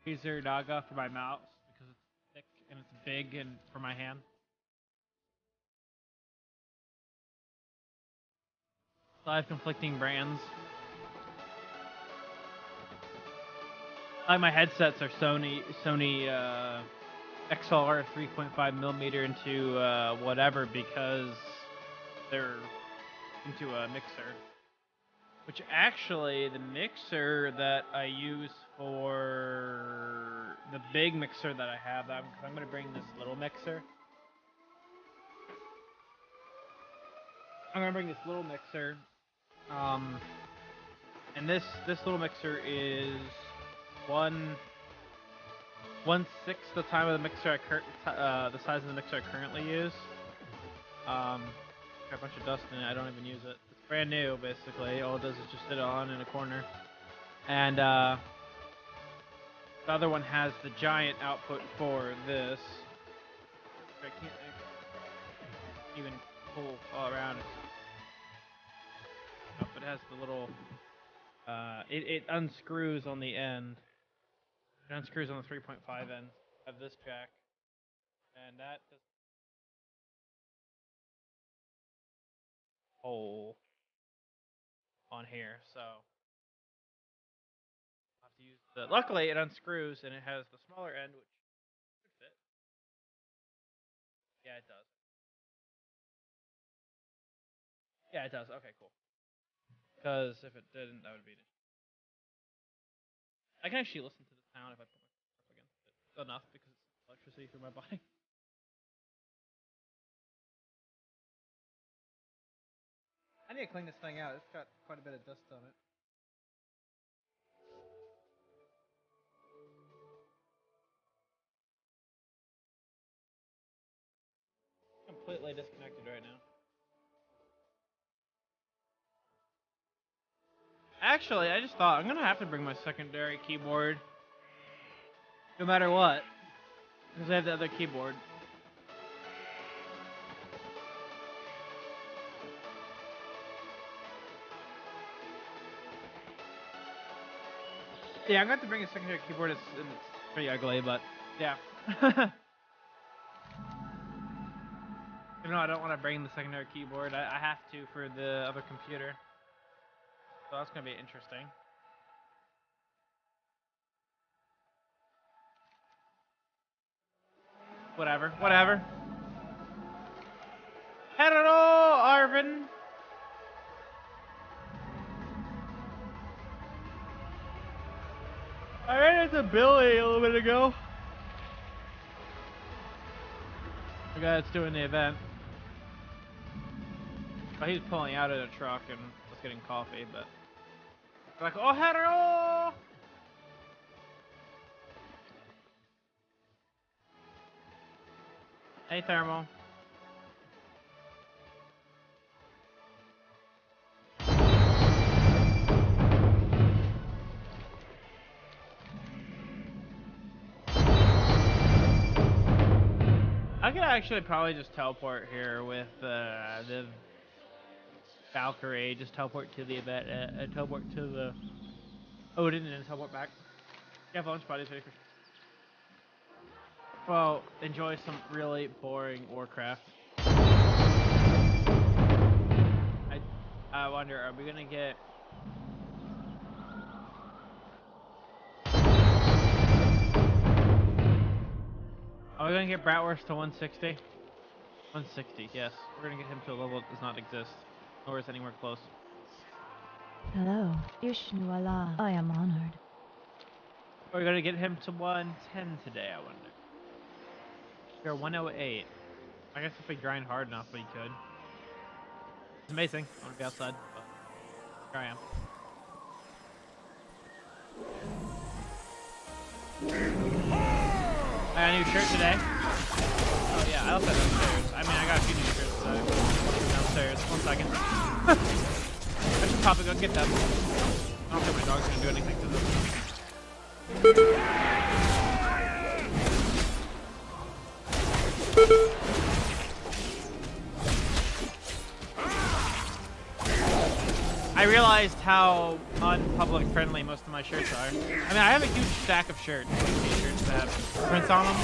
Razer Naga for my mouse because it's thick and it's big and for my hand. So I have conflicting brands. Like my headsets are Sony XLR 3.5 millimeter into whatever because they're into a mixer. Which actually, the mixer that I use for the big mixer that I have, I'm going to bring this little mixer. I'm going to bring this little mixer. And this little mixer is 1/6 the time of the mixer the size of the mixer I currently use. Got a bunch of dust in it. I don't even use it. It's brand new, basically. All it does is just sit on in a corner. And the other one has the giant output for this. I can't even pull all around. It has the little. It unscrews on the end. It unscrews on the 3.5 end of this jack, and that does hole on here. So I'll have to use the. Luckily, it unscrews and it has the smaller end, which should fit. Yeah, it does. Yeah, it does. Okay, cool. Because if it didn't, that would be. I can actually listen to the sound if I put my up against it enough because it's electricity through my body. I need to clean this thing out. It's got quite a bit of dust on it. Completely disconnected right now. Actually, I just thought I'm gonna have to bring my secondary keyboard, no matter what, because I have the other keyboard. Yeah, I'm gonna have to bring a secondary keyboard. It's pretty ugly, but yeah. You know, I don't want to bring the secondary keyboard. I have to for the other computer, so that's gonna be interesting. Whatever. Hello, Arvin. I ran into Billy a little bit ago. The guy that's doing the event. But he's pulling out of the truck and was getting coffee, but like, oh, hello! Hey, Thermal. I could actually probably just teleport here with the Valkyrie. Just teleport to the event, teleport to the Odin, and then teleport back. Yeah, launch body's ready for. Well, enjoy some really boring Warcraft. I wonder, are we gonna get? Are we gonna get Bratwurst to 160? 160, yes. We're gonna get him to a level that does not exist, nor is anywhere close. Hello, Ishnu Allah. I am honored. We're gonna get him to 110 today, I wonder. We're 108. I guess if we grind hard enough, we could. It's amazing. I wanna be outside, but here I am. I got a new shirt today. Oh yeah, I also have downstairs. I mean, I got a few new shirts today. Downstairs. 1 second. I should probably go get them. I don't think my dog's gonna do anything to them. I realized how unpublic friendly most of my shirts are. I mean, I have a huge stack of shirts, t-shirts that have prints on them.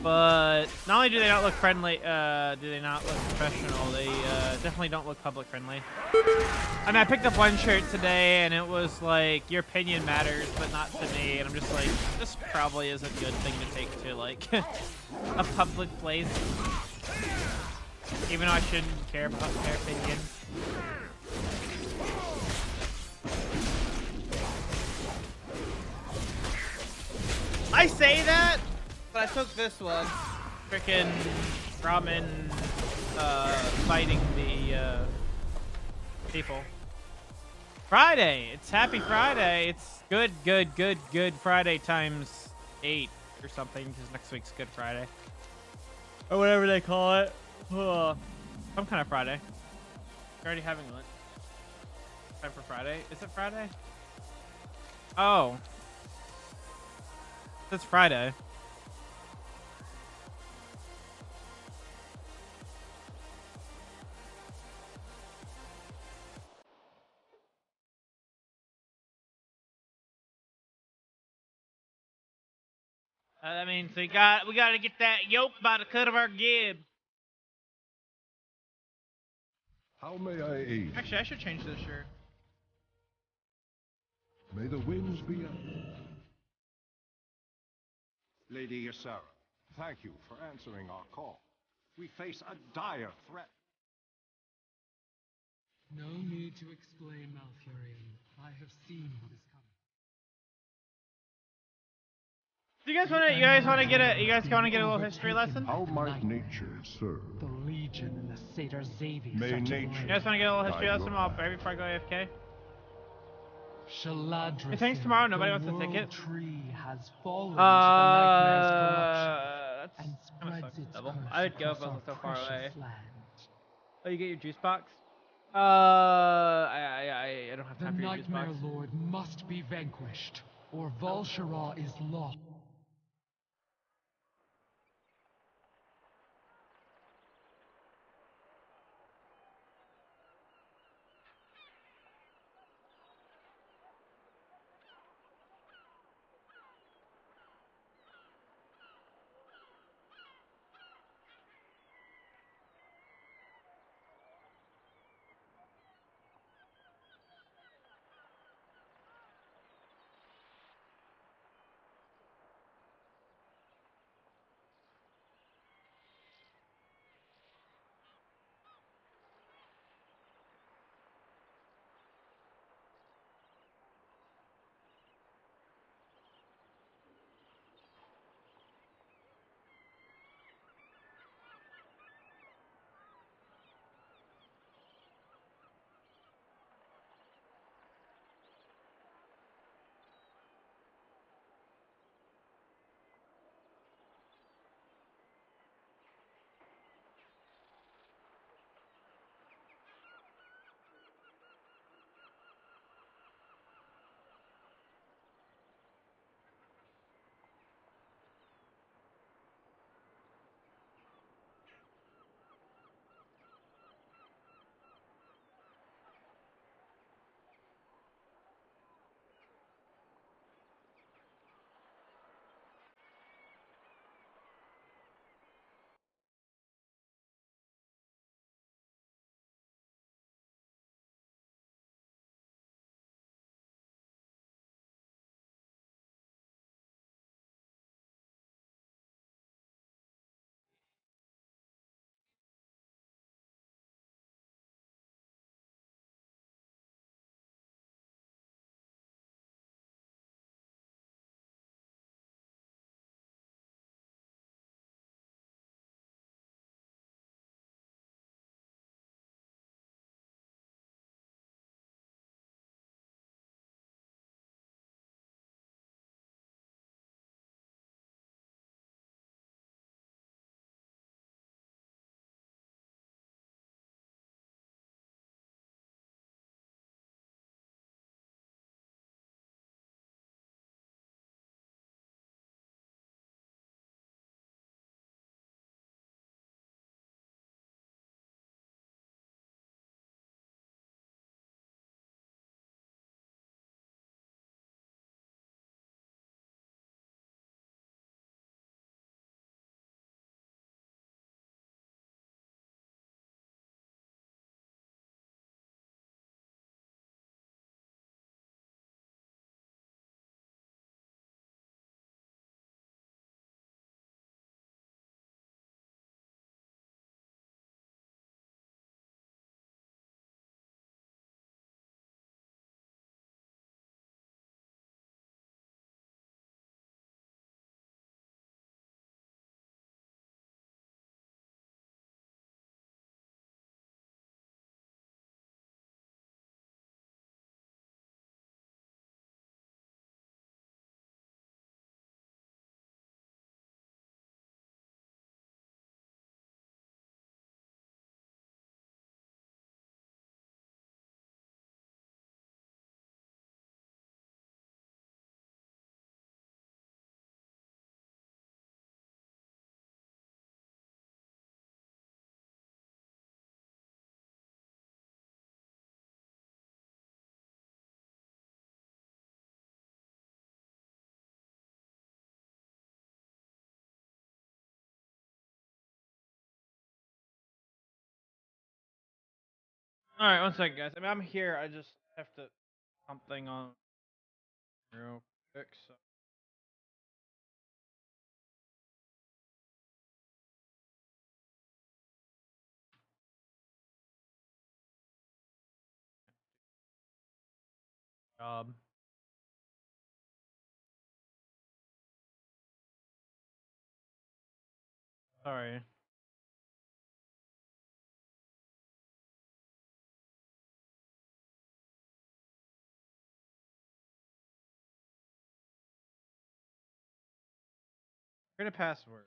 But not only do they not look friendly, do they not look professional, they definitely don't look public friendly. I mean, I picked up one shirt today, and it was like, your opinion matters, but not to me. And I'm just like, this probably is a good thing to take to, like, a public place. Even though I shouldn't care about their opinion. I say that, but I took this one. Frickin' ramen, fighting the, people. Friday! It's Happy Friday! It's good Friday times 8 or something, because next week's Good Friday. Or whatever they call it. Some kind of Friday. You're already having lunch. Time for Friday? Is it Friday? Oh. It's Friday. That means we got to get that yoke by the cut of our gib. How may I aid? Actually, I should change this shirt. May the winds be up. Lady Ysara, thank you for answering our call. We face a dire threat. No need to explain, Malfurion. I have seen what is coming. Do you guys want to? You guys want to get a? You guys want to get a little history lesson? How might nature serve? The Legion and the Satyr Xavius May are to nature- You blame. guys want to get a little history Guide lesson your right before I go AFK? Shaladra. Hey, thanks tomorrow, nobody wants to take it. Tree has fallen to the nightmare's corruption That's and kind of spreads fucked its double. curse I would go if across I was our so far away. precious land. Oh, you get your juice box? I don't have The time for your juice Nightmare box. Lord must be vanquished, or Val'Shara is lost. All right, one second, guys. I mean, I'm here. I just have to something on real quick. So. Job. Sorry. Create a password.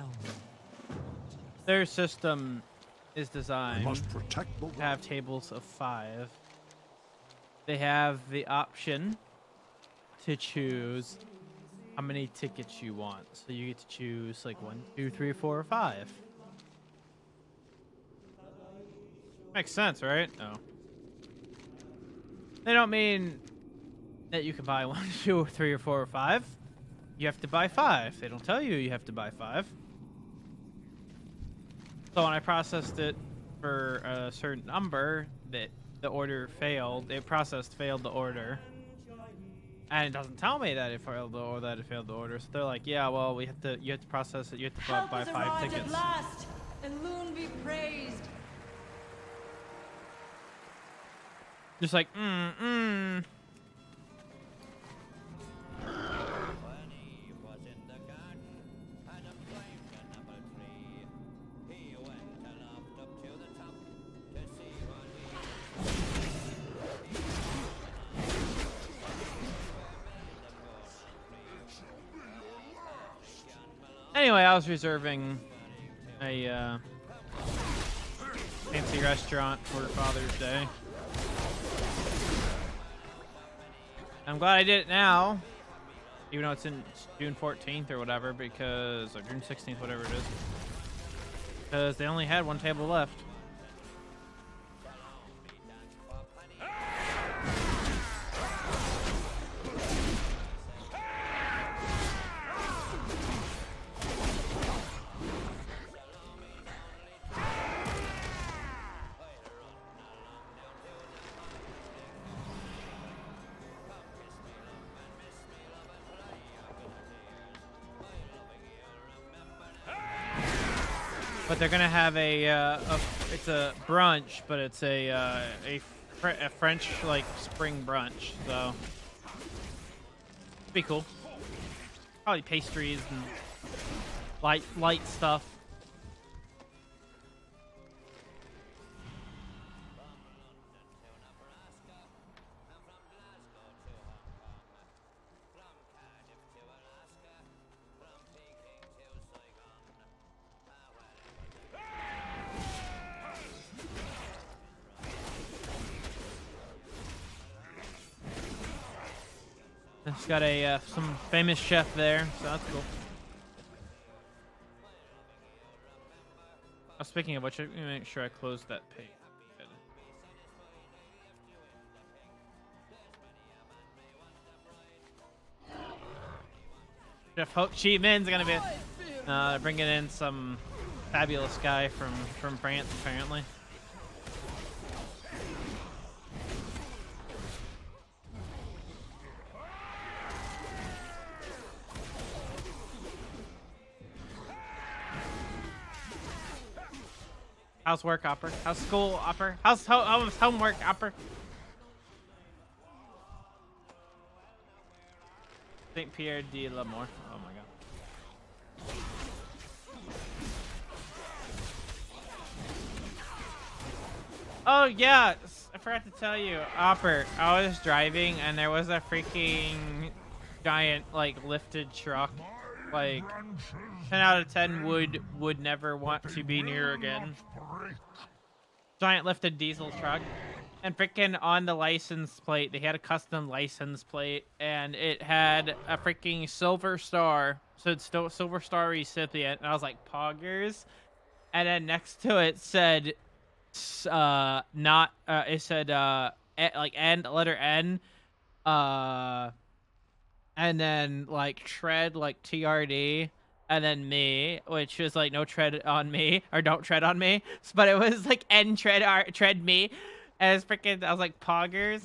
tell me. Their system is I designed must protect the to have tables of 5. They have the option to choose how many tickets you want. So you get to choose like 1, 2, 3, 4, or 5. Makes sense, right? No. They don't mean that you can buy 1, 2, 3, or 4, or 5. You have to buy 5. They don't tell you you have to buy 5. So when I processed it for a certain number, that the order failed. It failed the order, and it doesn't tell me that it failed the order. So they're like, yeah, well, you have to process it. You have to Help buy has 5 arrived tickets. at last, and Loon be praised. Just like, Anyway, I was reserving a fancy restaurant for Father's Day. I'm glad I did it now, even though it's in June 14th or whatever, or June 16th, whatever it is, because they only had 1 table left. But they're gonna have it's a brunch, but it's a French like spring brunch, so it'll be cool. Probably pastries and light stuff. It's got some famous chef there, so that's cool. Oh, speaking of which, let me make sure I close that page. Chef Ho Chi Minh's gonna be bringing in some fabulous guy from France, apparently. How's work, Opper? How's school, Opper? How's homework, Opper? Saint Pierre de l'Amour. Oh my god. Oh yeah, I forgot to tell you, Opper. I was driving and there was a freaking giant like lifted truck. Like 10 out of 10 would never want to be near again. Giant lifted diesel truck. And freaking on the license plate, they had a custom license plate, and it had a freaking silver star. So it's still silver star recipient, and I was like, Poggers. And then next to it said, it said, like N, letter N, and then like tread, like TRD, and then me, which was like no tread on me, or don't tread on me. But it was like N tread me. And it's freaking, I was like, Poggers.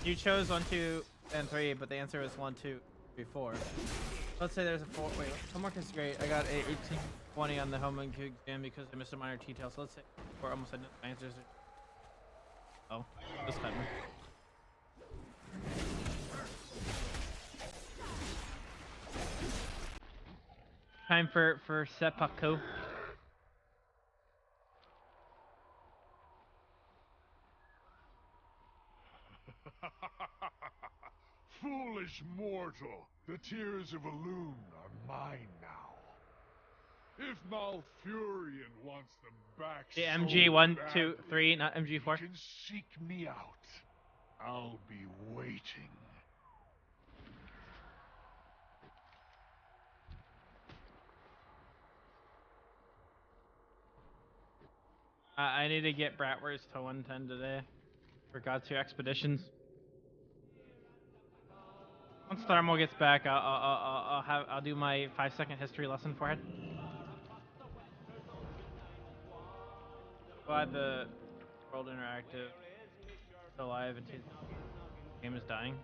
You chose 1, 2, and 3, but the answer was 1, 2, 3, 4. Let's say there's a 4. Wait, homework is great. I got a 1820 on the homework exam because I missed a minor detail. So let's say 4 almost had no answers. Oh, this time. Time for seppuku. Foolish mortal, the tears of Elune are mine now. If Malfurion wants them back The so MG 1, 2, badly, 3, not MG 4. he can seek me out. I'll be waiting. I need to get Bratwurst to 110 today for God 2 expeditions. Once Thermal gets back, I'll do my 5-second history lesson for it. Glad the World Interactive is alive and the game is dying.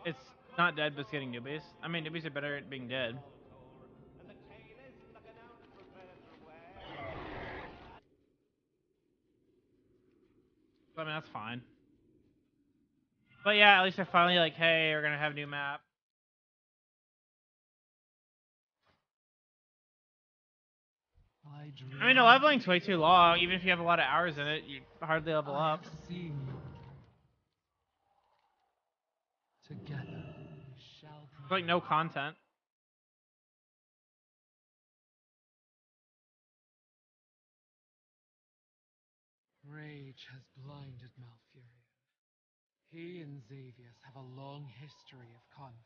It's not dead, but it's getting newbies. I mean, newbies are better at being dead. I mean, that's fine. But yeah, at least they're finally like, hey, we're gonna have a new map. I mean, the leveling's way too long. Even if you have a lot of hours in it, you hardly level up. Have seen you. Together we shall It's like no content. Rage has blinded Malfurion. He and Xavius have a long history of conflict.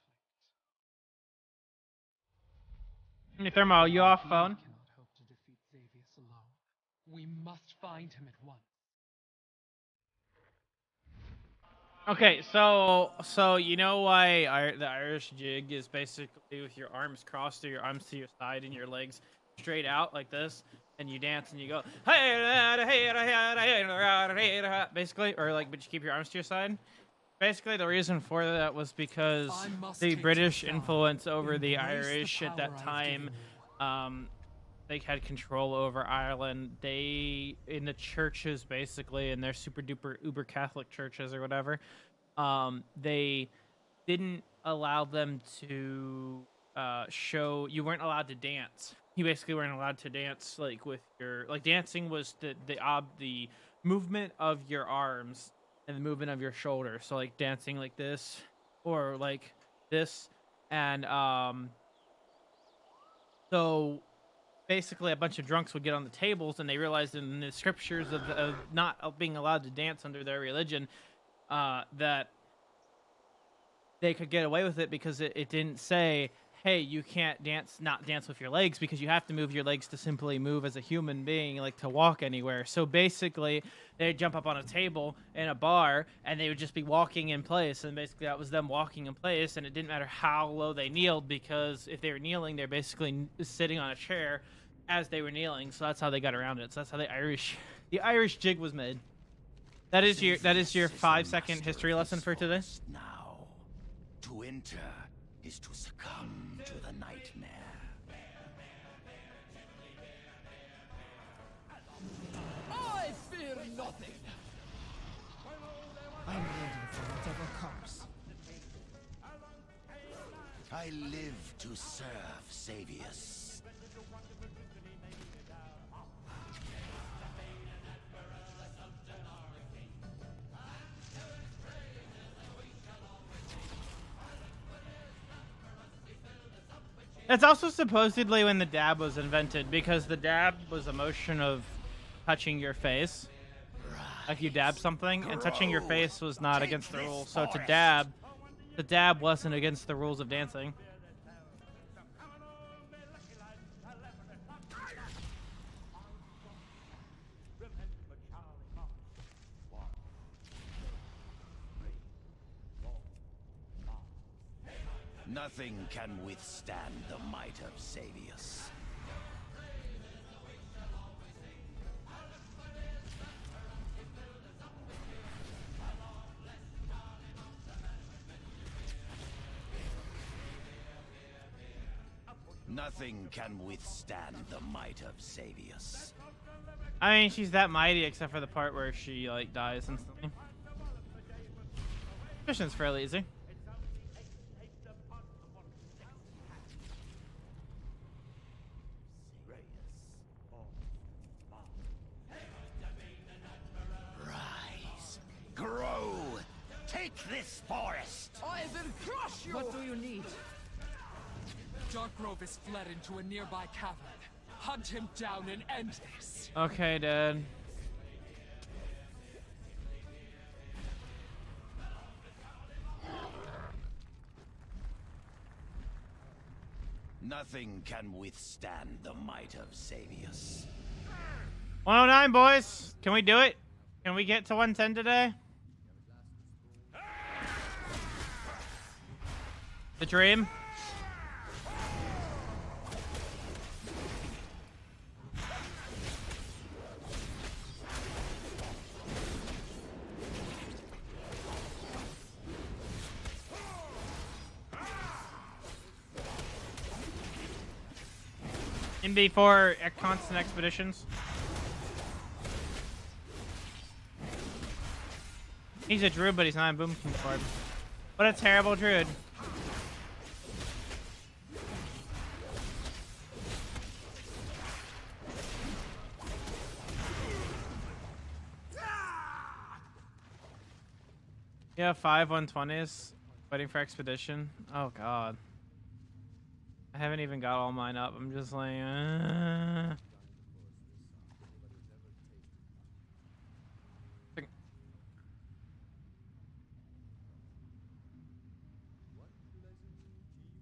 Hey, Thermo, you off He phone? cannot hope to defeat Xavius alone. We must find him at once. Okay, so you know why the Irish jig is basically with your arms crossed or your arms to your side and your legs straight out like this, and you dance and you go basically, or like, but you keep your arms to your side. Basically, the reason for that was because the British influence over the Irish at that time, they had control over Ireland. They, in the churches, basically, in their super duper uber Catholic churches or whatever, they didn't allow them to show. You weren't allowed to dance. You basically weren't allowed to dance like with your dancing was the movement of your arms and the movement of your shoulders. So like dancing like this or like this, and so basically a bunch of drunks would get on the tables and they realized in the scriptures of not being allowed to dance under their religion that they could get away with it because it didn't say, hey, you can't not dance with your legs, because you have to move your legs to simply move as a human being, like to walk anywhere. So basically they'd jump up on a table in a bar and they would just be walking in place, and basically that was them walking in place, and it didn't matter how low they kneeled, because if they were kneeling, they're basically sitting on a chair as they were kneeling. So that's how they got around it. So that's how the Irish jig was made. That is your 5-second history lesson for today. Now, to enter is to succumb to the nightmare. I fear nothing. I'm ready for whatever comes. I live to serve Xavius. It's also supposedly when the dab was invented, because the dab was a motion of touching your face. Like you dab something, and touching your face was not against the rules. So to dab, the dab wasn't against the rules of dancing. Nothing can withstand the might of Xavius. Nothing can withstand the might of Xavius. I mean, she's that mighty except for the part where she like dies instantly. Mission's fairly easy. Rise, grow this forest. I will crush you! What do you need? Darkgrove has fled into a nearby cavern. Hunt him down and end this. Okay, Dad. Nothing can withstand the might of Xavius. 109, boys. Can we do it? Can we get to 110 today? The dream. MB4 constant expeditions. He's a druid, but he's not a boom king card. What a terrible druid. Yeah, 5 120s. Waiting for expedition. Oh god. I haven't even got all mine up. I'm just like,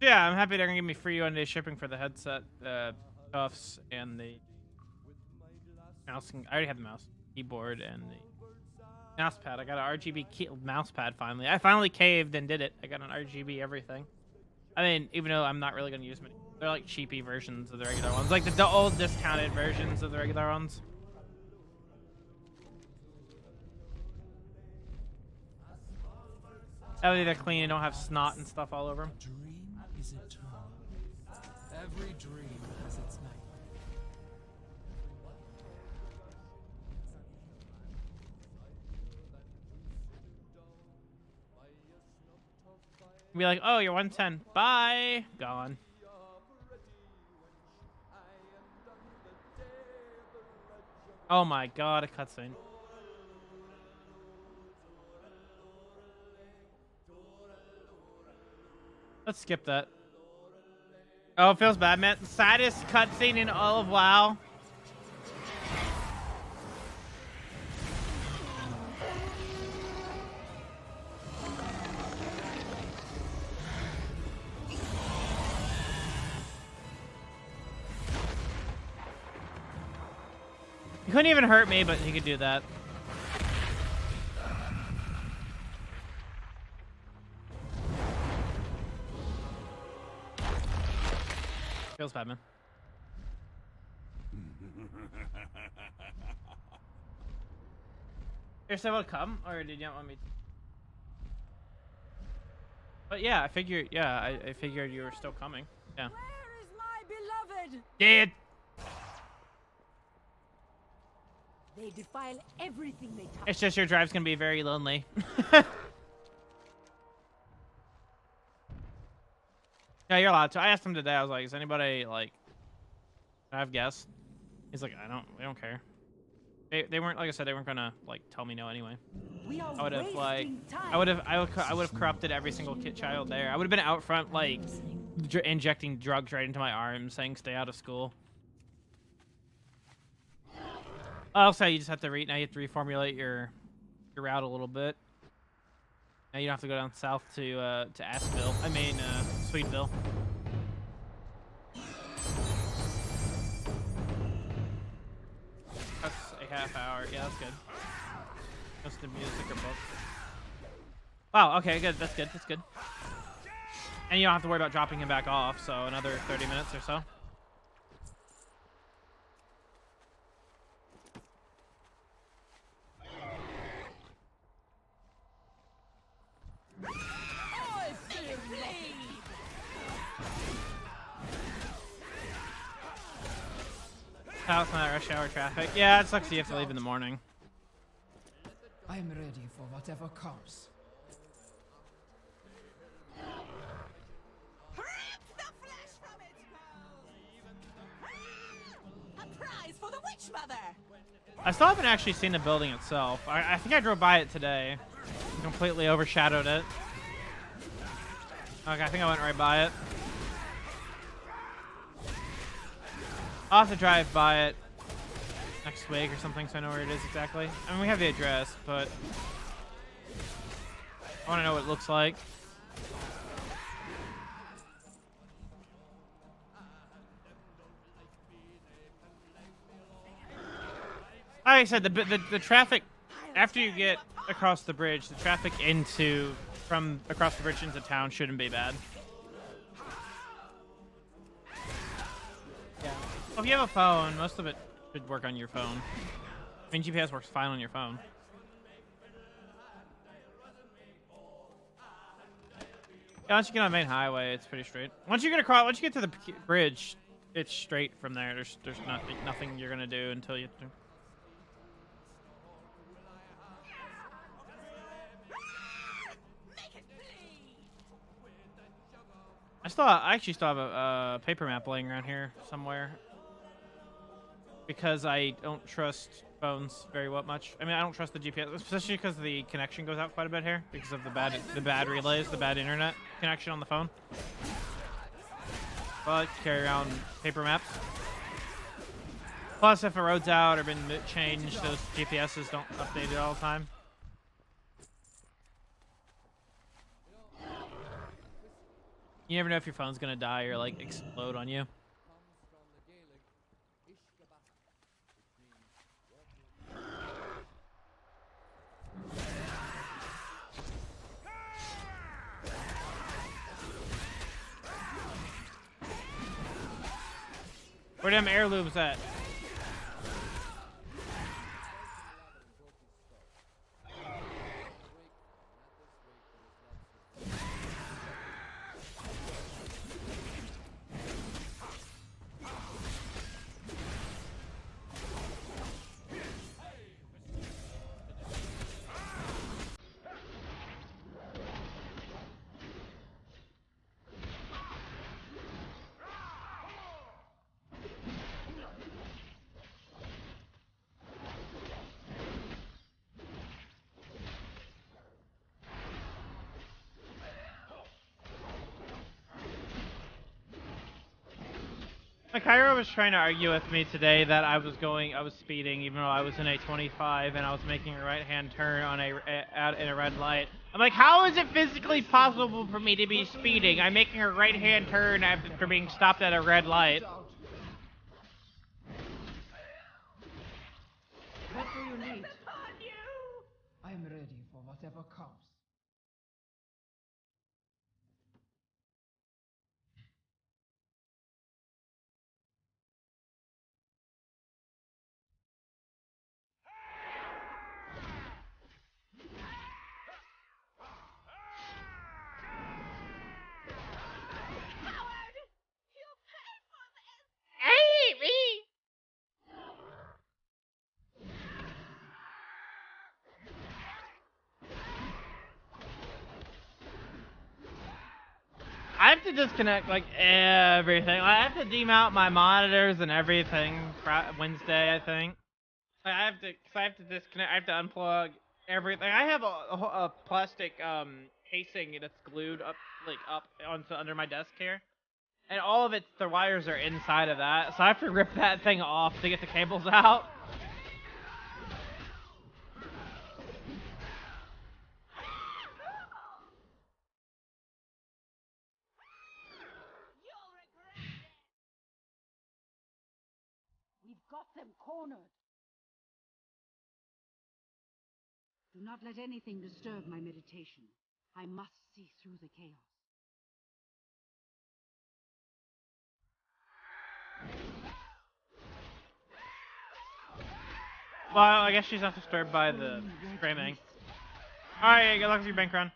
Yeah, I'm happy they're gonna give me free one-day shipping for the headset, cuffs, and the mouse. I already have the mouse, keyboard, and the mouse pad. I got an RGB mouse pad finally. I finally caved and did it. I got an RGB everything. I mean, even though I'm not really gonna use many, they're like cheapy versions of the regular ones, like the old discounted versions of the regular ones. That way they're clean and don't have snot and stuff all over them. Dream is eternal. Every dream has its nightmare. Be like, oh, you're 110. Bye. Gone. Oh my god, a cutscene. Let's skip that. Oh, it feels bad, man. Saddest cutscene in all of WoW. He couldn't even hurt me, but he could do that. Feels bad, man. You're still able to come, or did you not want me to? But yeah, I figured. Yeah, I figured you were still coming. Yeah. Where is my beloved? Dead. They defile everything they touch. It's just your drive's gonna be very lonely. Yeah, you're allowed to. I asked him today. I was like, "Is anybody like?" I have guests. He's like, We don't care." They weren't, like I said, they weren't gonna like tell me no anyway. I would have like, I would have corrupted every single kid child there. I would have been out front like injecting drugs right into my arms, saying stay out of school. Also, you just have to now you have to reformulate your route a little bit. Now you don't have to go down south to Asheville. I mean, Sweetville. That's a half hour. Yeah, that's good. Just the music or book. Wow. Okay. Good. That's good. That's good. And you don't have to worry about dropping him back off. So another 30 minutes or so. House not rush hour traffic. Yeah, it sucks you have to leave in the morning. I'm ready for whatever comes. Rip the flesh from its bones! A prize for the witch mother! I still haven't actually seen the building itself. I think I drove by it today. Completely overshadowed it. Okay, I think I went right by it. I'll have to drive by it next week or something so I know where it is exactly. I mean, we have the address, but I want to know what it looks like. Like I said, the traffic after you get across the bridge, the traffic from across the bridge into town shouldn't be bad. Yeah. Well, if you have a phone, most of it should work on your phone. I mean, GPS works fine on your phone. Yeah, once you get on the main highway, it's pretty straight. Once you get to the bridge, it's straight from there. There's nothing you're gonna do until you. I actually still have a paper map laying around here somewhere because I don't trust phones very much. I mean, I don't trust the GPS, especially because the connection goes out quite a bit here because of the bad relays, the bad internet connection on the phone. So I like to carry around paper maps. Plus, if a road's out or been changed, those GPSs don't update it all the time. You never know if your phone's gonna die or like explode on you. Where them heirlooms at? Cairo was trying to argue with me today that I was speeding even though I was in a 25 and I was making a right-hand turn on in a red light. I'm like, how is it physically possible for me to be speeding? I'm making a right-hand turn after being stopped at a red light. What do you need? I'm ready for whatever comes. I have to disconnect like everything. I have to demount my monitors and everything Wednesday, I think. I have to disconnect. I have to unplug everything. I have a plastic casing that's glued up onto under my desk here, and all of the wires are inside of that. So I have to rip that thing off to get the cables out. We've got them cornered. Do not let anything disturb my meditation. I must see through the chaos. Well, I guess she's not disturbed by the screaming. Alright, good luck with your bank run.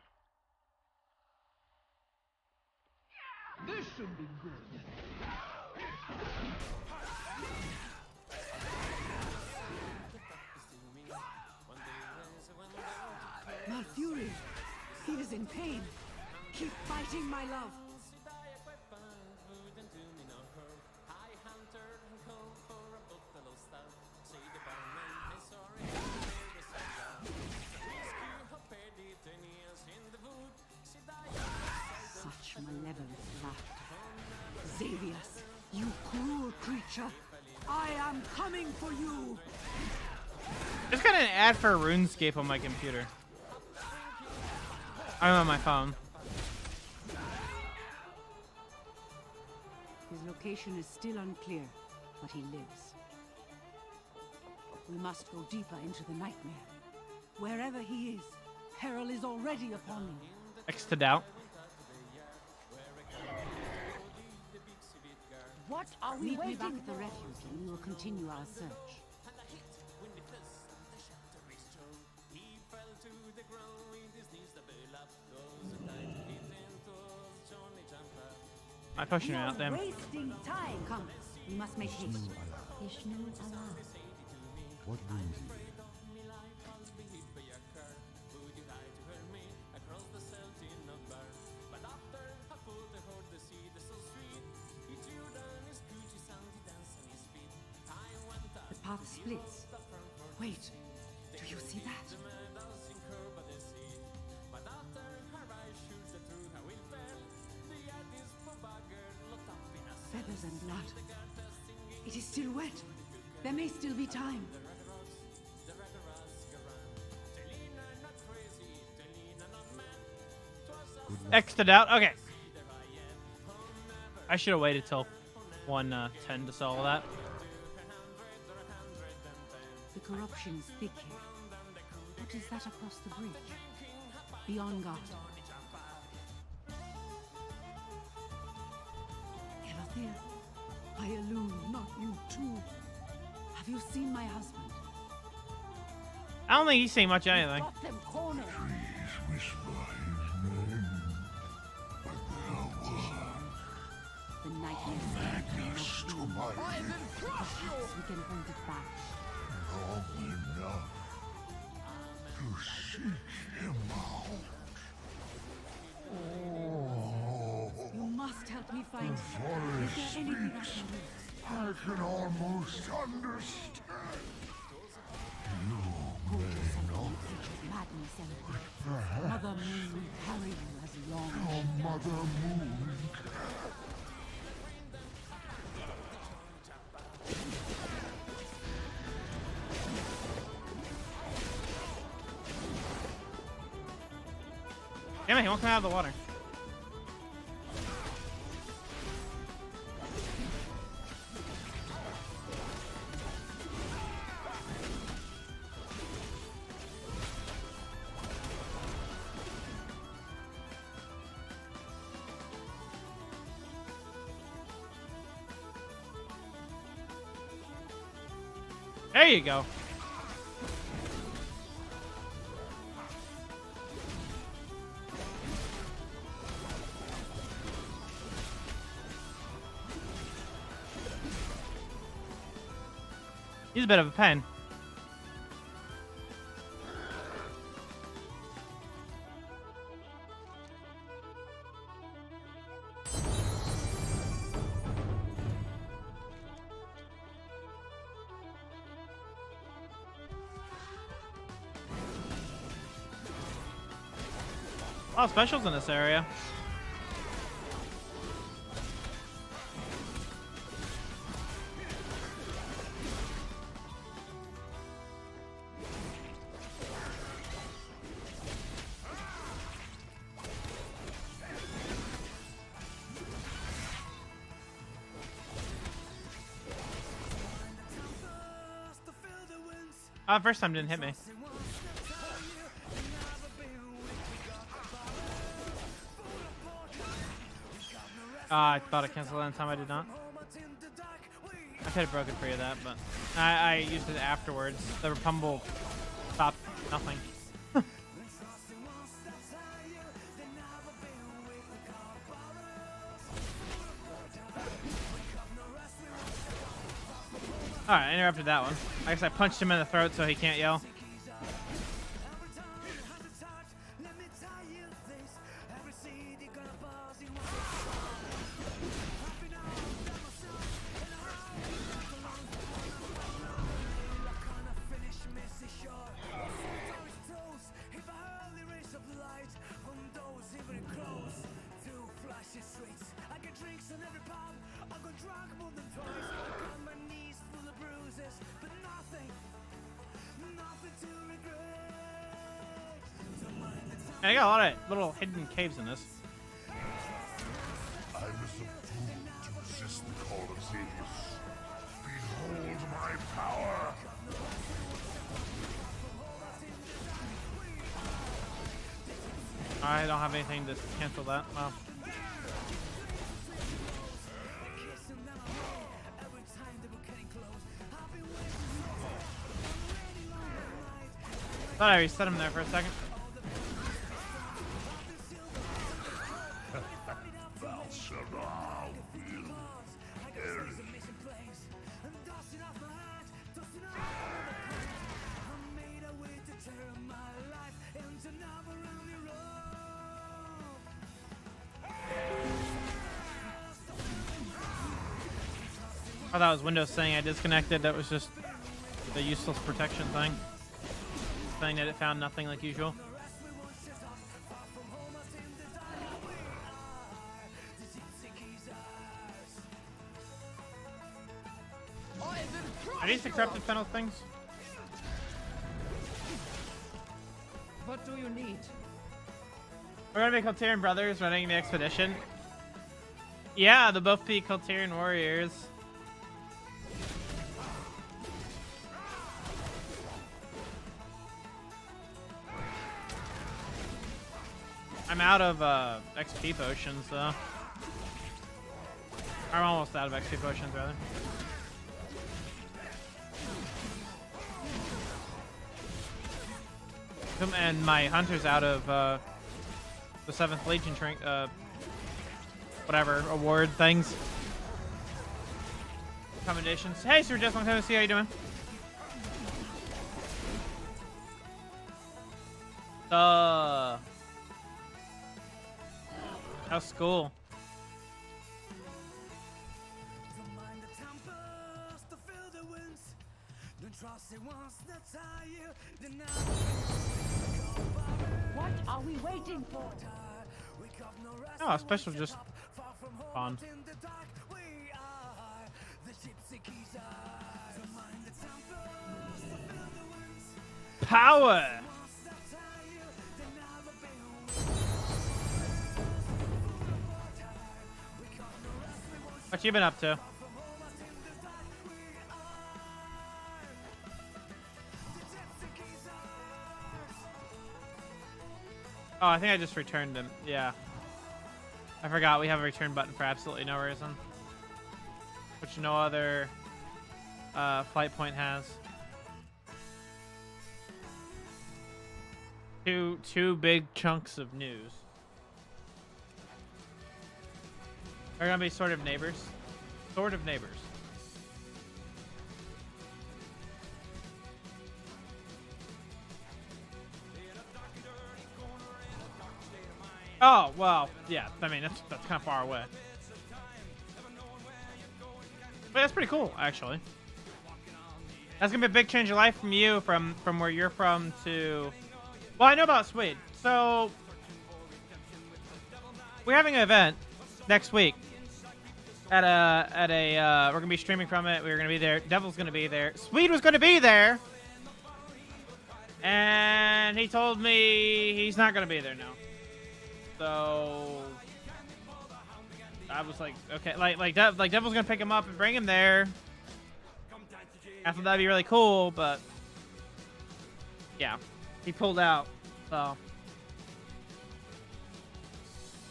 This should be good. Malfurion, he is in pain. Keep fighting, my love. match Malevolent's laughter. Xavius, you cruel creature! I am coming for you! I just got an ad for RuneScape on my computer. I'm on my phone. His location is still unclear, but he lives. We must go deeper into the nightmare. Wherever he is, peril is already upon him. X to doubt. What are we waiting back at the refuge and we will continue our search. I'm pushing it out there. Wasting time. Come, we must make haste. Ishnu Allah. What brings you? The path splits. Wait, do you see that? Feathers and blood. It is still wet. There may still be time. X to doubt. Okay. I should have waited till 1:10 to solve that. The corruption's thick here. What is that across the bridge? Beyond guard. Here, I alone, not you too. Have you seen my husband? I don't think he's seen much of anything. Got them cornered. Trees whisper his name, but there was The nightmare madness to my Perhaps we can hold it back. long enough to seek him out. You must help me find him. Is Forest there anything I speaks. can do? I can almost understand. You Hold may yourself know in the edge of madness, Emperor. perhaps Mother Moon will carry you as long your Mother Moon can. Damn it, he won't come out of the water. There you go. He's a bit of a pain. A lot of specials in this area. First time didn't hit me. I thought I canceled that in time. I did not. I could have broken free of that, but I used it afterwards. The Repumble stopped nothing. Alright, I interrupted that one. I guess I punched him in the throat so he can't yell. And I got a lot of little hidden caves in this. I was a fool to resist the call of Xavius. Behold my power! I don't have anything to cancel that. Well. Thought I reset him there for a second. I thought it was Windows saying I disconnected. That was just the useless protection thing. Saying that it found nothing like usual. Are these accepted fennel things? What do you need? We're gonna be Coltarian brothers running the expedition. Yeah, they'll both be Coltarian warriors. I'm out of XP potions, though. I'm almost out of XP potions, rather. And my hunter's out of the 7th Legion whatever award things. Commendations. Hey, Sir Jess, long time to see. How you doing? How's school? What are we waiting for? Oh, special just fun. Power! What you been up to? Oh, I think I just returned him. Yeah. I forgot we have a return button for absolutely no reason. Which no other flight point has. Two big chunks of news. They're gonna be sort of neighbors. Sort of neighbors. Oh, well, yeah. I mean, that's kind of far away. But that's pretty cool, actually. That's gonna be a big change of life from you, from where you're from to... Well, I know about Swede. So, we're having an event next week. We're gonna be streaming from it. We're gonna be there. Devil's gonna be there. Swede was gonna be there. And he told me he's not gonna be there now. So I was like, okay, like Devil's gonna pick him up and bring him there. I thought that'd be really cool, but yeah, he pulled out. So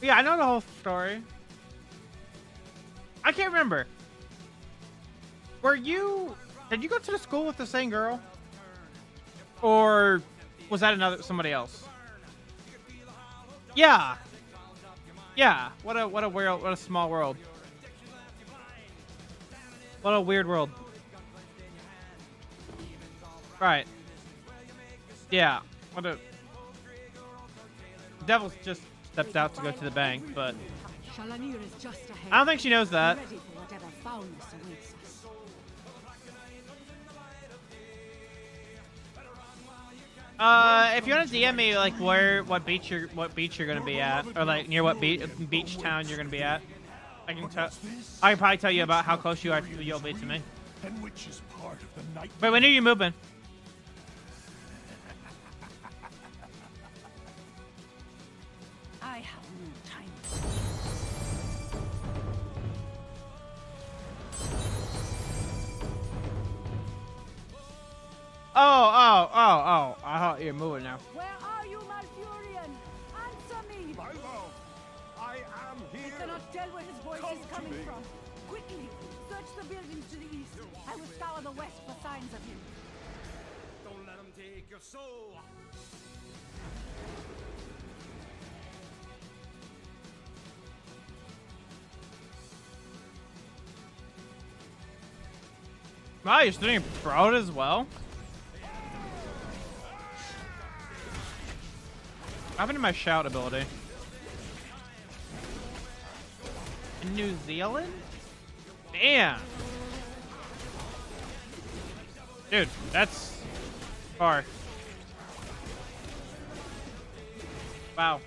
yeah, I know the whole story. I can't remember. Did you go to the school with the same girl, or was that somebody else? Yeah. Yeah. What a world. What a small world. What a weird world. Right. Yeah. What a... Devil's just stepped out to go to the bank, but... I don't think she knows that. If you want to DM me like what beach you're gonna be at, or like near what beach town you're gonna be at, I can probably tell you about how close you'll be to me. And which is part of the night. Wait, when are you moving? I have no time. Oh! I thought you were moving now. Where are you, Malfurion? Answer me! My love, I am I here. cannot tell where his voice Come is to coming me. from. Quickly, search the buildings to the east. I will scour the west for signs of him. Don't let them take your soul. Wow, you're studying Broad as well? What happened to my shout ability? In New Zealand? Damn! Dude, that's far. Wow.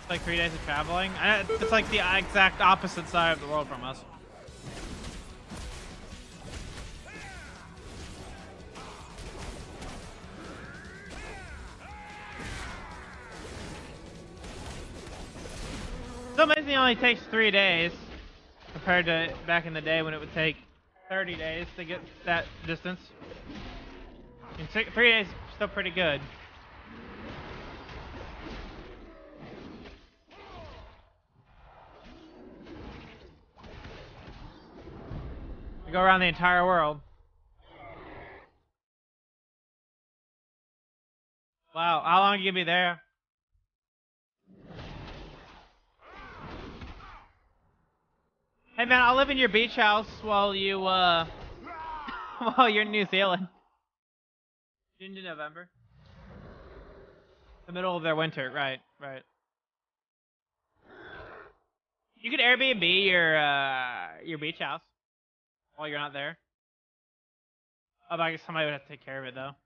It's like 3 days of traveling. It's like the exact opposite side of the world from us. So amazing, it only takes 3 days compared to back in the day when it would take 30 days to get that distance. In 3 days, still pretty good. We go around the entire world. Wow, how long are you gonna be there? Hey man, I'll live in your beach house while you while you're in New Zealand. June to November. The middle of their winter, right. You could Airbnb your beach house while you're not there. Oh, but I guess somebody would have to take care of it though.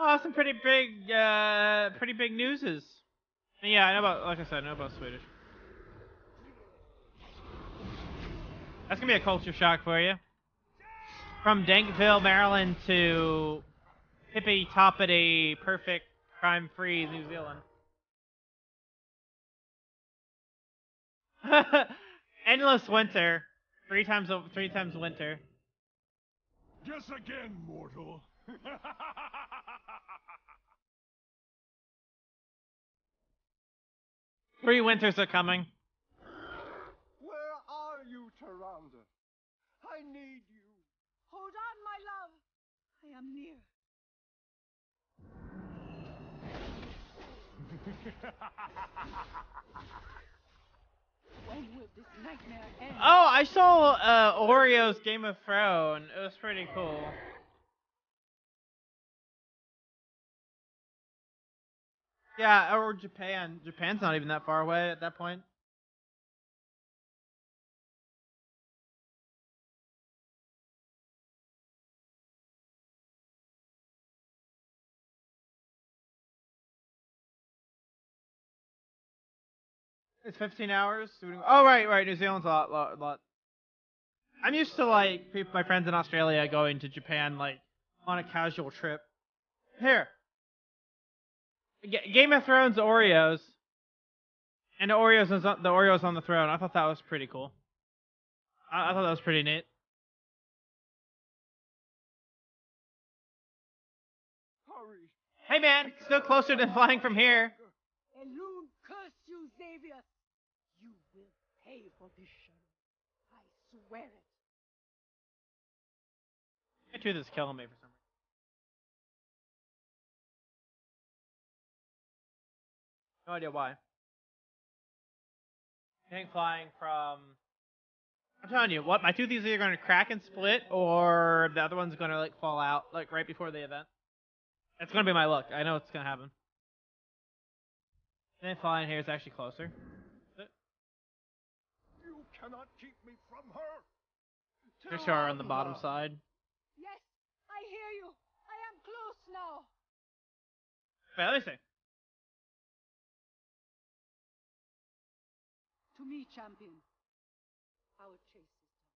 Oh, some pretty big newses. Yeah, I know about, like I said, I know about Swedish. That's gonna be a culture shock for you. From Dankville, Maryland to hippie toppity, perfect, crime-free New Zealand. Endless winter, three times winter. Guess again, mortal. 3 winters are coming. Where are you, Tyrande? I need you. Hold on, my love. I am near. When will this nightmare end? Oh, I saw Oreo's Game of Thrones. It was pretty cool. Yeah, or Japan. Japan's not even that far away at that point. It's 15 hours. Oh, right. New Zealand's a lot. I'm used to like my friends in Australia going to Japan like on a casual trip. Here, Game of Thrones Oreos, and the Oreos on the throne. I thought that was pretty cool. I thought that was pretty neat. Hurry. Hey man, still closer than flying from here. Elune, curse you, Xavier. You will pay for this shadow. I swear it. My tooth is killing me for some reason. No idea why. I think flying from I'm telling you, what my tooth is either gonna crack and split, or the other one's gonna like fall out like right before the event. It's gonna be my luck. I know it's gonna happen. And then flying here is actually closer. You cannot keep me from her. Fish are on the bottom side. Yes, I hear you. I am close now. Wait, let me see. To me, champion. Our chase is done.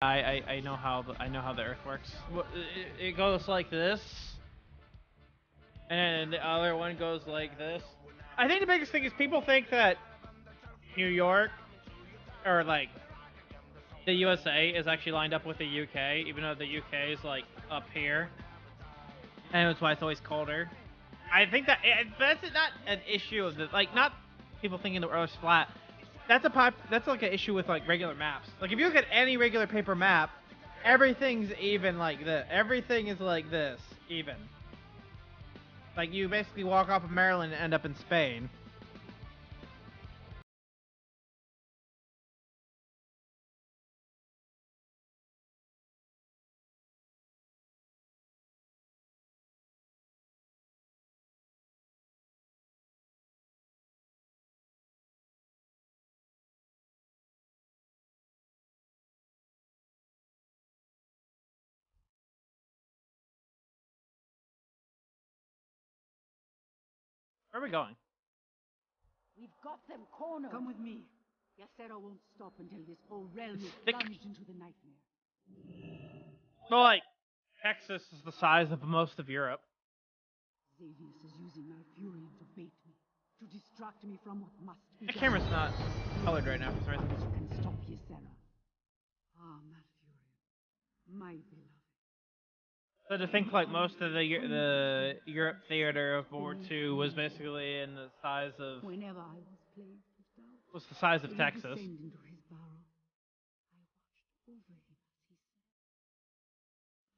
I know how the Earth works. It goes like this, and the other one goes like this. I think the biggest thing is people think that New York or like the USA is actually lined up with the UK, even though the UK is like up here, and that's why it's always colder. I think that that's not an issue of the like not people thinking the Earth's flat. That's like an issue with like regular maps. Like if you look at any regular paper map, everything's even like this. Everything is like this, even. Like you basically walk off of Maryland and end up in Spain. Where are we going? We've got them cornered. Come with me. Ysera won't stop until this whole realm is Thick. plunged into the nightmare. Well, like Texas is the size of most of Europe. Xavius is using my fury to bait me, to distract me from what must be The done. camera's not colored right now for some But reason. you can stop Ysera. Ah, Malfurion, my beloved. So to think like most of the Europe theater of World War II was basically in the size of Whenever I was plagued with doubt, was the size of will Texas. descend into his burrow. I watched over him as he slept.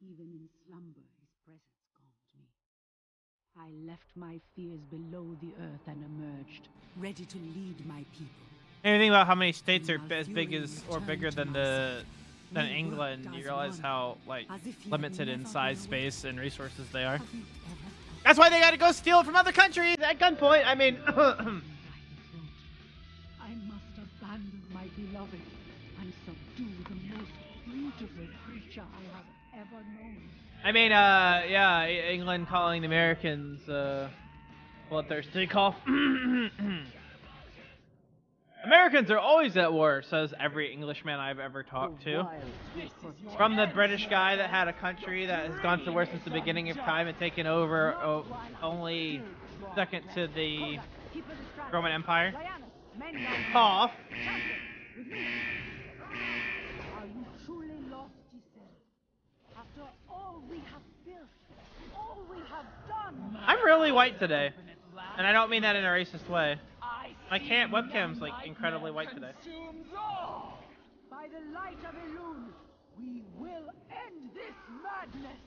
Even in slumber, his presence calmed me. I left my fears below the earth and emerged, ready to lead my people. Anything about how many states are as big as or bigger than England, you realize how like limited in size, space, and resources they are. That's why they gotta go steal it from other countries at gunpoint. I mean, I must abandon my beloved and subdue the most beautiful creature I have ever known. I mean, yeah, England calling the Americans bloodthirsty. Call. Americans are always at war, says every Englishman I've ever talked to. From the British guy that had a country that has gone through war since the beginning of time and taken over only second to the Roman Empire. Cough. Are you truly lost, Giselle? After all we have built, all we have done. I'm really white today, and I don't mean that in a racist way. My webcam's like incredibly white today. By the light of Elune, we will end this madness.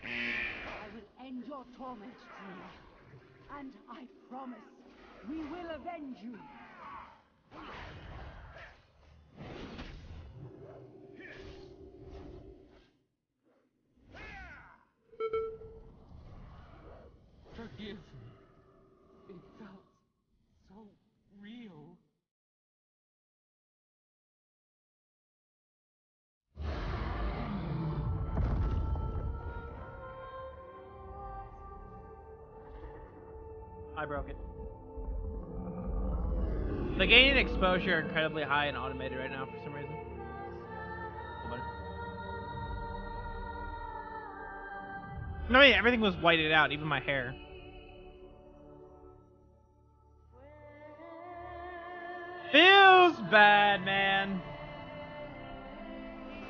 I will end your torment, Trina. And I promise, we will avenge you. I broke it. The gain and exposure are incredibly high and automated right now for some reason. No, I mean, everything was whited out, even my hair. Feels bad, man.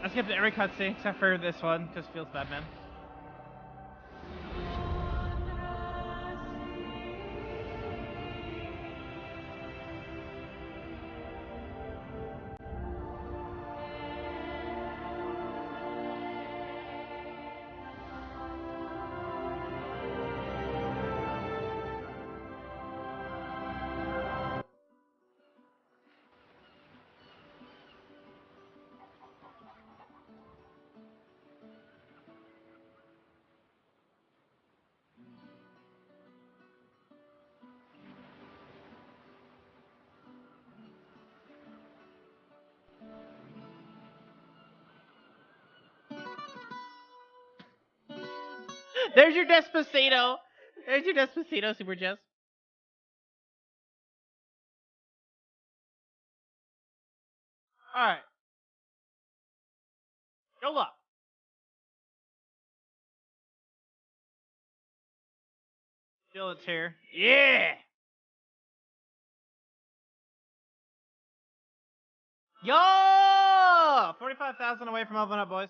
I skipped every cutscene except for this one. Just feels bad, man. There's your Despacito. There's your Despacito, Super Jess. Alright. Go up. Still it's here. Yeah! Yo! 45,000 away from opening up, boys.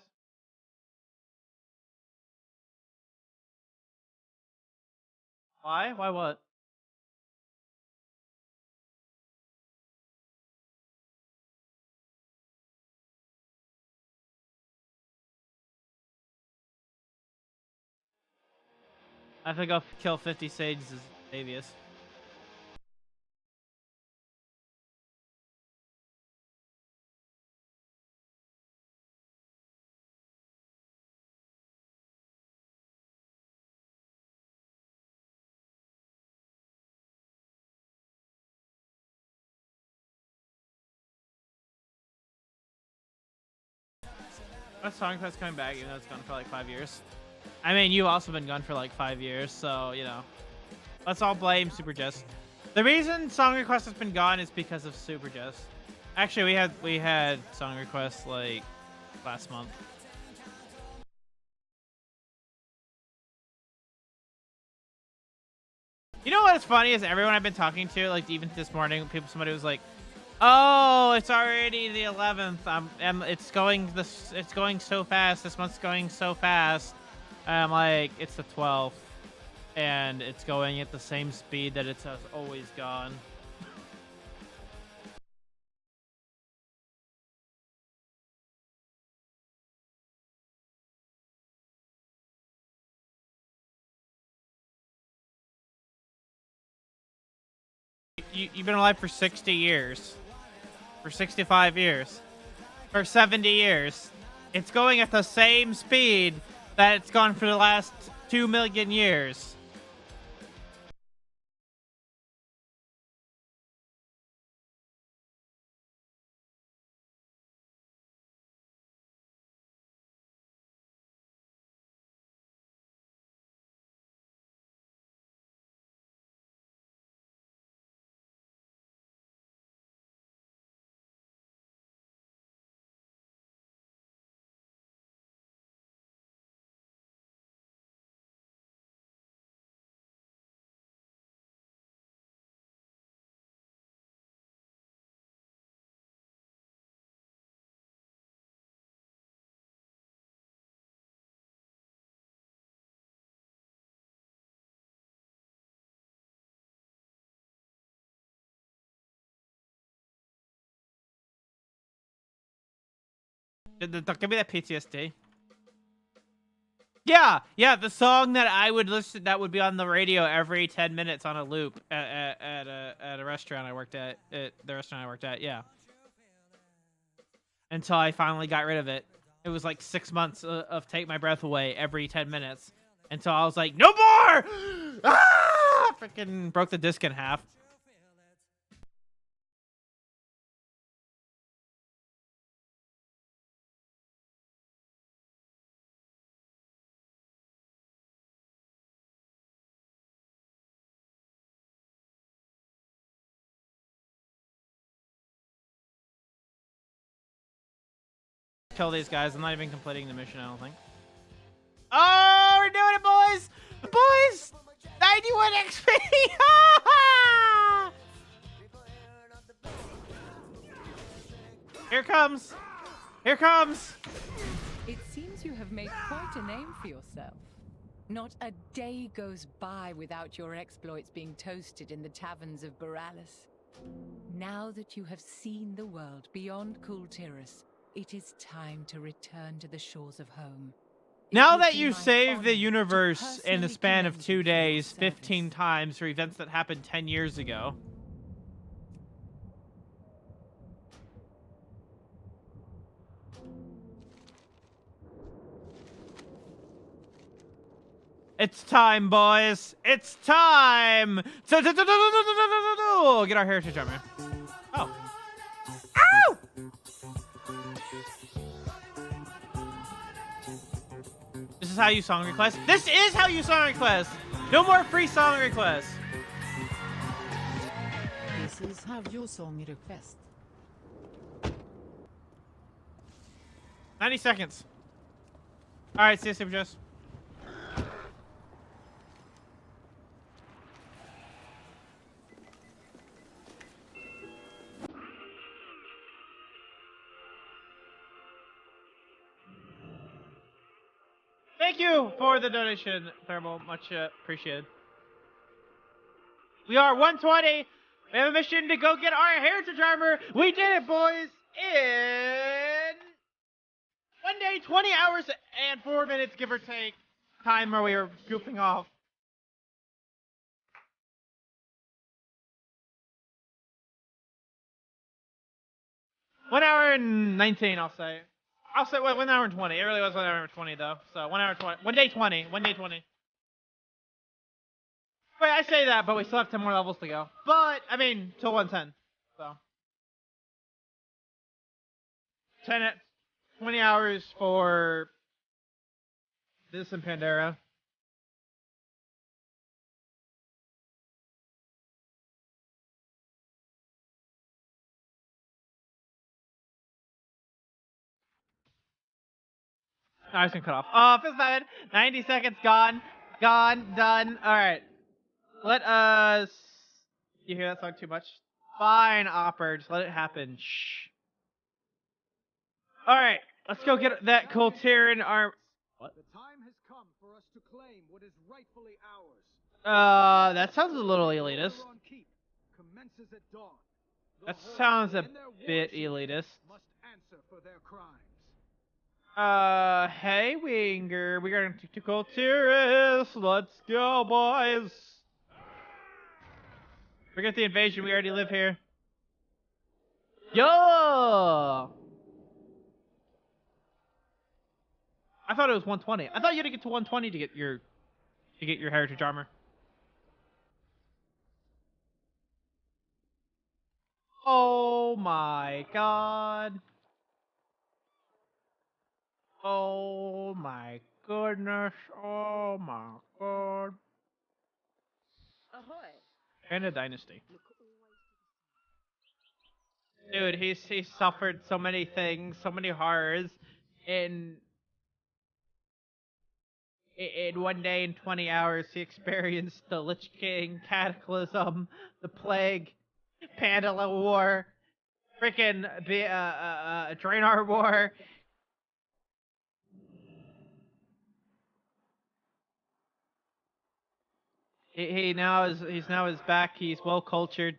Why? Why what? I have to go kill 50 sages as Davius. That song quest coming back, even though it's gone for like 5 years. I mean, you've also been gone for like 5 years, so, you know. Let's all blame Super Just. The reason Song Request has been gone is because of Super Just. Actually, we had Song Request like last month. You know what's funny is everyone I've been talking to, like even this morning, somebody was like, "Oh, it's already the 11th. And it's going so fast. This month's going so fast." I'm like, it's the 12th, and it's going at the same speed that it has always gone. You've been alive for 60 years. For 65 years. For 70 years. It's going at the same speed that it's gone for the last 2 million years. Give me that PTSD. Yeah, the song that I would listen, that would be on the radio every 10 minutes on a loop at a restaurant I worked at the restaurant I worked at. Yeah, until I finally got rid of it. It was like 6 months of Take My Breath Away every 10 minutes until I was like, no more! Ah! Freaking broke the disc in half. kill these guys. I'm not even completing the mission, I don't think. Oh, we're doing it, boys! Boys! 91 XP! Here comes! Here comes! It seems you have made quite a name for yourself. Not a day goes by without your exploits being toasted in the taverns of Boralis. Now that you have seen the world beyond Kultiris, it is time to return to the shores of home. Now that you saved the universe in the span of 2 days 15 times for events that happened 10 years ago. It's time, boys. It's time to get our heritage armor. Oh. Ow! This is how you song request. This is how you song request. No more free song requests. This is how you song request. 90 seconds. All right, see you, Super Jess. Thank you for the donation, Thermal. Much appreciated. We are 120. We have a mission to go get our heritage armor. We did it, boys, in 1 day, 20 hours, and 4 minutes, give or take, time where we were goofing off. One hour and 19, I'll say. I'll say, well, 1 hour and 20. It really was 1 hour and 20, though. So 1 hour 20. 1 day 20. 1 day 20. Wait, I say that, but we still have 10 more levels to go. But, I mean, till 110. So. 20 hours for this and Pandera. No, I was gonna cut off. Oh, feels bad. 90 seconds gone. Gone. Done. Alright. Let us... You hear that song too much? Fine, Opper. Just let it happen. Shh. Alright. Let's go get that Kultiran arm... What? The time has come for us to claim what is rightfully ours. That sounds a little elitist. Commences at dawn. That sounds a bit elitist. Must answer for their crimes. Hey, Winger. We got to Kultiris. Let's go, boys. Forget the invasion. We already live here. Yo! I thought it was 120. I thought you had to get to 120 to get your heritage armor. Oh my god. Oh my goodness. Oh my god. Ahoy. And a dynasty. Dude, he's suffered so many things, so many horrors in 1 day and 20 hours. He experienced the Lich King, Cataclysm, the Plague, Pandala War, freaking Draenor War. He's now back. He's well cultured.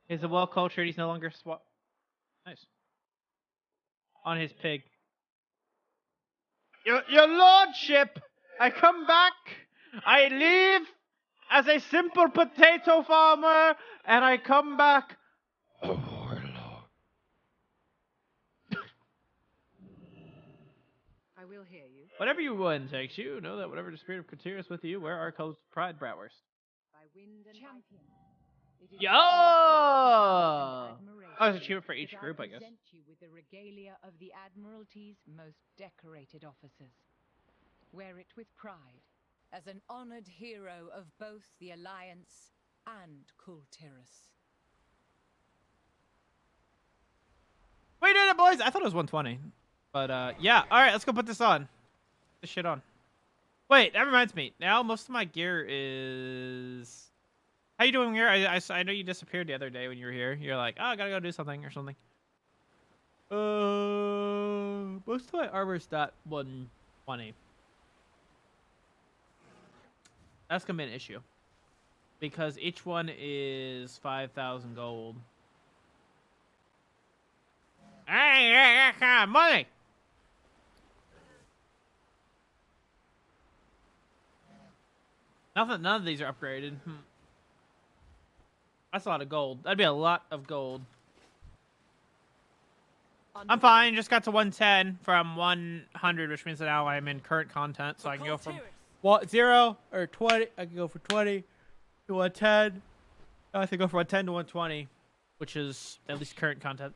He's a well cultured. He's no longer nice on his pig. Your lordship, I come back. I leave as a simple potato farmer, and I come back. Oh, Lord. I will hear you. Whatever you win takes you, know that whatever the spirit of Kultiris is with you, wear our codes of pride, Bratwurst. By wind and champion. Yo! Oh, it's a achievement for each group, I guess. Present you with the regalia of the Admiralty's most decorated officers. Wear it with pride, as an honored hero of both the Alliance and Kultiris. We did it, boys! I thought it was 120. But yeah. All right, let's go put this on. Put this shit on. Wait, that reminds me. Now most of my gear is. How you doing here? I know you disappeared the other day when you were here. You're like, oh, I gotta go do something or something. Most of my armor's at 120. That's gonna be an issue because each one is 5,000 gold. Hey, that kind of money. None of these are upgraded. That's a lot of gold. That'd be a lot of gold. I'm fine. Just got to 110 from 100, which means that now I'm in current content, so I can go from 0 or 20. I can go from 20 to 110. I have to go from 110 to 120, which is at least current content.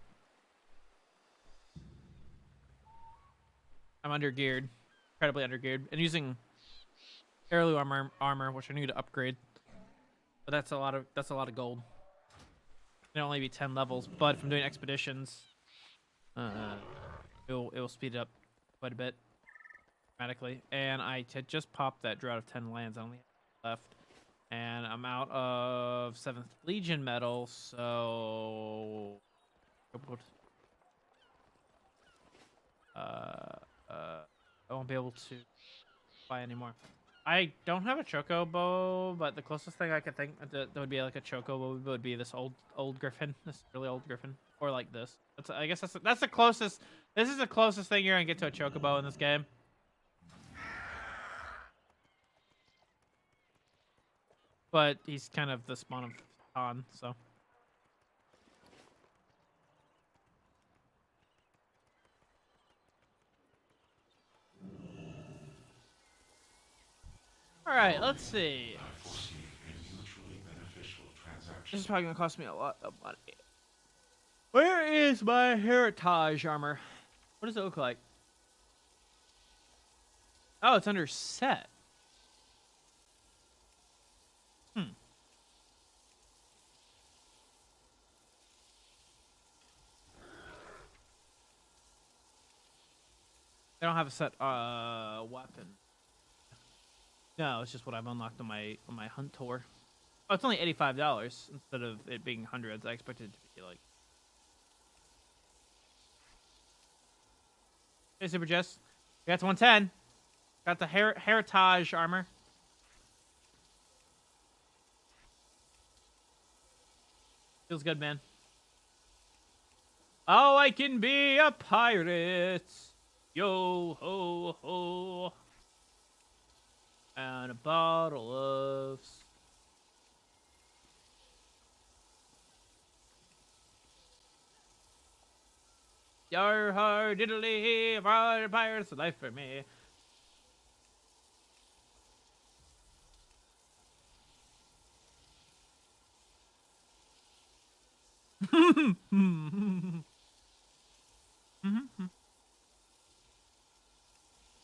I'm undergeared, incredibly undergeared, and using heirloom armor, which I need to upgrade. But that's a lot of gold. It'll only be 10 levels, but if I'm doing expeditions, it will speed it up quite a bit dramatically. And I just popped that drought of 10 lands. I only have left, and I'm out of 7th Legion metal, so I won't be able to buy anymore. I don't have a chocobo, but the closest thing I could think that would be like a chocobo would be this old griffin, this really old griffin, or like this. I guess that's the closest. This is the closest thing you're gonna get to a chocobo in this game. But he's kind of the spawn of Khan, so. All right, let's see. This is probably gonna cost me a lot of money. Where is my heritage armor? What does it look like? Oh, it's under set. They don't have a set weapon. No, it's just what I've unlocked on my hunt tour. Oh, it's only $85 instead of it being hundreds. I expected it to be like. Hey, Super Jess. We got to 110. Got the heritage armor. Feels good, man. Oh, I can be a pirate. Yo ho ho. And a bottle of. Yar har diddly, pirates, life for me.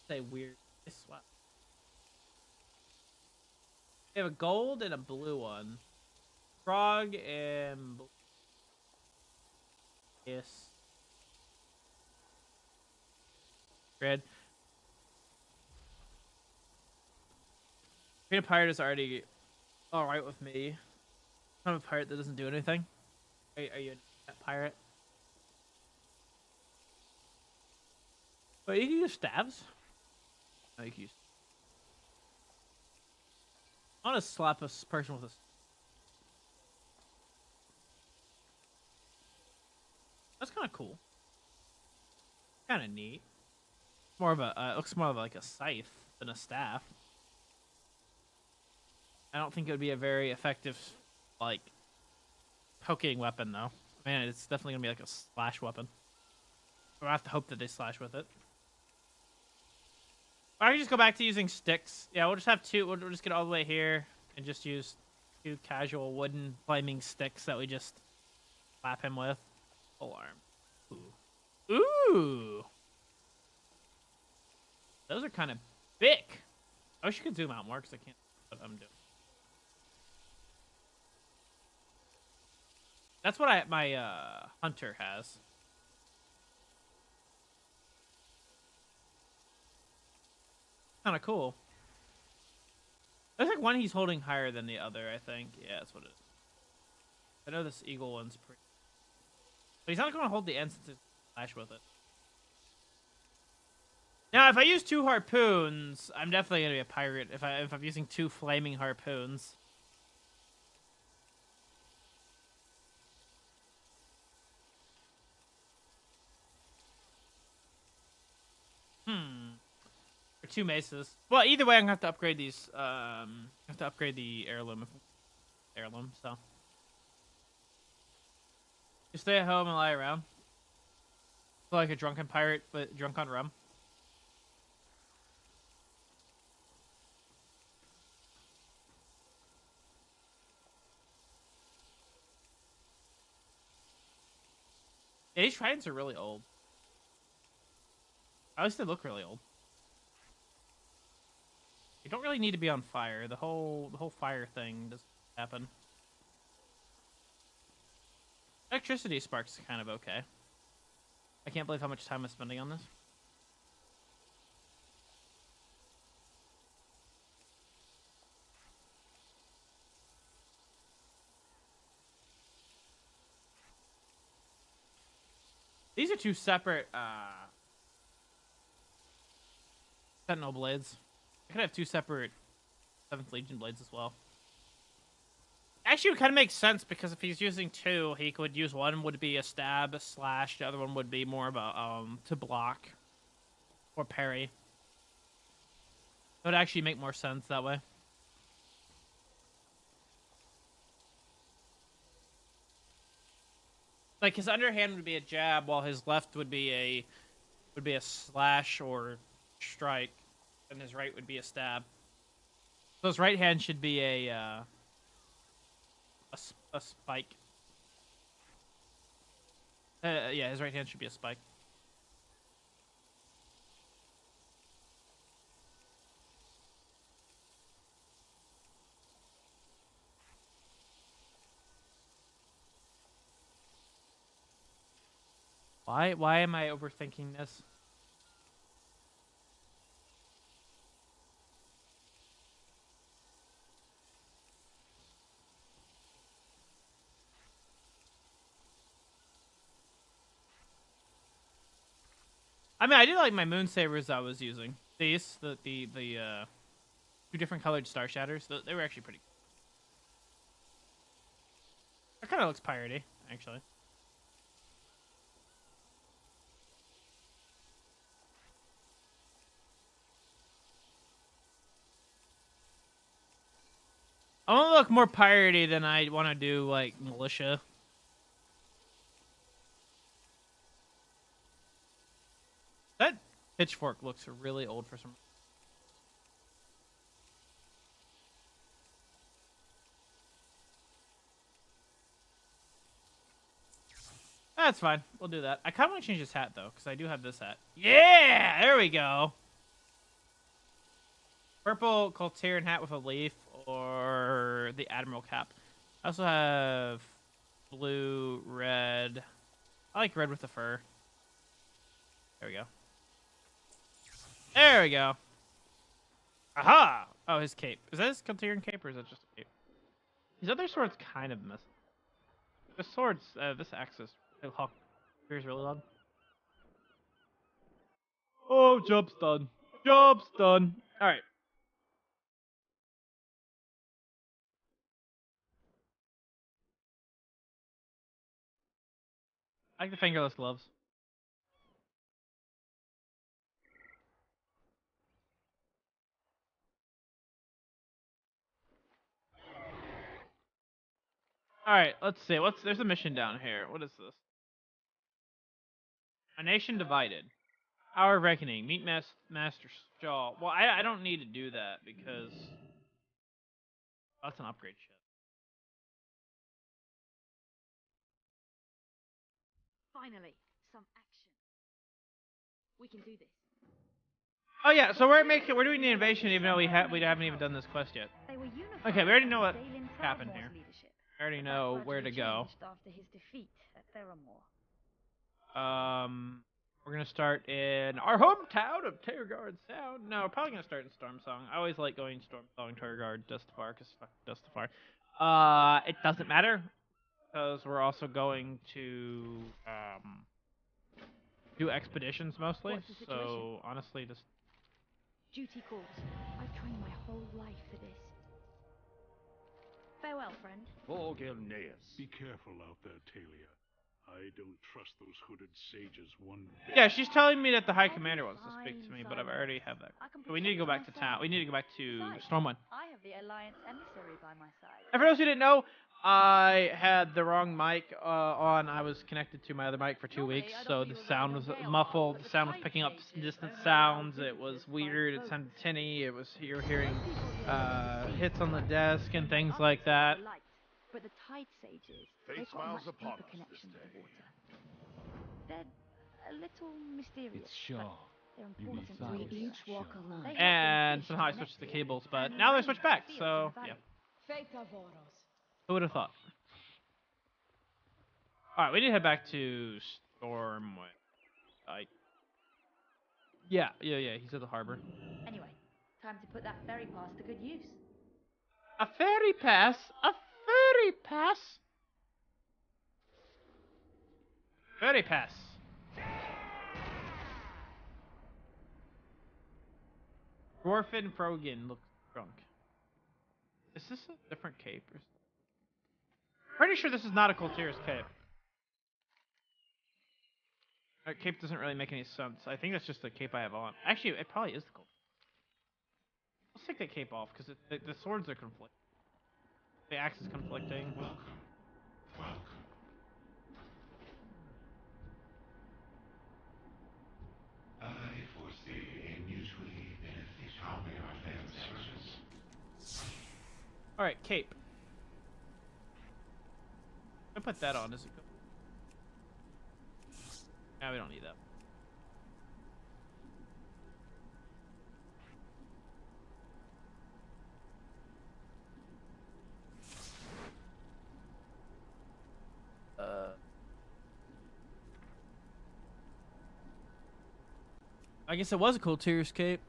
Say weird. Swap. We have a gold and a blue one. Frog and blue. Yes. Red. Being a pirate is already alright with me. I'm a pirate that doesn't do anything. Are you a pirate? Wait, you can use stabs? No, you can use. I want to slap a person with a. That's kind of cool. Kind of neat. More of a. It looks more of like a scythe than a staff. I don't think it would be a very effective, like, poking weapon though. Man, it's definitely gonna be like a slash weapon. I have to hope that they slash with it. Or I can just go back to using sticks. Yeah, we'll just have two. We'll just get all the way here and just use two casual wooden flaming sticks that we just slap him with. Full arm. Ooh. Ooh. Those are kind of big. I wish you could zoom out more because I can't. What I'm doing. That's what my hunter has. Kind of cool. There's like one he's holding higher than the other, I think. Yeah, that's what it is. I know this eagle one's pretty... But he's not going to hold the end since it's flash with it. Now, if I use 2 harpoons, I'm definitely going to be a pirate if I'm using 2 flaming harpoons. Or 2 maces. Well, either way, I'm going to have to upgrade these. I have to upgrade the heirloom. So. Just stay at home and lie around. Feel like a drunken pirate, but drunk on rum. Yeah, these tridents are really old. At least they look really old. You don't really need to be on fire. The whole fire thing doesn't happen. Electricity sparks kind of okay. I can't believe how much time I'm spending on this. These are 2 separate Sentinel blades. I could have 2 separate 7th Legion blades as well. Actually, it kind of makes sense because if he's using 2, he could use one would be a stab, a slash. The other one would be more of a to block or parry. It would actually make more sense that way. Like his underhand would be a jab, while his left would be a slash or strike, and his right would be a stab. So his right hand should be a spike. Yeah, his right hand should be a spike. Why am I overthinking this? I mean, I do like my moon sabers I was using. These, the 2 different colored star shatters. They were actually pretty. It kind of looks piratey, actually. I want to look more piratey than I want to do like militia. That pitchfork looks really old for some. That's fine. We'll do that. I kind of want to change this hat though, because I do have this hat. Yeah, there we go. Purple Colterian hat with a leaf, or the Admiral cap. I also have blue, red. I like red with the fur. There we go. There we go. Aha! Oh, his cape. Is that his Colterian cape, or is that just a cape? His other sword's kind of missing. This sword's, this axe is, hawk appears really loud. Oh, job's done. Job's done. Alright. I like the fingerless gloves. Alright, let's see. There's a mission down here. What is this? A nation divided. Hour of Reckoning. Meet Master Jaw. Well, I don't need to do that because that's an upgrade ship. Finally, some action. We can do this. Oh yeah, so we're doing the invasion even though we haven't even done this quest yet. Okay, we already know what happened here. I already know where to go. After his defeat at Theramore. We're gonna start in our hometown of Terragard Sound. No, we're probably gonna start in Storm Song. I always like going Storm Song, Terragard, Dustafar, because fuck Dustafar. It doesn't matter, because we're also going to do expeditions mostly. What's the situation? So honestly, just Duty calls. I've trained my whole life for this. Farewell, friend. Be careful out there, Talia. I don't trust those hooded sages one bit. yeah, she's telling me that the High Commander wants to speak to me, but I've already have that. So we need to go back to town. We need to go back to Stormwind. I have the Alliance emissary by my side. And for those who didn't know, I had the wrong mic on. I was connected to my other mic for 2 weeks, so the sound was muffled. The sound was picking up distant sounds. It was weird. It sounded tinny. It was you were hearing hits on the desk and things like that. But the Tide Sages, Fate they've got a smiles much upon deeper us connection this to the day. water. They're a little mysterious. It's Shaw. They're You need important to silence. us. We each walk Sure. alone. They help And fish somehow I to switched the connect cables, here, but and now they're rain switched to back. fields So in the yeah, valley. Fetavoros. who would have thought? All right, we need to head back to Stormwind. Yeah. He's at the harbor. Anyway, time to put that ferry pass to good use. A ferry pass. A ferry pass. Ferry pass. Gorfin Frogan looks drunk. Is this a different cape? Or... Pretty sure this is not a Coltyr's cape. That cape doesn't really make any sense. I think that's just the cape I have on. Actually, it probably is the Colt. Let's take that cape off, because the swords are conflicting. The axe is conflicting. Welcome. I foresee a mutually beneficial transactions. Alright, cape. I put that on, is it good? No, we don't need that. I guess it was a cool Tyr's cape.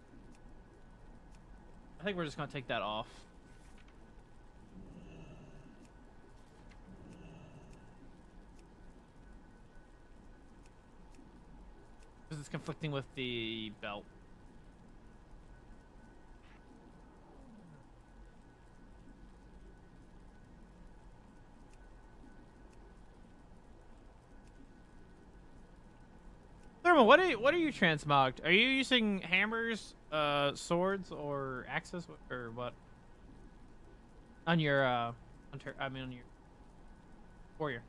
I think we're just gonna take that off. Because it's conflicting with the belt. Thermal, what are you transmogged? Are you using hammers, swords, or axes, or what? On your hunter, I mean on your warrior.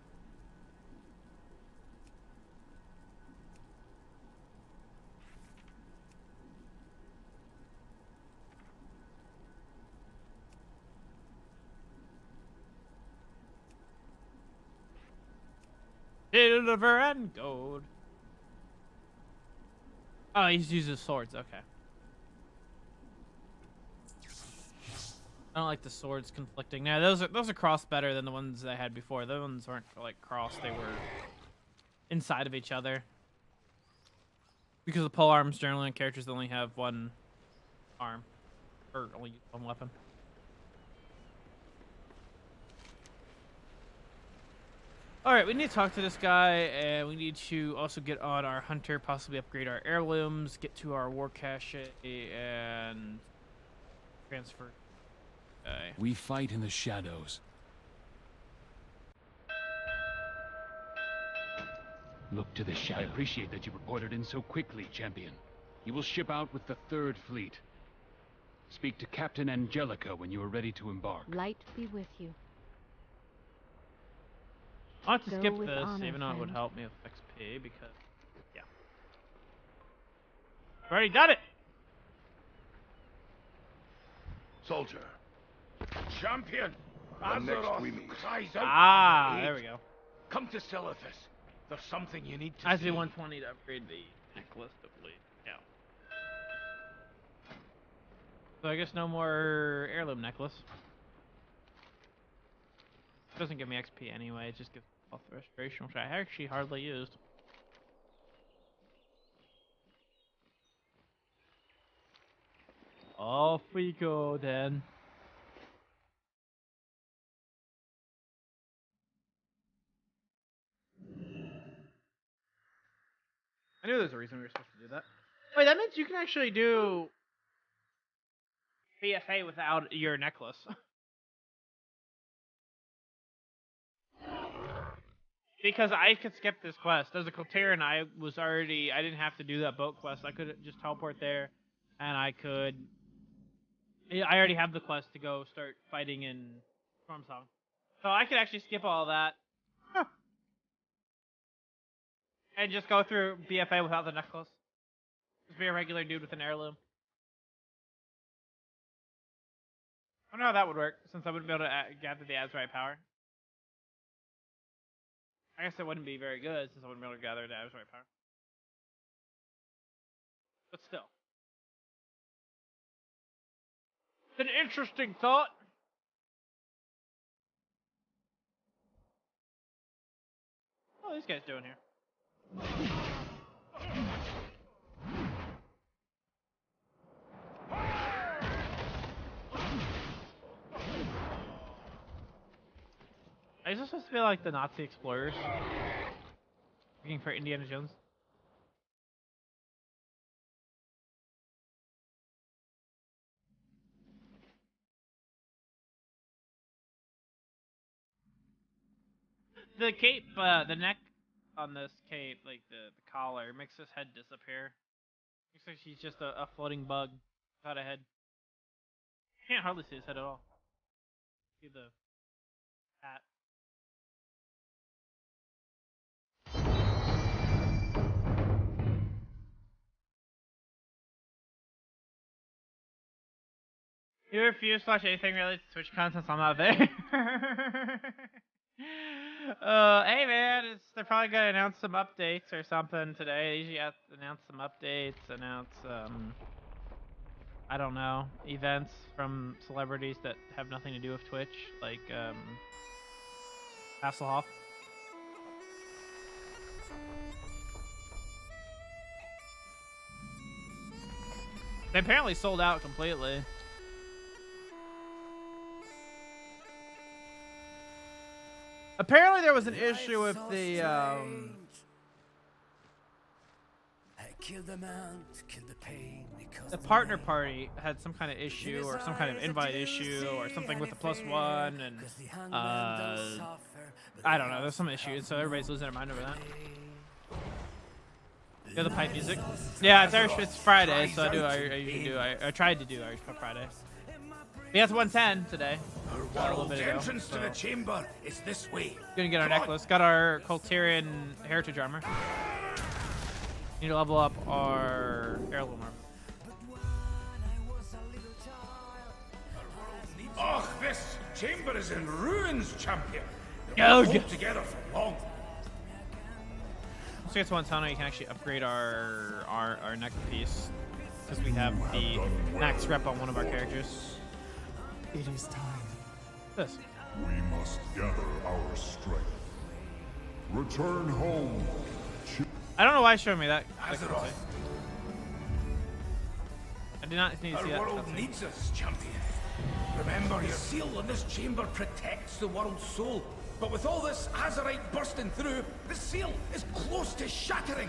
Silver and gold. Oh, he uses swords. Okay. I don't like the swords conflicting. Now those are crossed better than the ones I had before. The ones weren't like crossed; they were inside of each other. Because the pole arms generally on characters that only have one arm, or only use one weapon. Alright, we need to talk to this guy, and we need to also get on our hunter, possibly upgrade our heirlooms, get to our war cache, and transfer. We fight in the shadows. Look to the shadow. I appreciate that you reported in so quickly, champion. You will ship out with the 3rd Fleet. Speak to Captain Angelica when you are ready to embark. Light be with you. I'll have to Go skip with this, honor, even though it would friend. help me with XP, because, yeah. I've already done it! Soldier. Champion! When next Azeroth we meet. cries out Ah, for there aid. we go. Come to Silithus. There's something you need to I see. see 120 to upgrade the necklace, hopefully. Yeah. So I guess no more heirloom necklace. It doesn't give me XP anyway, it just gives health restoration, which I actually hardly used. Off we go then. I knew there was a reason we were supposed to do that. Wait, that means you can actually do BFA without your necklace. Because I could skip this quest. As a Coltarian, I didn't have to do that boat quest. I could just teleport there, and I already have the quest to go start fighting in Stormsong. So I could actually skip all that. And just go through BFA without the necklace. Just be a regular dude with an heirloom. I don't know how that would work, since I wouldn't be able to gather the Azerite power. I guess it wouldn't be very good, since I wouldn't be able to gather the Azerite power. But still. It's an interesting thought. What are these guys doing here? Is this supposed to be like the Nazi explorers? Looking for Indiana Jones? The cape, the neck on this cape, like the collar, makes his head disappear. Looks like she's just a floating bug without a head. Can't hardly see his head at all. See the hat. You refuse to watch anything related to Twitch content, so I'm not there. Hey man, they're probably gonna announce some updates or something today. They usually have to announce some updates, announce I don't know, events from celebrities that have nothing to do with Twitch, like Hasselhoff. They apparently sold out completely. Apparently there was an issue with the partner party had some kind of issue or some kind of invite issue or something with the +1 and I don't know, there's some issues, so everybody's losing their mind over that. You know the pipe music? Yeah, it's Friday, so I tried to do Irish Pub Friday. We have 110 today. A little bit ago. Entrance to the chamber is this way. Gonna get our necklace. Got our Coltarian heritage armor. Need to level up our heirloom armor. Oh, this chamber is in ruins, champion. Go together for long. Once we get to 110, you can actually upgrade our neck piece because we have the max rep on one of our characters. It is time. This. We must gather our strength. Return home. I don't know why it's showing me that. I did not need to see that. Our world needs us, champion. Remember, your seal in this chamber protects the world's soul. But with all this Azerite bursting through, the seal is close to shattering.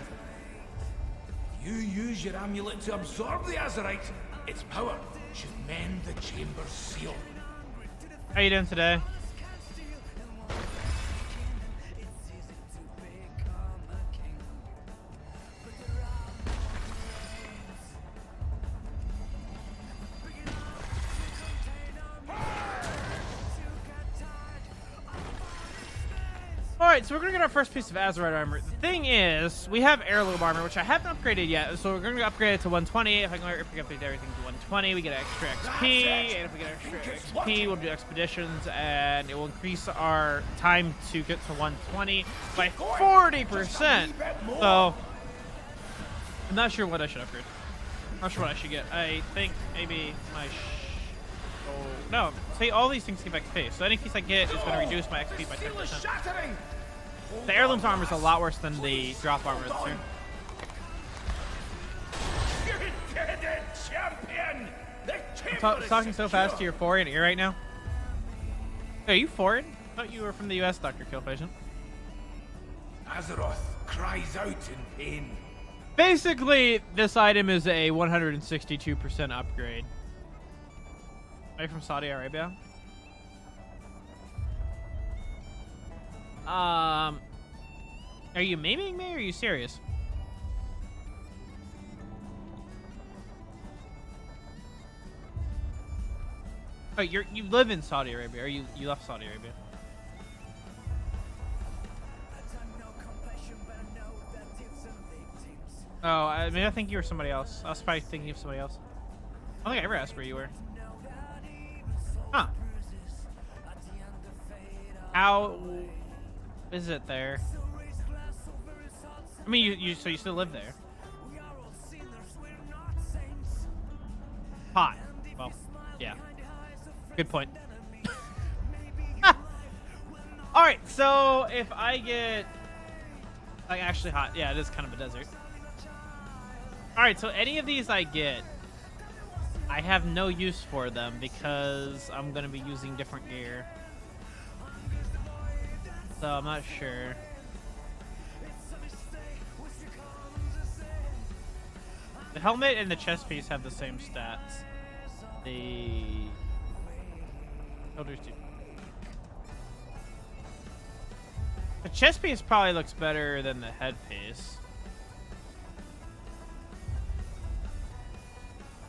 If you use your amulet to absorb the Azerite, its power should mend the chamber's seal. How you doing today? Alright, so we're gonna get our first piece of Azerite armor. The thing is, we have heirloom armor, which I haven't upgraded yet, so we're gonna upgrade it to 120. If we upgrade everything to 120, we get extra XP, and if we get extra XP, we'll do expeditions, and it will increase our time to get to 120 by 40%. So, I'm not sure what I should upgrade. I'm not sure what I should get. I think maybe my no, see, all these things give XP, so any piece I get is going to reduce my XP by 10%. The heirloom's armor is a lot worse than the drop armor this turn. You did it, champion! The I'm talking so fast to your foreign ear right now. Are you foreign? I thought you were from the U.S., Dr. Killpatient. Azeroth cries out in pain. Basically, this item is a 162% upgrade. Are you from Saudi Arabia? Are you memeing me or are you serious? Oh, you live in Saudi Arabia, or you left Saudi Arabia? Oh, I mean, I think you were somebody else. I was probably thinking of somebody else. I don't think I ever asked where you were. Huh. How is it there? I mean, so you still live there? Hot. Well, yeah. Good point. All right, so if I get like actually hot, yeah, it is kind of a desert. All right, so any of these I get, I have no use for them because I'm gonna be using different gear. So I'm not sure. The helmet and the chest piece have the same stats. The shoulders do. The chest piece probably looks better than the head piece.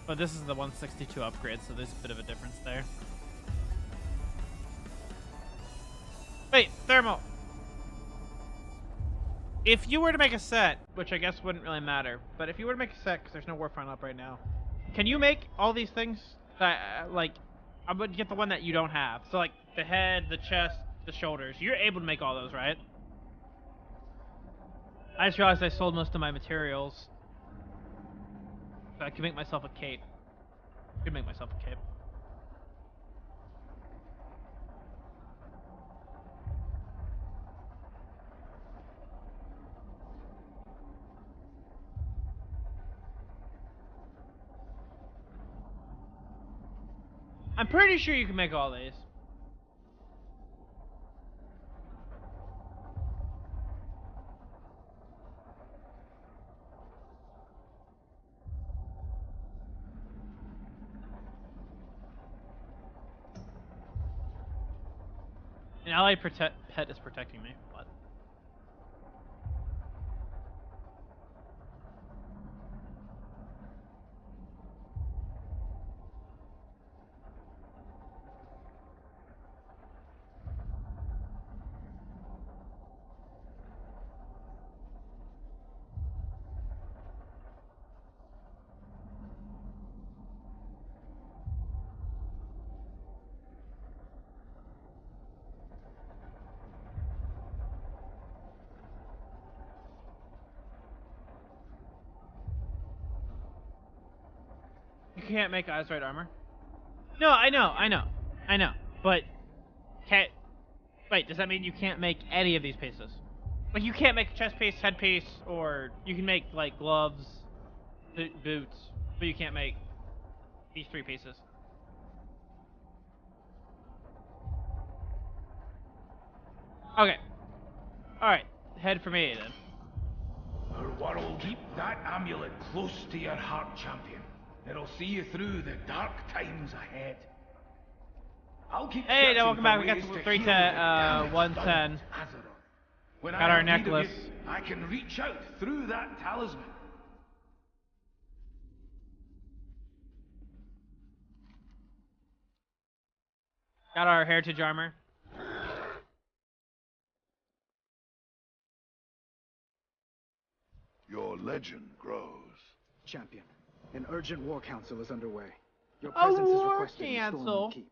But this is the 162 upgrade, so there's a bit of a difference there. Wait, Thermal. If you were to make a set, which I guess wouldn't really matter, but if you were to make a set, because there's no Warfront up right now, can you make all these things that, like, I'm going to get the one that you don't have. So, like, the head, the chest, the shoulders. You're able to make all those, right? I just realized I sold most of my materials. So I can make myself a cape. I could make myself a cape. I'm pretty sure you can make all these. An ally pet is protecting me. What? You can't make Eyesright armor. No, I know. But can't. Wait, does that mean you can't make any of these pieces? Like you can't make a chest piece, head piece, or you can make like gloves, boots, but you can't make these three pieces. Okay. All right. Head for me then. Our world, keep that amulet close to your heart, champion. It'll see you through the dark times ahead. I'll keep hey, searching welcome back. We for got ways to to 310, 110. When Got I our have need of necklace. you, I can reach out through that talisman. Got our heritage armor. Your legend grows. Champion, an urgent war council is underway. Your A presence is war requested in council? Stormwind Keep.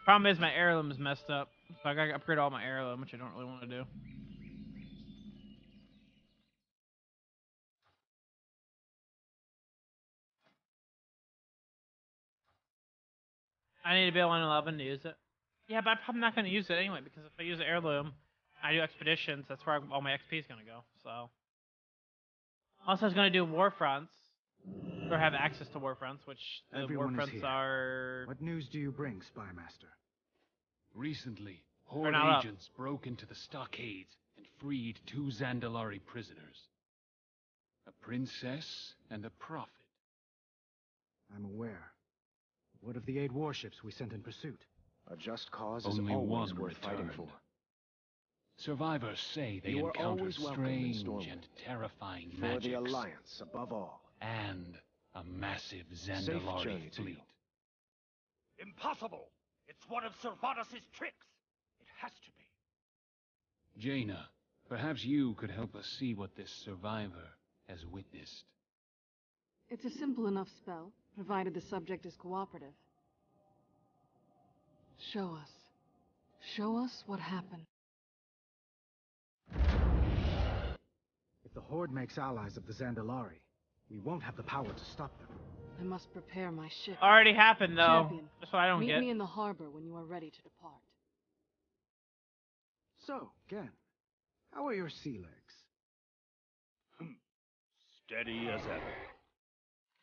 Problem is my heirloom is messed up, so I gotta upgrade all my heirloom, which I don't really want to do. I need to be on 11 to use it. Yeah, but I'm not gonna use it anyway because if I use the heirloom, I do expeditions. That's where all my XP is gonna go. So, unless I was gonna do war fronts or have access to war fronts, which the Everyone war is fronts here. are. What news do you bring, Spymaster? Recently, Horde not up. agents broke into the stockades and freed 2 Zandalari prisoners. A princess and a prophet. I'm aware. What of the 8 warships we sent in pursuit? A just cause is Only always one worth fighting returned. for. Survivors say they You are encountered always welcome in strange Stormwind. and terrifying For magics. the Alliance, above all. And a massive Safe Zandalari journey to fleet. you. Impossible! It's one of Sylvanas' tricks! It has to be. Jaina, perhaps you could help us see what this survivor has witnessed. It's a simple enough spell, provided the subject is cooperative. Show us. Show us what happened. If the Horde makes allies of the Zandalari, we won't have the power to stop them. I must prepare my ship. Already happened though. Champion, That's what I don't meet get. me in the harbor when you are ready to depart. So, Gen, how are your sea legs? Steady as ever.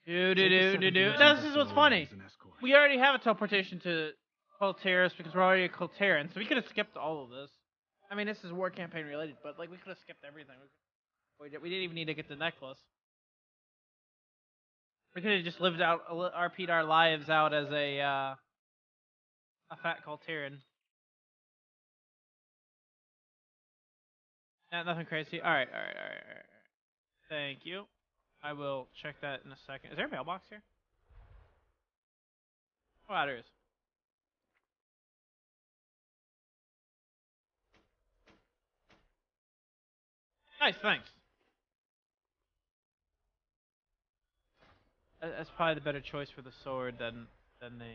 Do. Take a This is what's 17 funny. as an escort. We already have a teleportation to Colteris because we're already a Colteran, so we could have skipped all of this. I mean, this is war campaign related, but like we could have skipped everything. We didn't even need to get the necklace. We could have just lived out, RP'd our lives out as a fat Colteran. Nothing crazy. All right. Thank you. I will check that in a second. Is there a mailbox here? Oh, there is. Nice, thanks. That's probably the better choice for the sword than the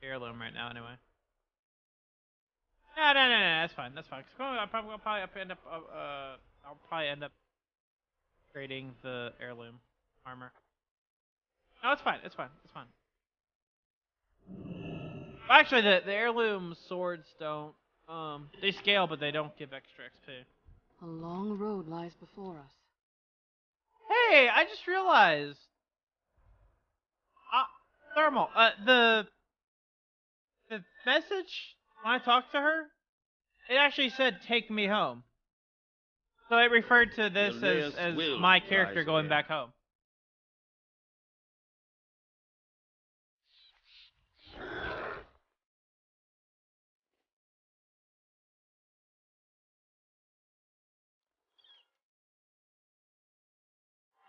heirloom right now, anyway. No, that's fine. That's fine. I'll probably end up trading the heirloom armor. No, it's fine. It's fine. Actually, the heirloom swords don't. They scale, but they don't give extra XP. A long road lies before us. Hey, I just realized. Thermal. The message when I talked to her, it actually said "Take me home." So it referred to this as my character going back home.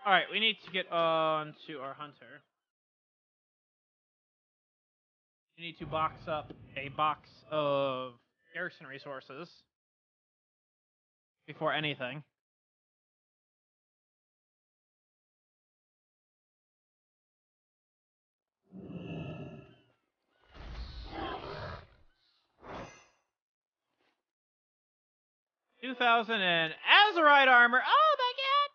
Alright, we need to get on to our hunter. We need to box up a box of garrison resources before anything. $2,000 and Azerite armor. Oh my god!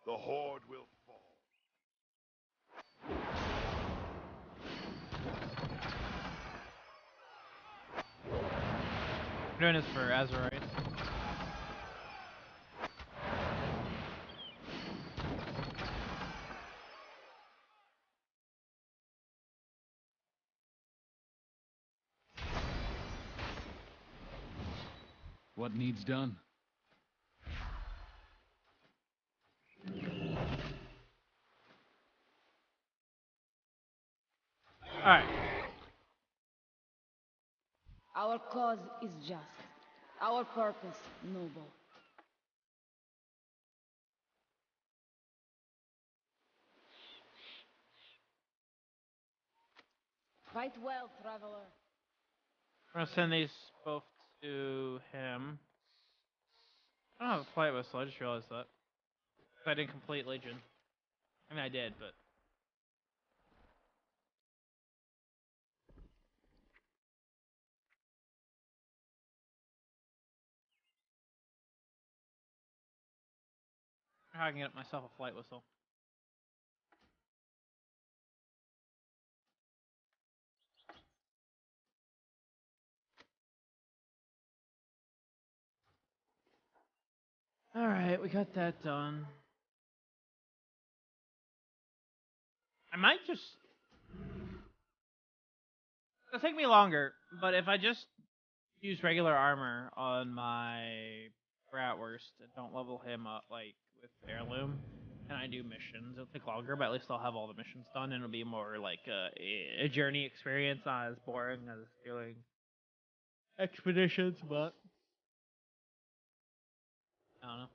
The Horde will fall. We're doing this for Azerites. What needs done? Alright. Our cause is just. Our purpose noble. Fight well, traveler. We're gonna send these both to him. I don't have a flight whistle, I just realized that. I didn't complete Legion. I mean, I did, but... How I can get myself a flight whistle. Alright, we got that done. I might just... It'll take me longer, but if I just use regular armor on my Bratwurst and don't level him up, like, with Heirloom, and I do missions, it'll take longer, but at least I'll have all the missions done, and it'll be more like a journey experience, not as boring as doing expeditions, but... I don't know.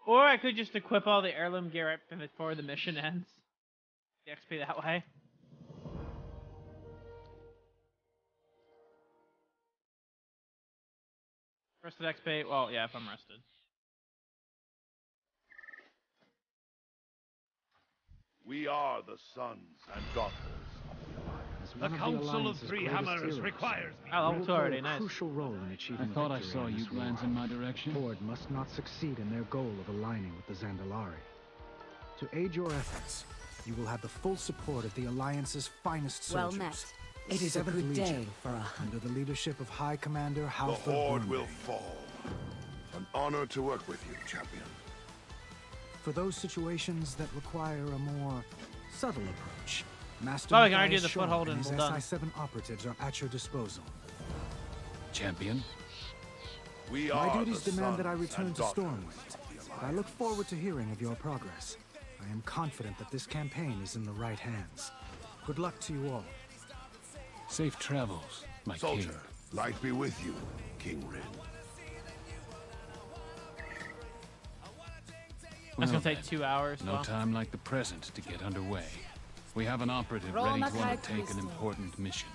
Or I could just equip all the heirloom gear right before the mission ends. The XP that way. Rested XP, well, yeah, if I'm rested. We are the sons and daughters of the Alliance. The Council of Three Hammers requires me. I level 2 already, a nice. crucial role in achieving I thought I victory saw in you this war. glance in my direction. Horde must not succeed in their goal of aligning with the Zandalari. To aid your efforts, you will have the full support of the Alliance's finest soldiers. Well met. It is a Seventh good Legion, day for a hunt. under the leadership of High Commander Halford The Horde Burnley. will fall. An honor to work with you, champion. For those situations that require a more subtle approach, Master Oh, we can already Matthias do the Shaw foothold and and his we're done. SI-7 operatives are at your disposal. Champion? We My are duties the demand that I sons return and to daughters Stormwind, of the but I look forward to hearing of your progress. I am confident that this campaign is in the right hands. Good luck to you all. Safe travels, my Soldier, king. light be with you, King Rin. That's Well gonna take then, 2 hours. No well. time like the present to get underway. We have an operative Roll ready my to card, undertake an Crystal. important mission.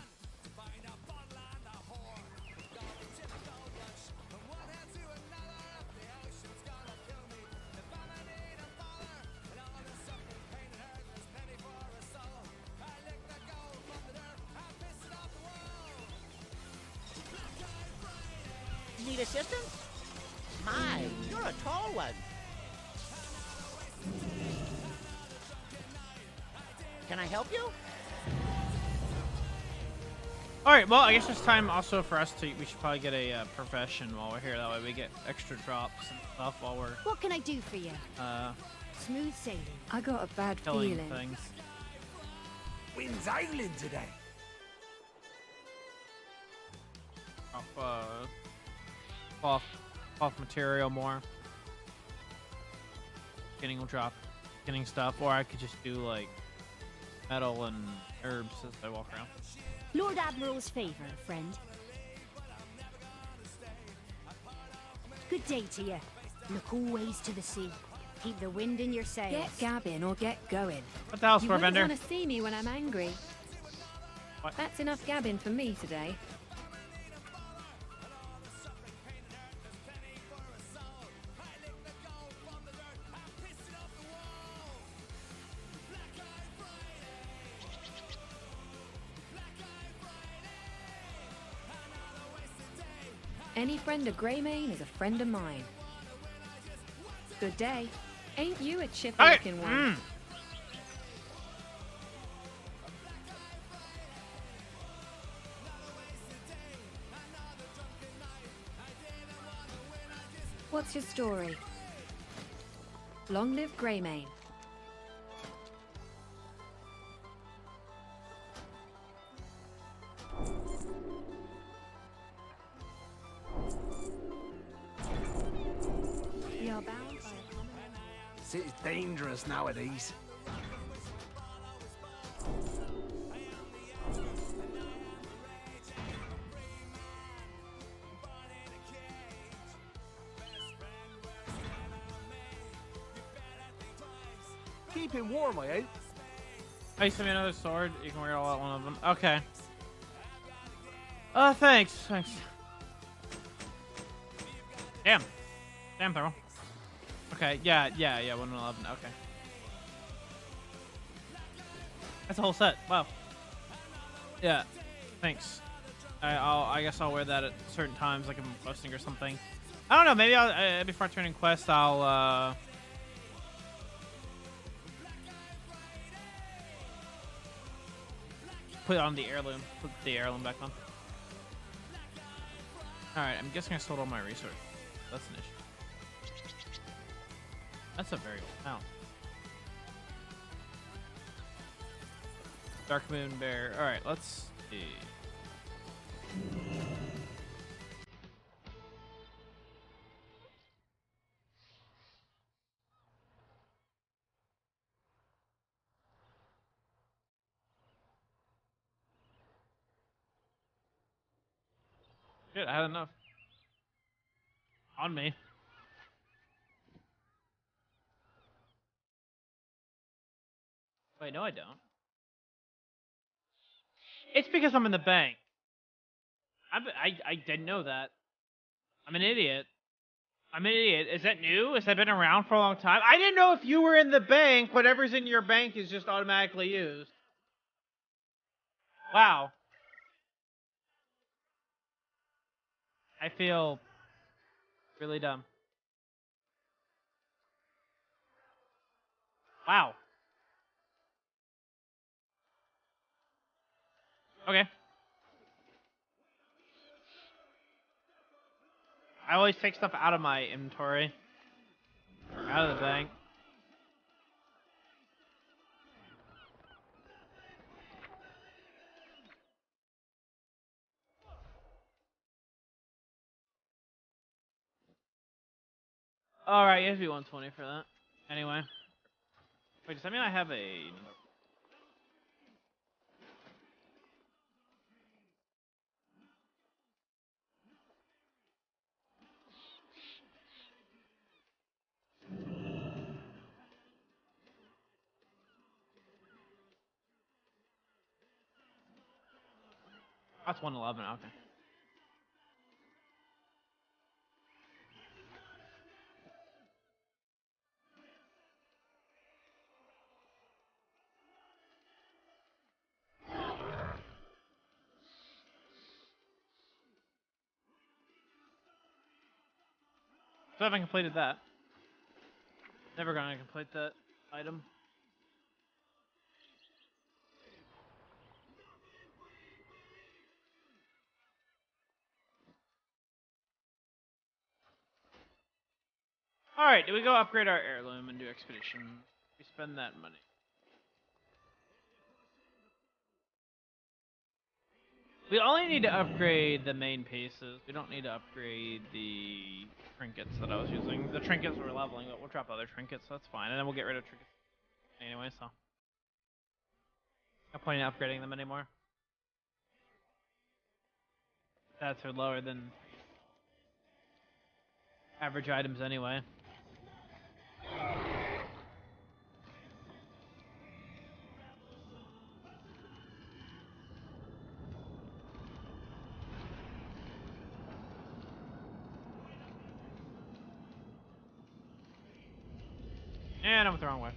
Need assistance? My, you're a tall one. Can I help you? Alright, well, I guess it's time also for us to... We should probably get a profession while we're here. That way we get extra drops and stuff while we're... What can I do for you? Smooth sailing. I got a bad killing feeling. things. Wind's island today. Off material more. Getting will drop getting stuff, or I could just do like metal and herbs as I walk around. Lord Admiral's favor, friend. Good day to you. Look always to the sea. Keep the wind in your sails. Get gabbing or get going. What the hell's You for, wouldn't Bender? want to see me when I'm angry. What? That's enough gabbing for me today. Any friend of Greymane is a friend of mine. Good day. Ain't you a chippy looking one? What's your story? Long live Greymane. We are bound by a common... City's dangerous nowadays. Keeping warm, I hope. Oh, you sent me another sword. You can wear all at one of them. Okay. Thanks. Damn. Damn, Thermal. Okay, yeah, 111, okay. That's a whole set, wow. Yeah, thanks. I guess I'll wear that at certain times, like if I'm questing or something. I don't know, maybe I'll, before I turn in quest, I'll, put on the heirloom. Put the heirloom back on. Alright, I'm guessing I sold all my resources. That's an issue. That's a very old town. Dark Moon Bear. Alright, let's see. Shit, I had enough. On me. Wait, no I don't. It's because I'm in the bank. I didn't know that. I'm an idiot. I'm an idiot. Is that new? Has that been around for a long time? I didn't know if you were in the bank, whatever's in your bank is just automatically used. Wow. I feel really dumb. Wow. Okay. I always take stuff out of my inventory. Out of the bank. Alright, you have to be 120 for that. Anyway. Wait, does that mean I have a... That's 111, okay. So I haven't completed that. Never gonna complete that item. Alright, do we go upgrade our heirloom and do expedition? We spend that money. We only need to upgrade the main pieces. We don't need to upgrade the trinkets that I was using. The trinkets were leveling, but we'll drop other trinkets, so that's fine. And then we'll get rid of trinkets anyway, so. No point in upgrading them anymore. Stats are lower than average items anyway. And I went the wrong way.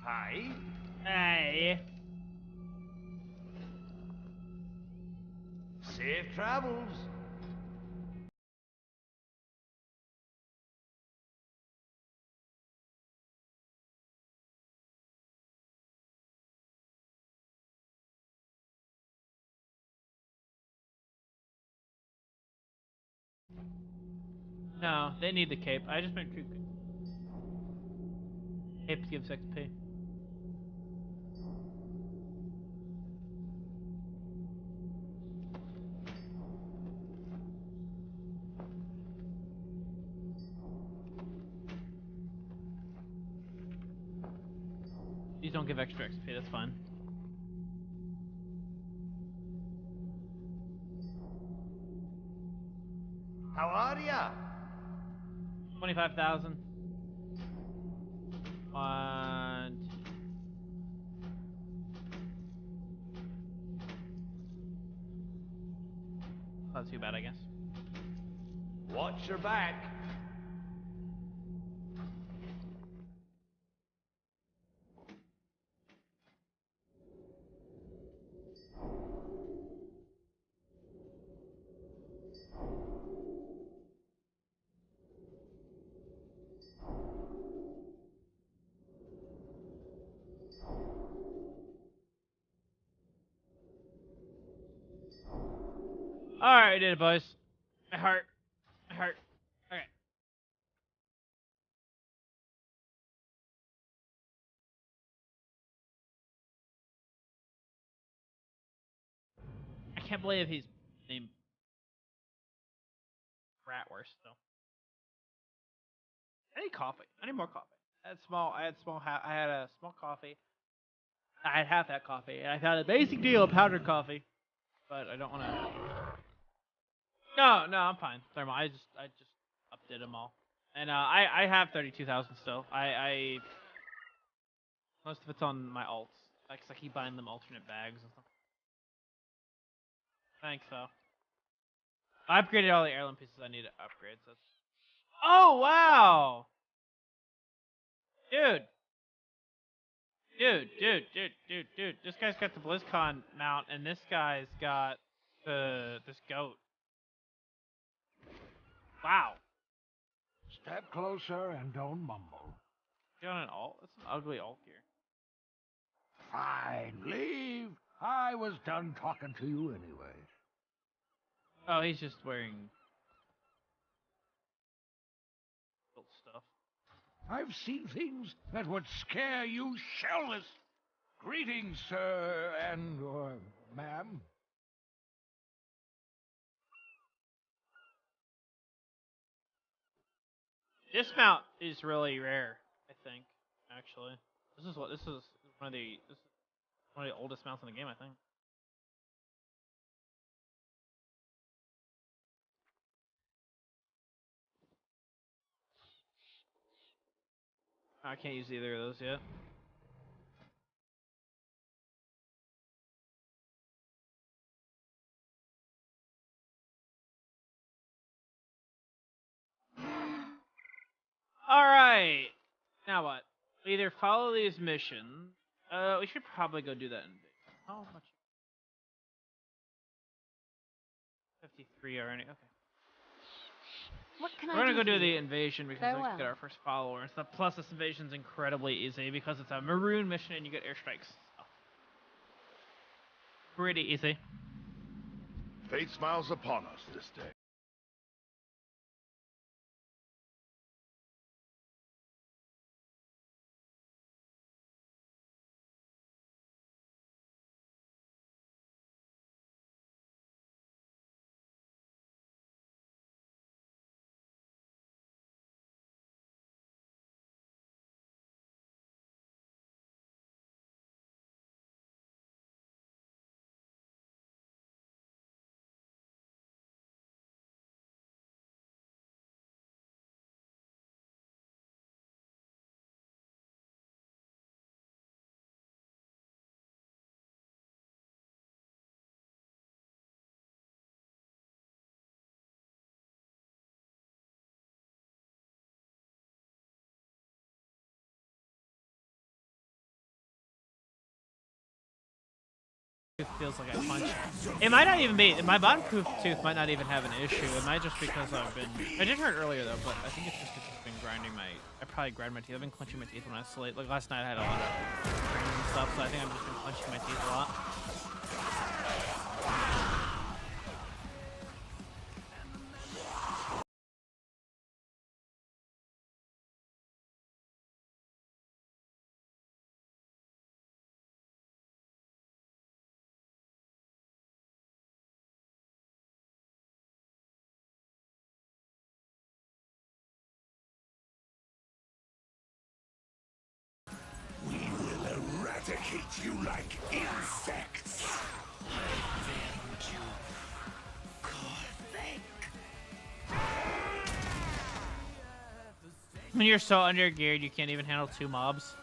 Hi. Hey. Safe travels. No, they need the cape. I just made 2 capes gives XP. These don't give extra XP, that's fine. How are ya? 25,000. And not too bad, I guess. Watch your back. Alright, we did it, boys. My heart. Okay. I can't believe he's named Bratwurst, though. I need coffee. I need more coffee. I had a small coffee. I had half that coffee, and I found a basic deal of powdered coffee. But I don't want to. No, I'm fine. Thermal. I just updid them all, and I have 32,000 still. I most of it's on my alts. Like, 'cause I keep buying them alternate bags and stuff. Thanks, though. I upgraded all the heirloom pieces I need to upgrade. So. Oh wow, dude. This guy's got the BlizzCon mount, and this guy's got this goat. Wow. Step closer and don't mumble. You on an alt? That's an ugly alt gear. Fine, leave. I was done talking to you anyway. Oh, he's just wearing stuff. I've seen things that would scare you shellless. Greetings, sir and/or ma'am. This mount is really rare, I think. Actually, this is one of the oldest mounts in the game, I think. I can't use either of those yet. Alright! Now what? We either follow these missions. We should probably go do that in how much? 53 already, okay. What can We're I gonna do go for do you? the invasion because we Farewell. can get our first follower and stuff. Plus, this invasion's incredibly easy because it's a maroon mission and you get airstrikes. So. Pretty easy. Fate smiles upon us this day. It feels like I punched. It might not even be. My bottom tooth might not even have an issue. It might just because I've been. I did hurt earlier though, but I think it's just because I've been grinding my. I probably grind my teeth. I've been clenching my teeth when I sleep. Like last night, I had a lot of dreams and stuff, so I think I've just been clenching my teeth a lot. We will eradicate you like insects. When you're so undergeared, you can't even handle 2 mobs.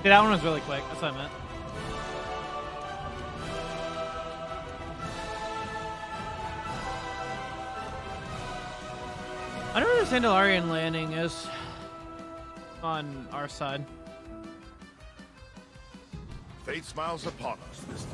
Yeah, that one was really quick. That's what I meant. I don't know where the Sandalarian landing is on our side. Fate smiles upon us this day.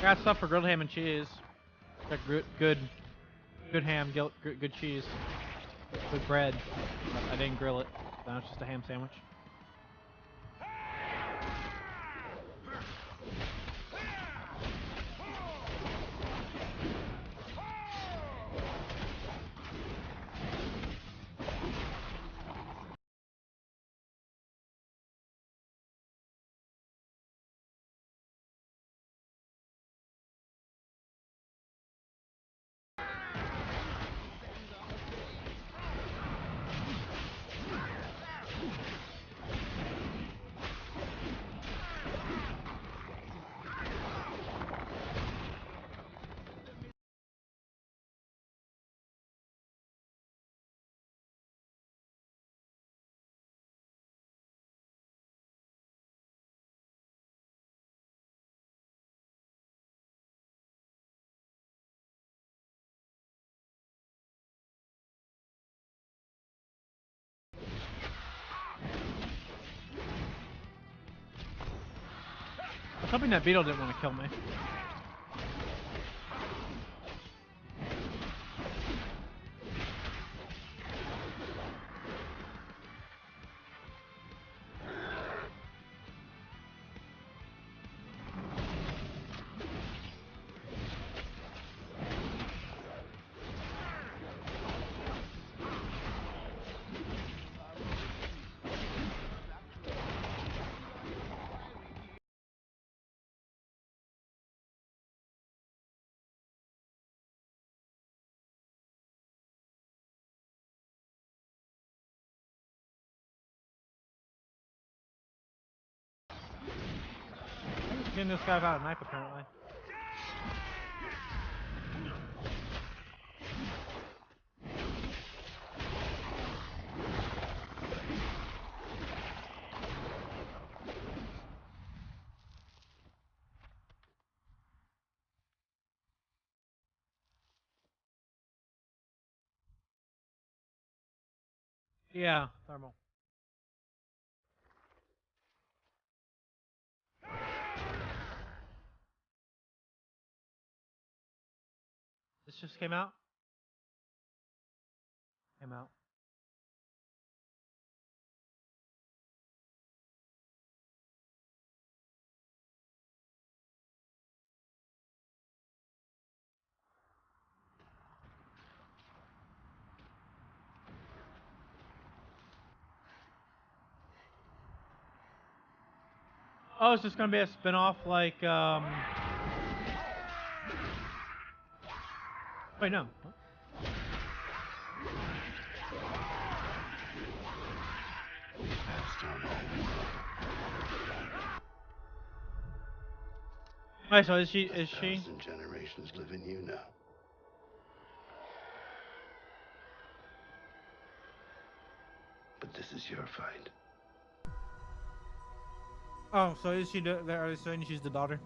Got stuff for grilled ham and cheese. Got good ham, good cheese, good bread. I didn't grill it. Now it's just a ham sandwich. I was hoping that beetle didn't want to kill me. Getting this guy without a knife, apparently. Yeah, thermal. This just came out? Came out. Oh, it's just gonna be a spin-off like, Wait, no. Wait, so is she? 1,000 generations live in you now. But this is your fight. Oh, so is she? Are they saying she's the daughter?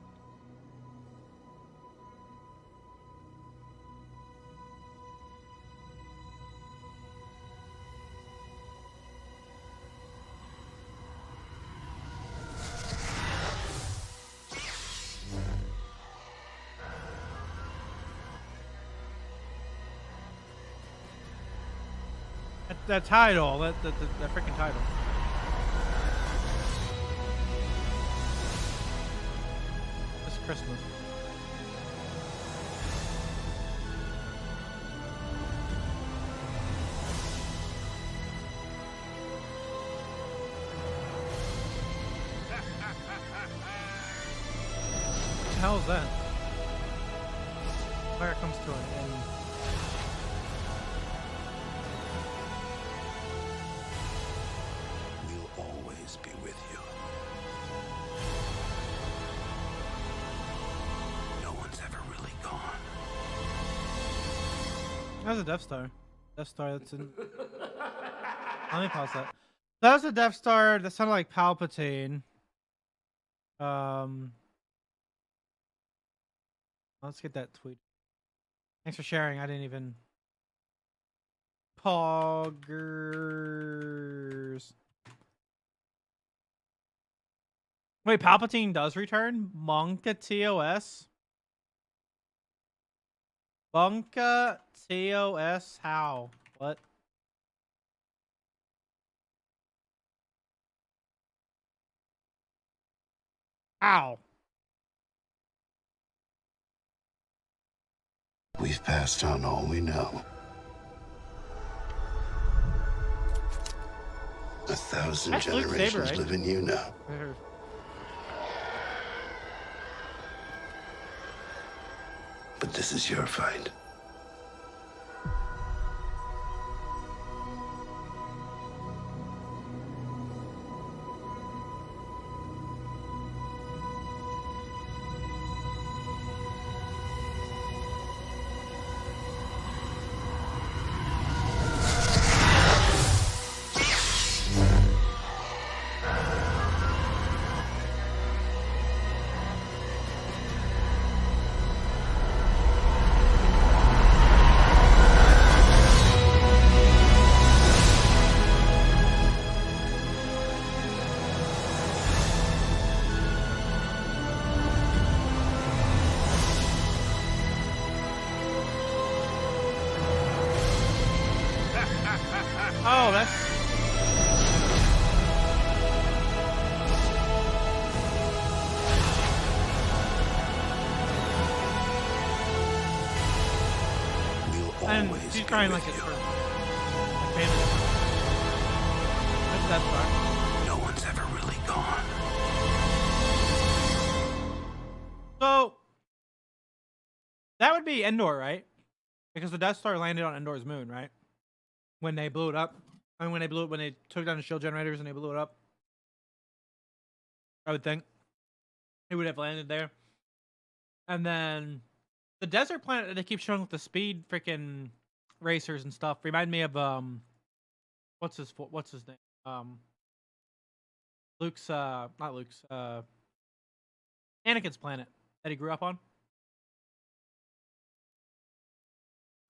That title, that freaking title. It's Christmas. What the hell is that? Fire comes to an end. Be with you. No one's ever really gone. That's a Death Star. Death Star that's in. Let me pause that. That was a Death Star that sounded like Palpatine. Let's get that tweet. Thanks for sharing. I didn't even. Poggers. Wait, Palpatine does return? Monka TOS? Bunka TOS how? What? How? We've passed on all we know. 1,000 That's Luke generations Saber, right? live in you now. But this is your fight. Oh, that's... And she's crying like it's her. That's fine. No one's ever really gone. So that would be Endor, right? Because the Death Star landed on Endor's moon, right? When they blew it up. I mean, when they took down the shield generators and they blew it up. I would think it would have landed there. And then the desert planet that they keep showing with the speed freaking racers and stuff remind me of what's his name? Luke's not Luke's Anakin's planet that he grew up on.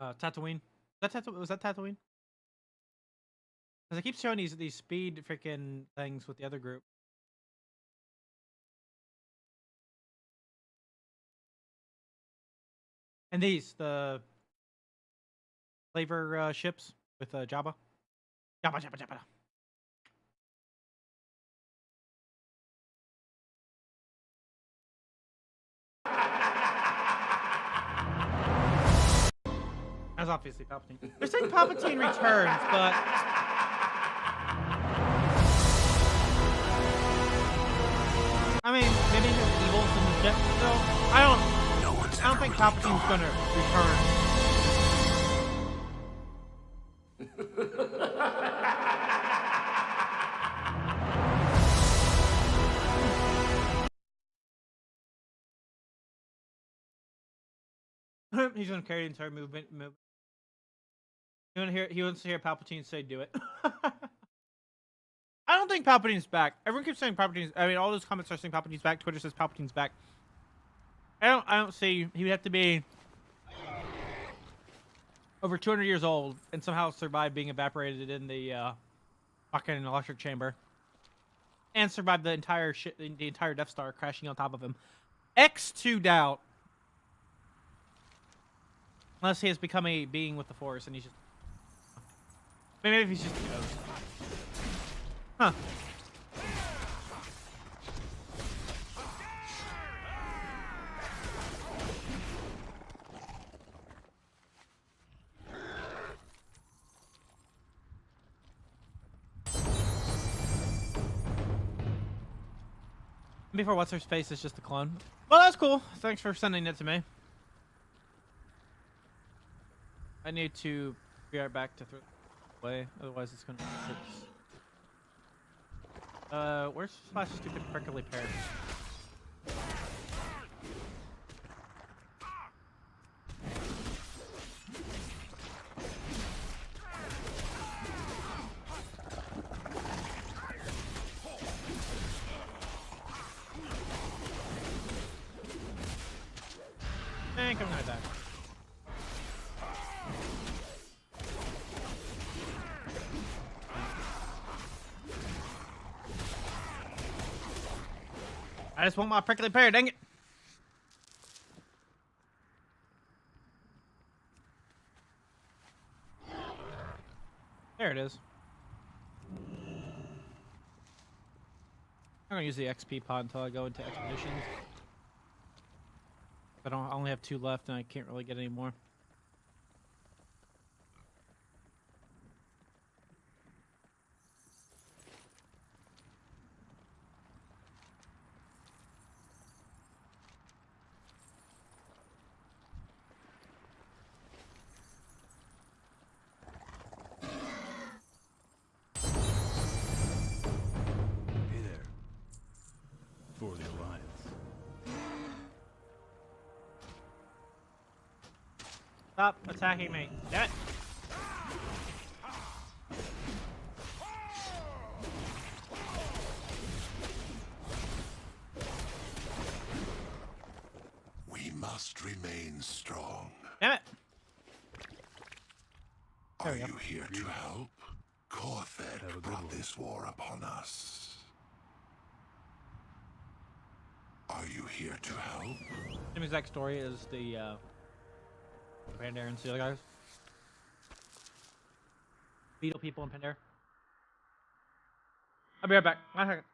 Tatooine. Was that Tatooine? Because I keep showing these speed freaking things with the other group. And the flavor ships with Jabba. Jabba. That's obviously Palpatine. They're saying Palpatine returns, but I mean, maybe his evil's in the ship still. I don't think Palpatine's gonna return. He's gonna carry the entire movement. He wants to hear Palpatine say, "Do it." I don't think Palpatine's back. Everyone keeps saying Palpatine's. I mean, all those comments are saying Palpatine's back. Twitter says Palpatine's back. I don't see. He would have to be over 200 years old and somehow survive being evaporated in the fucking electric chamber, and survive the entire Death Star crashing on top of him. X2 doubt. Unless he has become a being with the Force and he's just... Maybe if he's just a ghost. Huh. Before what's her face is just a clone. Well, that's cool. Thanks for sending it to me. I need to be right back to throw it away, otherwise it's gonna hurt. Where's my stupid prickly pear? I think I'm gonna die. I just want my prickly pear, dang it. There it is. I'm gonna use the XP pod until I go into expeditions. I only have 2 left, and I can't really get any more. Hey there. For the Alliance. Stop attacking me. Damn it. We must remain strong. Damn it. Are you here to help? Korthek brought this war upon us. Are you here to help? Same exact story as the Pandaren and Seal guys. Beetle people in Pandaren. I'll be right back. 1 second.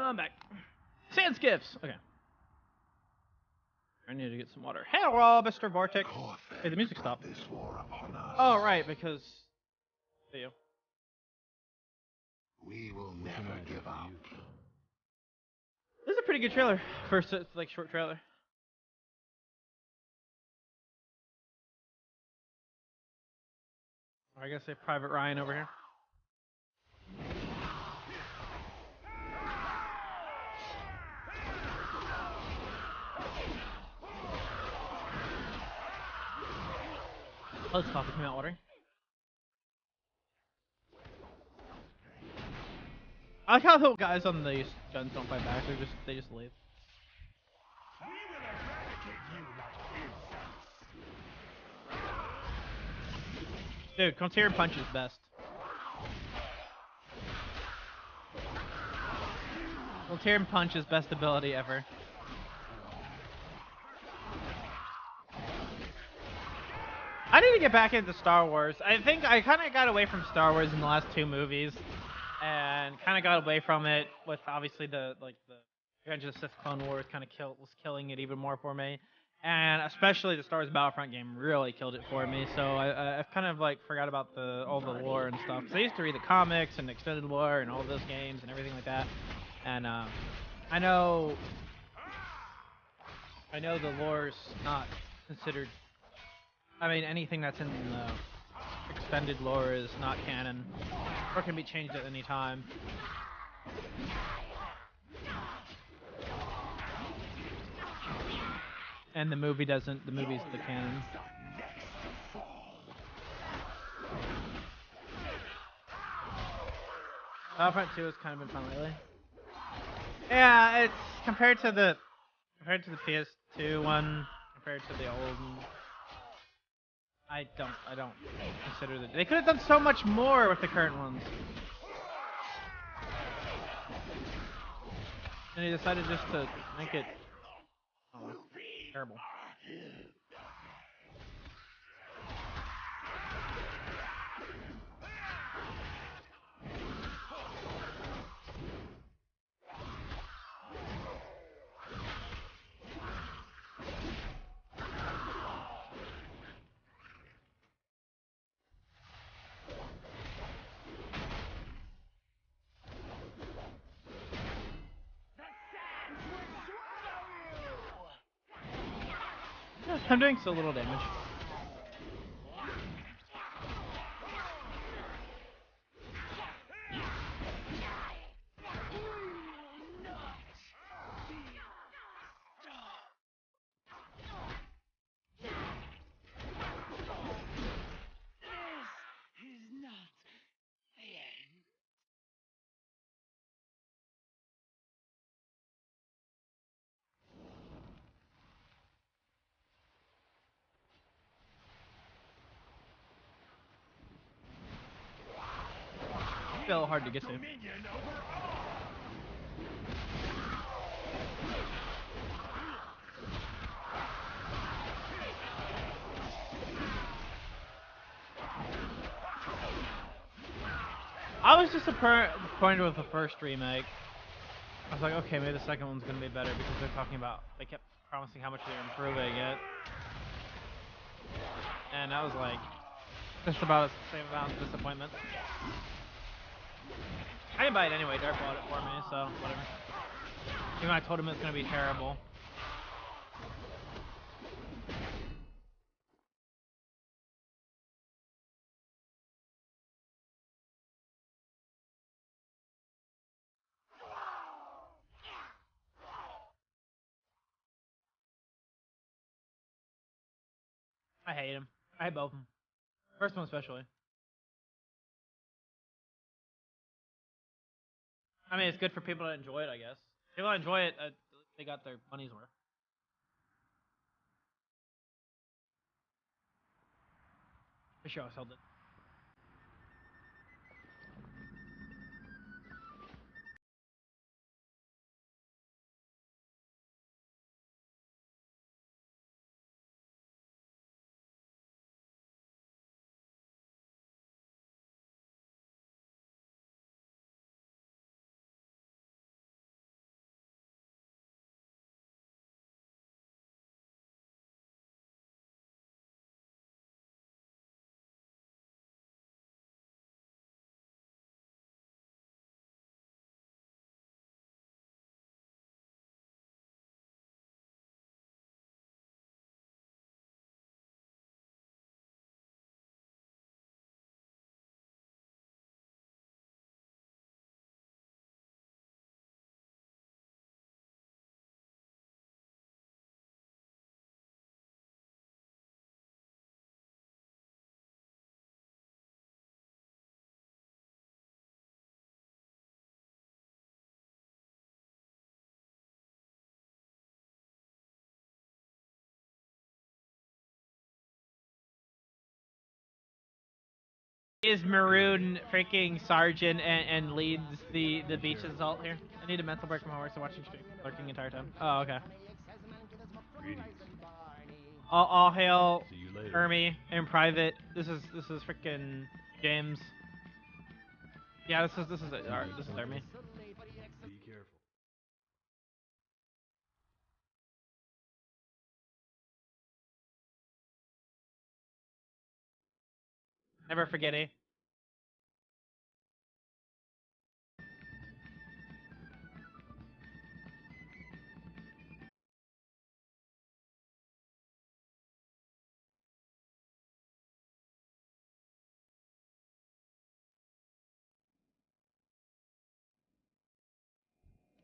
I'm back. Sand skiffs. Okay. I need to get some water. Hello, Mr. Vortex. Hey, the music stopped. This war upon us. Oh, right, because... See you. We will never give up. This is a pretty good trailer. First, it's like short trailer. Or I guess say Private Ryan over here. Let's stop the out watering. I like how the guys on these guns don't fight back. They just leave. We will eradicate you like insects. Dude, Consider Punch is best. Voltaren Punch is best ability ever. I need to get back into Star Wars. I think I kind of got away from Star Wars in the last 2 movies, and kind of got away from it with obviously the Revenge of the Sith Clone Wars kind of was killing it even more for me, and especially the Star Wars Battlefront game really killed it for me. So I've kind of like forgot about all the lore and stuff. Cause I used to read the comics and extended lore and all those games and everything like that, and I know the lore's not considered. I mean, anything that's in the extended lore is not canon, or can be changed at any time. And the movie doesn't. The movie's the canon. Battlefront 2 has kind of been fun lately. Yeah, it's compared to the PS2 one, compared to the old one. I don't consider that they could have done so much more with the current ones. And they decided just to make it terrible. Yeah, I'm doing so little damage. Still hard to get to. I was disappointed with the first remake. I was like, okay, maybe the second one's gonna be better because they kept promising how much they were improving it. And that was like, just about the same amount of disappointment. I didn't buy it anyway, Dirk bought it for me, so whatever. Even I told him it was gonna be terrible. I hate him. I hate both of them. First one especially. I mean, it's good for people to enjoy it, I guess. People that enjoy it, they got their money's worth. For sure, I sold it. is Maroon freaking sergeant and leads the beach assault here. I need a mental break from homework, so watching stream lurking the entire time. Oh, okay. Greetings. All hail See you later. Ermi in private. This is freaking James. Yeah, this is alright, this is Ermi. Be careful. Never forget it.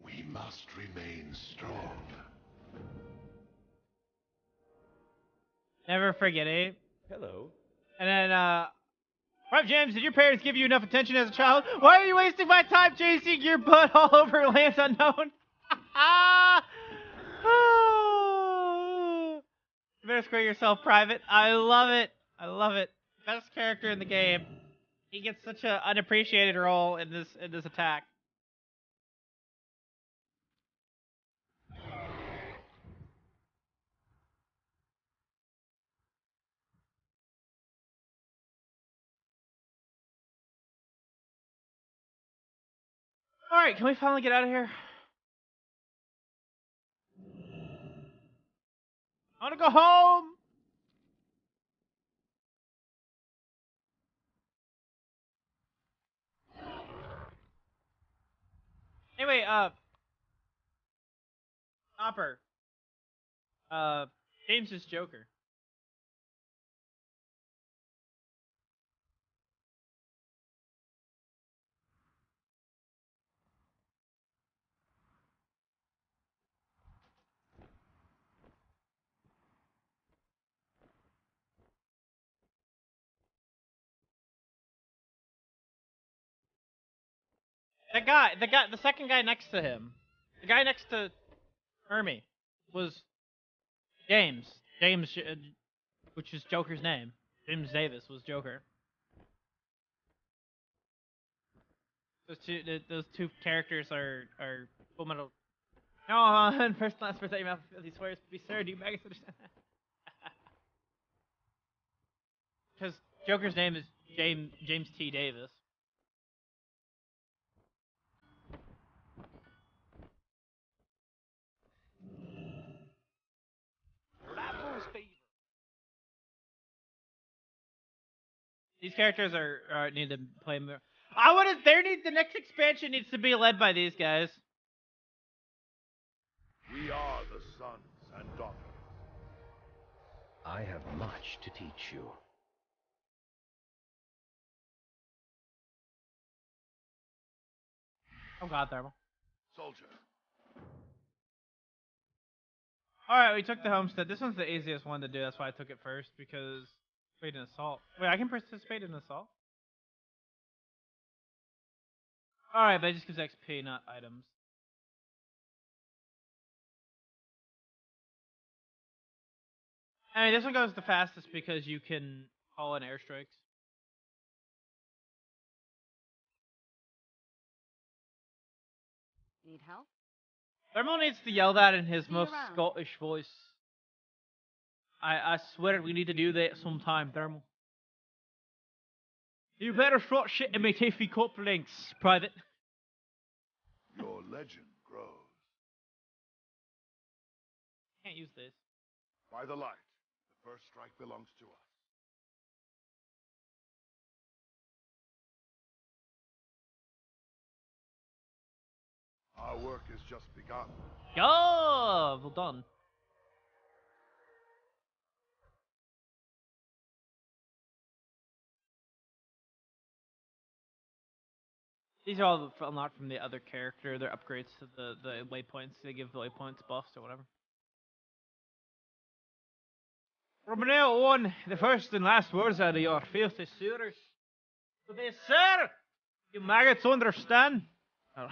We must remain strong. Never forget it. Hello. And then, Rev James, did your parents give you enough attention as a child? Why are you wasting my time chasing your butt all over lands unknown? You better square yourself private. I love it. I love it. Best character in the game. He gets such an unappreciated role in this attack. Alright, can we finally get out of here? I wanna go home! Anyway, Hopper. James is Joker. The second guy next to him, the guy next to Hermie, was James. James, which is Joker's name. James Davis was Joker. Those two characters are Full Metal. No, first last birthday mouth. He swears to be sir. Do you maggots understand that? Because Joker's name is James T. Davis. These characters are need to play more. The next expansion needs to be led by these guys. We are the sons and daughters. I have much to teach you. Oh god, Thermal. Soldier. Alright, we took the homestead. This one's the easiest one to do, that's why I took it first, because participate in assault. Wait, I can participate in assault? Alright, but it just gives XP, not items. I mean, this one goes the fastest because you can call in airstrikes. Need help? Thermal needs to yell that in his most Scottish voice. I swear we need to do that sometime, Thermal. You better start shitting me Tiffy couplings, Private. Your legend grows. Can't use this. By the light, the first strike belongs to us. Our work is just begun. Yeah, well done. These are all unlocked from the other character. They're upgrades to the waypoints. They give the waypoints buffs or whatever. From now on, the first and last words out of your filthy suitors will be, sir, you maggots understand? Oh.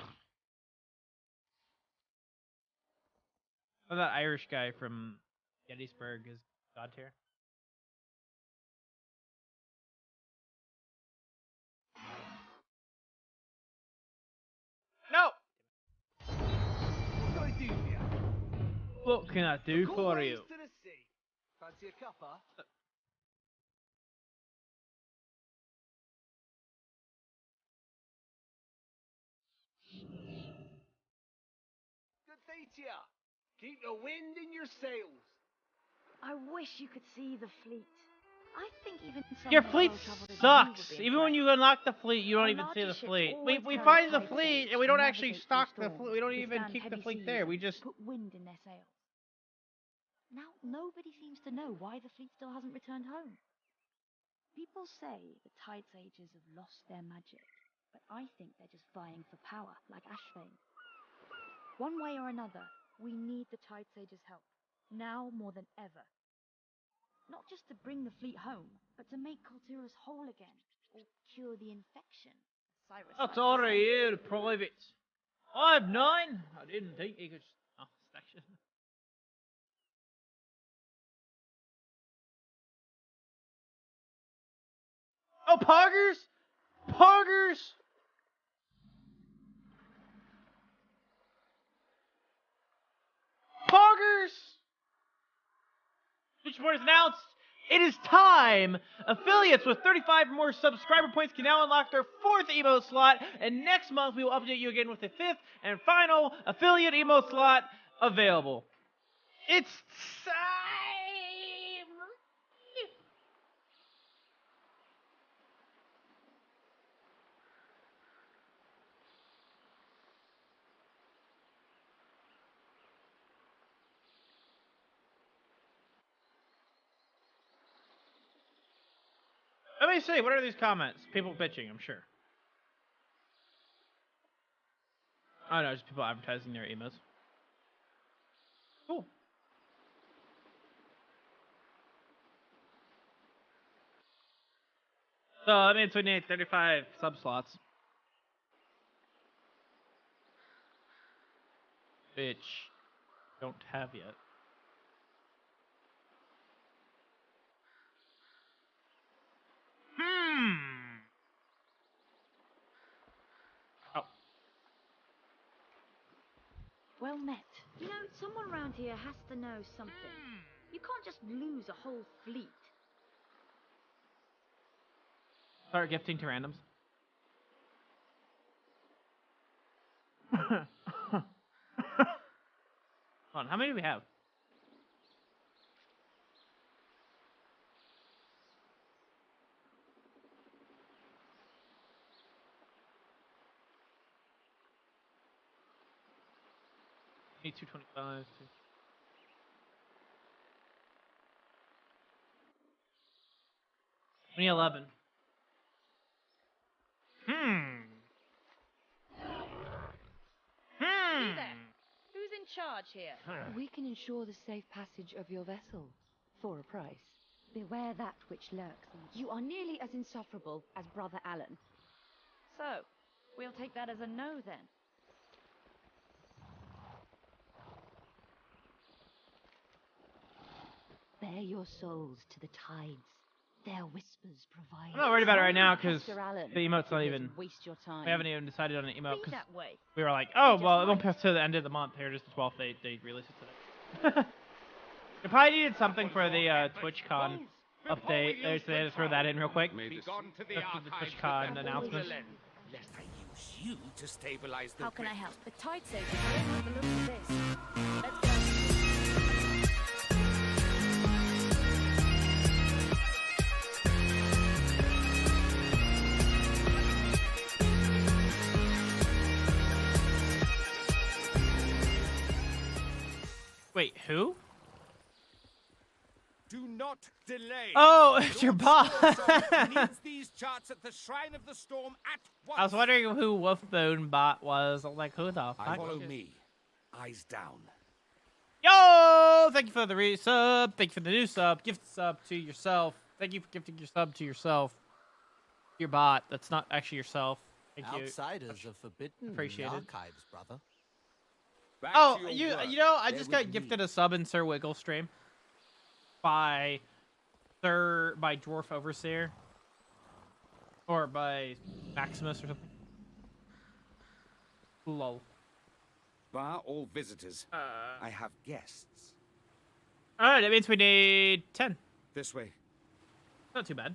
Oh, that Irish guy from Gettysburg is god tier. What can I do Cool for ways you? to the sea. Fancy a cuppa? Good day to ya. Keep the wind in your sails. I wish you could see the fleet. I think even Your someone as fleet well-traveled as you sucks. would be Even when impressed. you unlock the fleet, you don't Our even see the larger ships fleet. We always carry find the tide fleet sails and we to don't actually navigate stock through the fleet. storms, We don't even withstand keep the heavy fleet seas, there. We and just put wind in their sails. Now, nobody seems to know why the fleet still hasn't returned home. People say the Tide Sages have lost their magic, but I think they're just vying for power, like Ashvane. One way or another, we need the Tide Sages' help, now more than ever. Not just to bring the fleet home, but to make Kultiras whole again, or cure the infection. Cyrus That's likes to order say. you, private. 5'9". I didn't think he could. Oh, section. Oh, poggers! Poggers! Poggers! Switchboard is announced. It is time! Affiliates with 35 or more subscriber points can now unlock their 4th emote slot, and next month we will update you again with the 5th and final affiliate emote slot available. It's time! Let me see, what are these comments? People bitching, I'm sure. Oh no, just people advertising their emails. Cool. So, that means we need 35 sub slots. Which don't have yet. Oh. Well met. You know, someone around here has to know something. You can't just lose a whole fleet. Start gifting to randoms. Hold on, how many do we have? Need 225. We need 11. See there. Who's in charge here? We can ensure the safe passage of your vessel for a price. Beware that which lurks. You are nearly as insufferable as Brother Alan. So, we'll take that as a no then. Bear your souls to the tides. Their whispers provide. I'm not worried about it right now because Mr. Allen, the emote's not even. waste your time. We haven't even decided on an emote Be because that way. we were like, oh Just well, it won't might. pass to the end of the month. Here, just the 12th. They released it today. We probably needed something for the TwitchCon update. They had to throw that in real quick. Gone to the After the archives TwitchCon with that announcement. Lest I use you to stabilize the How can I rift. help? The Tide Sages don't like the look of this. Let's go. Wait, who? Do not delay. Oh, it's your boss. Needs these charts at the Shrine of the Storm at once. I was wondering who Wolfbone Bot was. I'm like, who the fuck? Follow me. Eyes down. Yo! Thank you for the resub. Thank you for the new sub. Gift sub to yourself. Thank you for gifting your sub to yourself. Your bot. That's not actually yourself. Thank you. Outsiders are forbidden Appreciate in it. archives, brother. Oh, you know, I just got gifted a sub in Sir Wiggle stream by Dwarf Overseer or by Maximus or something. Lol. Bar all visitors. I have guests. Alright, that means we need 10. This way. Not too bad.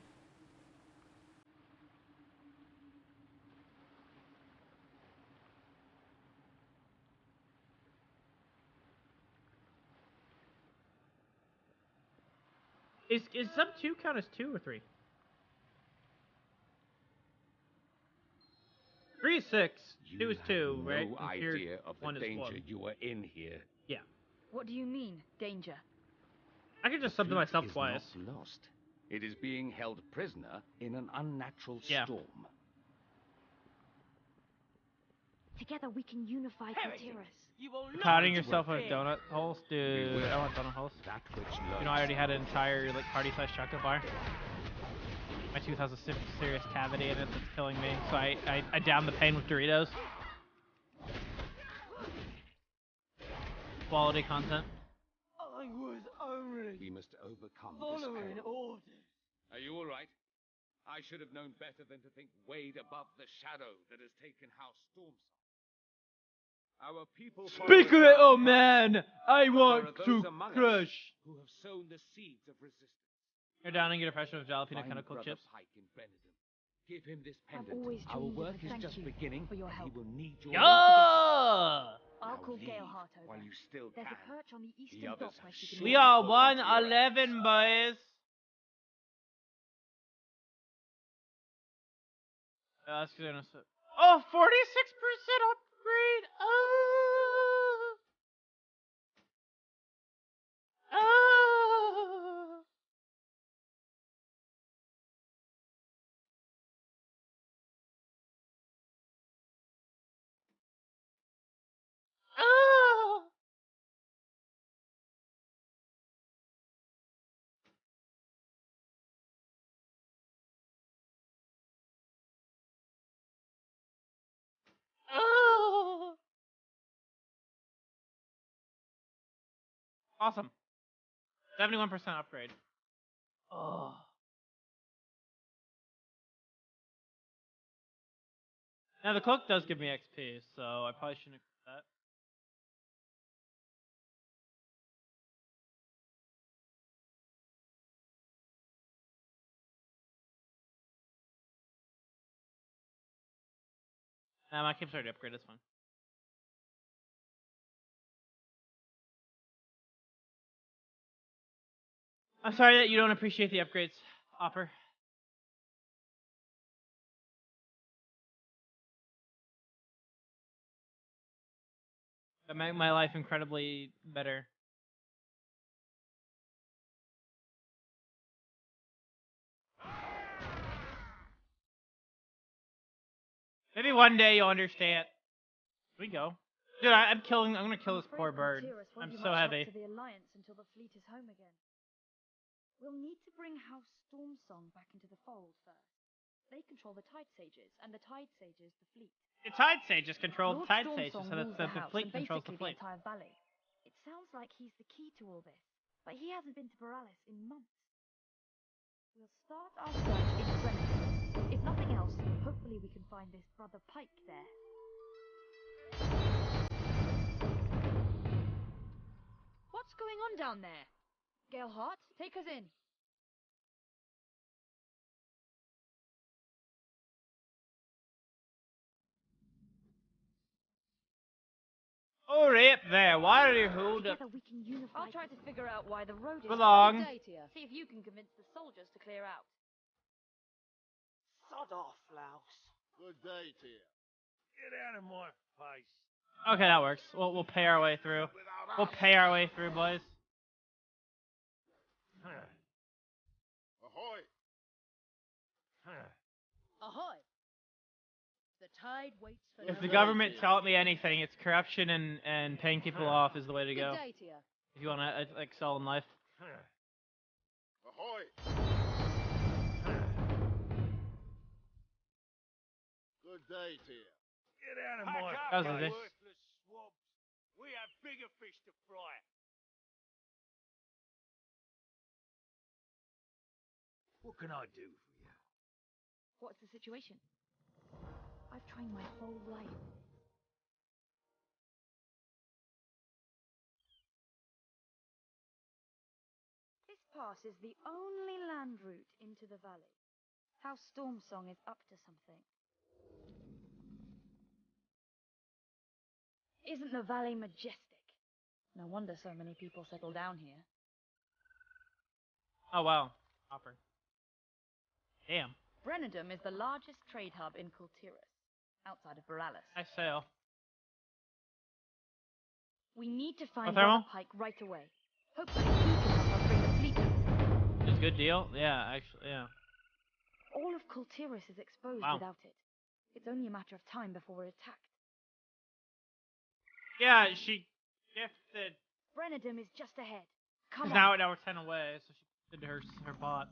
Is sub 2 count as 2 or 3? 3 is 6, 2 is 2, right? No And tier idea of the 1 is danger 1. you are in here. Yeah. What do you mean, danger? I can just sub to myself Is twice. not lost. It is being held prisoner in an unnatural storm. Together we can unify Kultiras. You will not Crowding yourself with donut holes? Dude, I want donut holes. That which You know, I already had an entire like party-sized chocolate bar. My tooth has a serious cavity in it that's killing me, so I downed the pain with Doritos. Quality content. I was only We must overcome following this. orders. Are you all right? I should have known better than to think Wade above the shadow that has taken House Stormsong. Our people Speak of it, oh man! man! I want There are to those among us crush! who have sown the seeds of resistance. You're downing your depression with jalapeno Find chemical Brother chips? Pike in Benedum. Give him this I've pendant. always Our dreamed of work a is thank just you beginning, for your and help. he will need your Yeah! I'll Now call leave Galeheart over. while you still There's can. a perch on the The eastern others dock where have she can surely We are forgotten your 111, boys! That's gonna... Oh, 46% upgrade! Oh! Oh! Oh! Oh! Awesome. 71% upgrade. Oh. Now the cloak does give me XP, so I probably shouldn't accept that. Nah, my cape's already upgraded, it's fine. I'm sorry that you don't appreciate the upgrades, Opper. That make my life incredibly better. Maybe one day you'll understand. Here we go. Dude, I'm gonna kill this poor bird. I'm so heavy. To the Alliance until the fleet is home again. We'll need to bring House Stormsong back into the fold first. They control the Tide Sages, and the Tide Sages the fleet. The Tide Sages control the Lord Tide Sages, Stormsong so rules the house fleet and controls the basically fleet. entire valley. It sounds like he's the key to all this, but he hasn't been to Borealis in months. We'll start our search in Brennan. If nothing else, hopefully we can find this Brother Pike there. What's going on down there? Galeheart, take us in. Oh, right there. Why are you hold up? Together we can unify. I'll try to figure out why the road is Belong. Good day to you. See if you can convince the soldiers to clear out. Sod off, louse. Good day to you. Get out of my face. Okay, that works. We'll pay our way through. We'll pay our way through, boys. Ahoy! Ahoy! The tide waits for If no the one. government taught me anything, it's corruption and paying people off is the way to Good go. day to you. If you want to excel in life. Ahoy! Good day to you. Get out of my That was easy. worthless swabs. We have bigger fish to fry. What can I do for you? What's the situation? I've trained my whole life. Pass is the only land route into the valley. House Stormsong is up to something. Isn't the valley majestic? No wonder so many people settle down here. Oh wow, Hopper. Damn. Brennadum is the largest trade hub in Kultiris, outside of Boralis. I sail. We need to find Thermal? Pike right away. Hopefully he can help us bring the fleet back. It's a good deal? Yeah, actually, yeah. All of Kultiris is exposed Wow. without it. It's only a matter of time before we're attacked. Yeah, she gifted. Brennadum is just ahead. Come Because on. now we're 10 away, so she did her bot.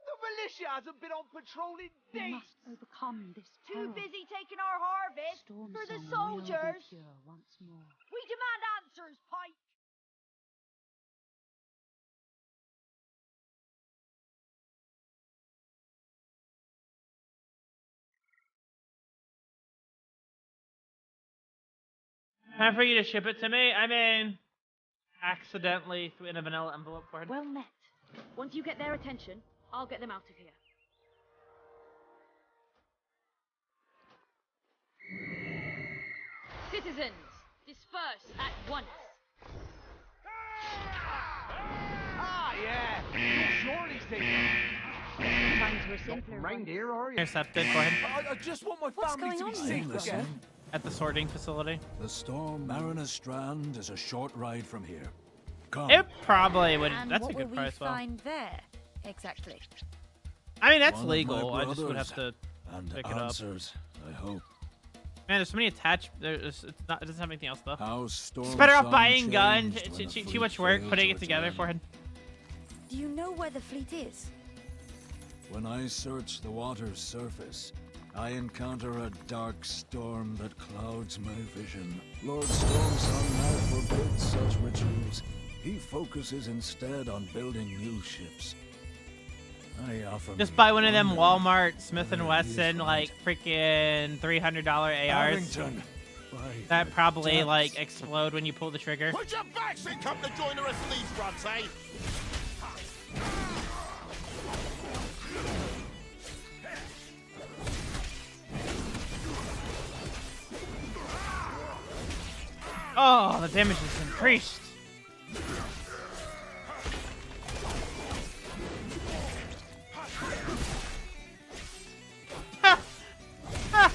The militia hasn't been on patrol in We days. must overcome this Too peril. busy taking our harvest for the Stormsong will be soldiers. pure once more. We demand answers, Pike. Time for you to ship it to me? I mean, accidentally in a vanilla envelope for it. Well met. Once you get their attention, I'll get them out of here. Citizens, disperse at once. Ah, yeah. You'll surely see. Time to a simpler Reindeer, are you? Intercepted, go ahead. I just want my What's family going to on be here? safe again. At the sorting facility. The Storm Marinus Strand is a short ride from here. Come. It probably would. And That's what a good will price, we well. find there, exactly? I mean, that's One of my legal. I just would have brothers to and pick it up. answers, I hope. Man, there's so many attached. It's not. It doesn't have anything else though. How Storm It's better off Song buying guns. changed when the Too fleet much work failed putting to it together return. for him. Do you know where the fleet is? When I search the water's surface, I encounter a dark storm that clouds my vision. Lord Stormsong now forbids such rituals. He focuses instead on building new ships. I often Just buy one of them wonder Walmart Smith and where he is Wesson from like freaking $300 ARs. Abington. By That the probably depths. like explode when you pull the trigger. Put your backs and come to join the rest of these runs, eh? Oh, the damage is increased. Ha! Ha!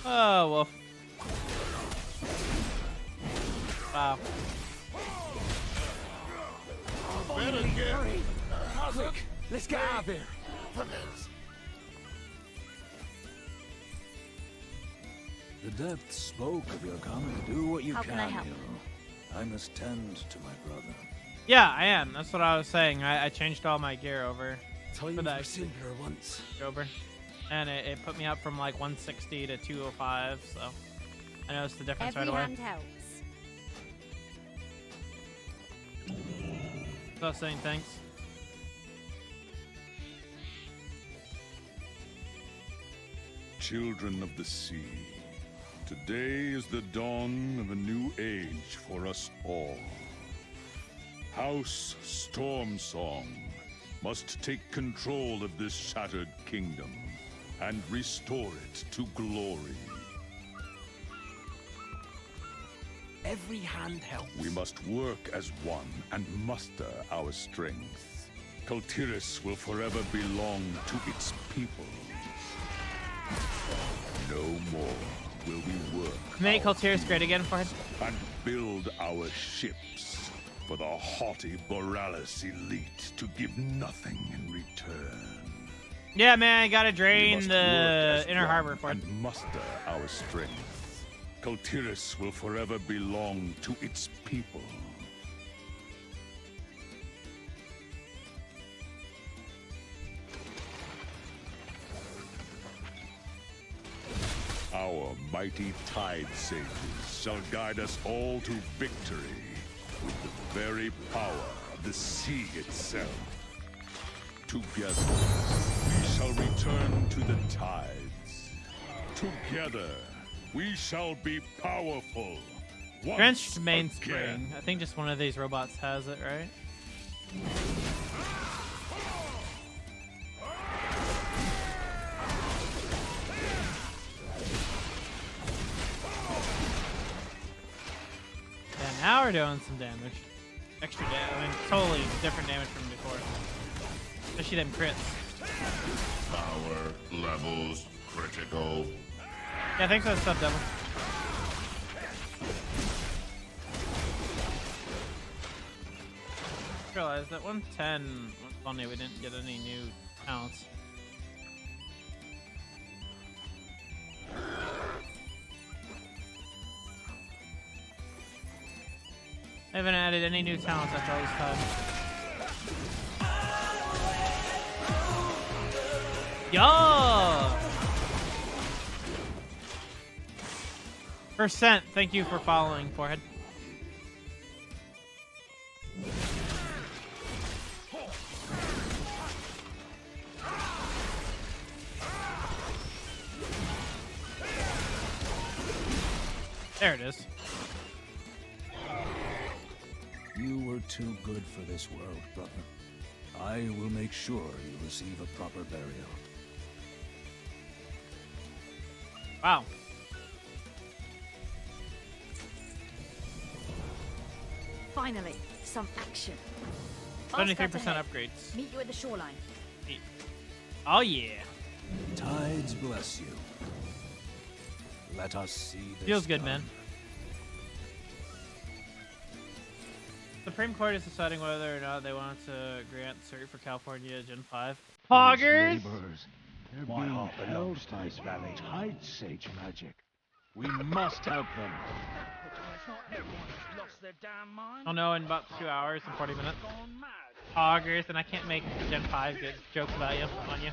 Oh, wolf. Wow. Better get... Quick, let's get out of here. The depths spoke of your coming. Do what you How can, can I help? hero. I must tend to my brother. Yeah, I am. That's what I was saying. I changed all my gear over. Time for that for simpler once. over. And it put me up from like 160 to 205, so I noticed the difference Every right away. hand helps. So I was saying thanks. Children of the sea, today is the dawn of a new age for us all. House Stormsong must take control of this shattered kingdom and restore it to glory. Every hand helps. We must work as one and muster our strength. Kultiris will forever belong to its people. No more will we work Make Kultiris great again for him. and build our ships for the haughty Boralis elite to give nothing in return. Yeah, man, I gotta We drain must the work as inner one harbor for it. and muster our strength. Kultiris will forever belong to its people. Our mighty Tide Sages shall guide us all to victory with the very power of the sea itself. Together, we shall return to the tides. Together, we shall be powerful Drenched Mainspring. I think just one of these robots has it, right? Yeah, now we're doing some damage. Extra damage. I mean, totally different damage from before. Especially them crits. Power levels critical. Yeah, thanks for the sub, Devil. I realized that 110 was funny, we didn't get any new counts. I haven't added any new talents after all this time. Yo! Percent, thank you for following, Forehead. There it is. You were too good for this world, brother. I will make sure you receive a proper burial. Wow. Finally, some action. 73% upgrades. Meet you at the shoreline. Oh yeah. Tides bless you. Let us see this. Feels good, done. man. Supreme Court is deciding whether or not they want to grant cert for California Gen 5. Poggers! My heart belongs to this valley. Tide Sage magic. We must help them. I'll know in about 2 hours and 40 minutes. Poggers, and I can't make Gen 5 good jokes about you, on you.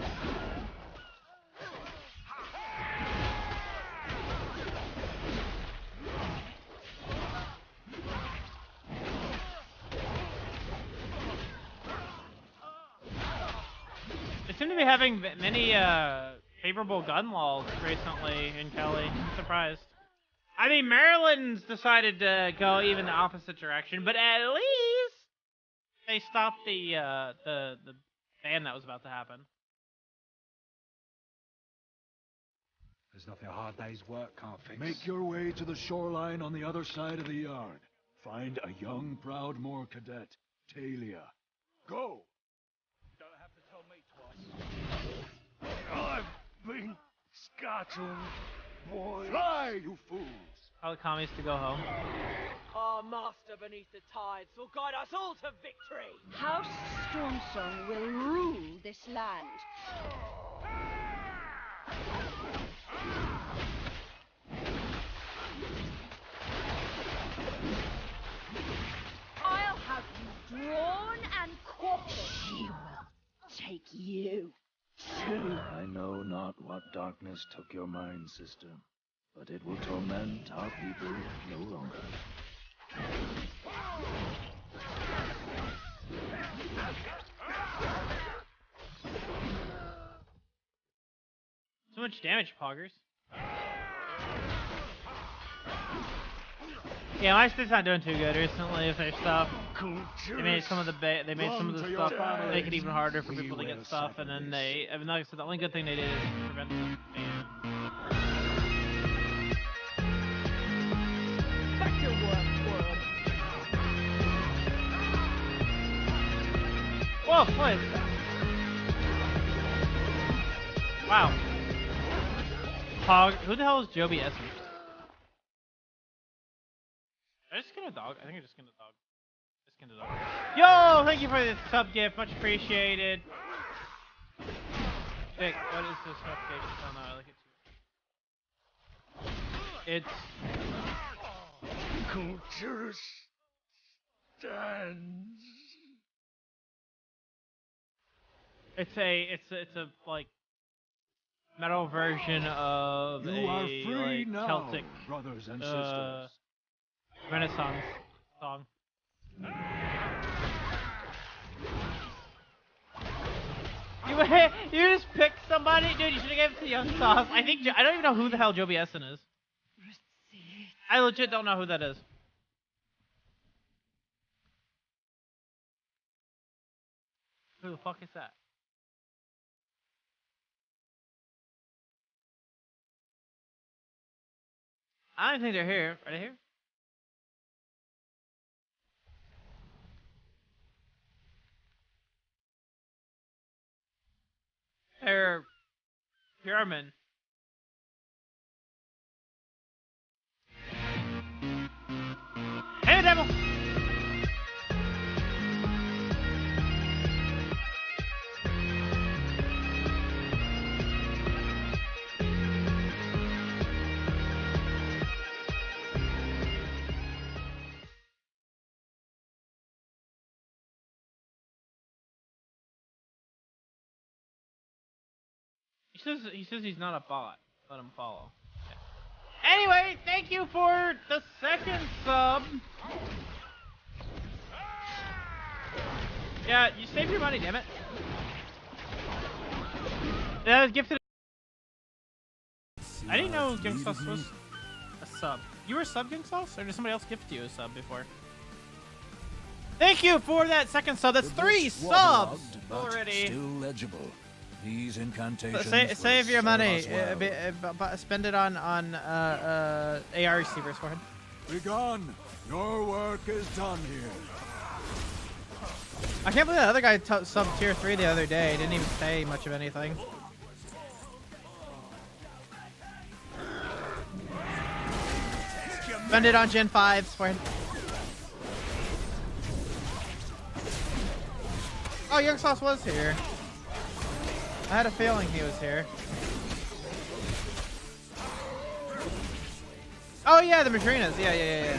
They seem to be having many favorable gun laws recently in Kelly. I'm surprised. I mean, Maryland's decided to go even the opposite direction, but at least they stopped the ban that was about to happen. There's nothing a hard day's work can't fix. Make your way to the shoreline on the other side of the yard. Find a young Proudmoore cadet, Talia. Go! Don't have to tell me twice. I've been scuttled, boy. Fly, you fools! Tell the commies to go home. Our master beneath the tides will guide us all to victory. House Stormsong will rule this land. I'll have you drawn and quartered. She will take you too. I know not what darkness took your mind, sister, but it will torment our people no longer. So much damage, Poggers. Yeah, my state's not doing too good recently with their stuff. They made some of the stuff make it even harder for people to get stuff, and then they, I mean, like I said, the only good thing they did is prevent the ban. Back to work, world. Whoa, please. Wow. Pog, who the hell is Joby Essence? Did I just skin a dog? I think I just skinned a dog. I skinned a dog. Yo, thank you for the sub gift. Much appreciated. Vic, what is this notification? Oh no, I like it too. It's Culture stands. It's a like metal version of You are a free like now, Celtic brothers and sisters. Renaissance song. You just picked somebody, dude. You should have given it to Young Sauce. I don't even know who the hell Joby Essen is. I legit don't know who that is. Who the fuck is that? I don't think they're here. Are they here? They're German. Hey, devil! He says he's not a bot. Let him follow. Okay. Anyway, thank you for the second sub. Yeah, you save your money, damn it. That was gifted. I didn't know Gang Sauce was a sub. You were a sub, Gang Sauce? Or did somebody else gift you a sub before? Thank you for that second sub. That's 3 subs already. Still legible. These incantations. Save your money. Well. Spend it on AR receivers for him. Begone. Your work is done here. I can't believe that other guy subbed tier 3 the other day. He didn't even say much of anything. Spend it on Gen 5s for him. Oh, Young Sauce was here. I had a feeling he was here. Oh yeah, the Madrinas. Yeah.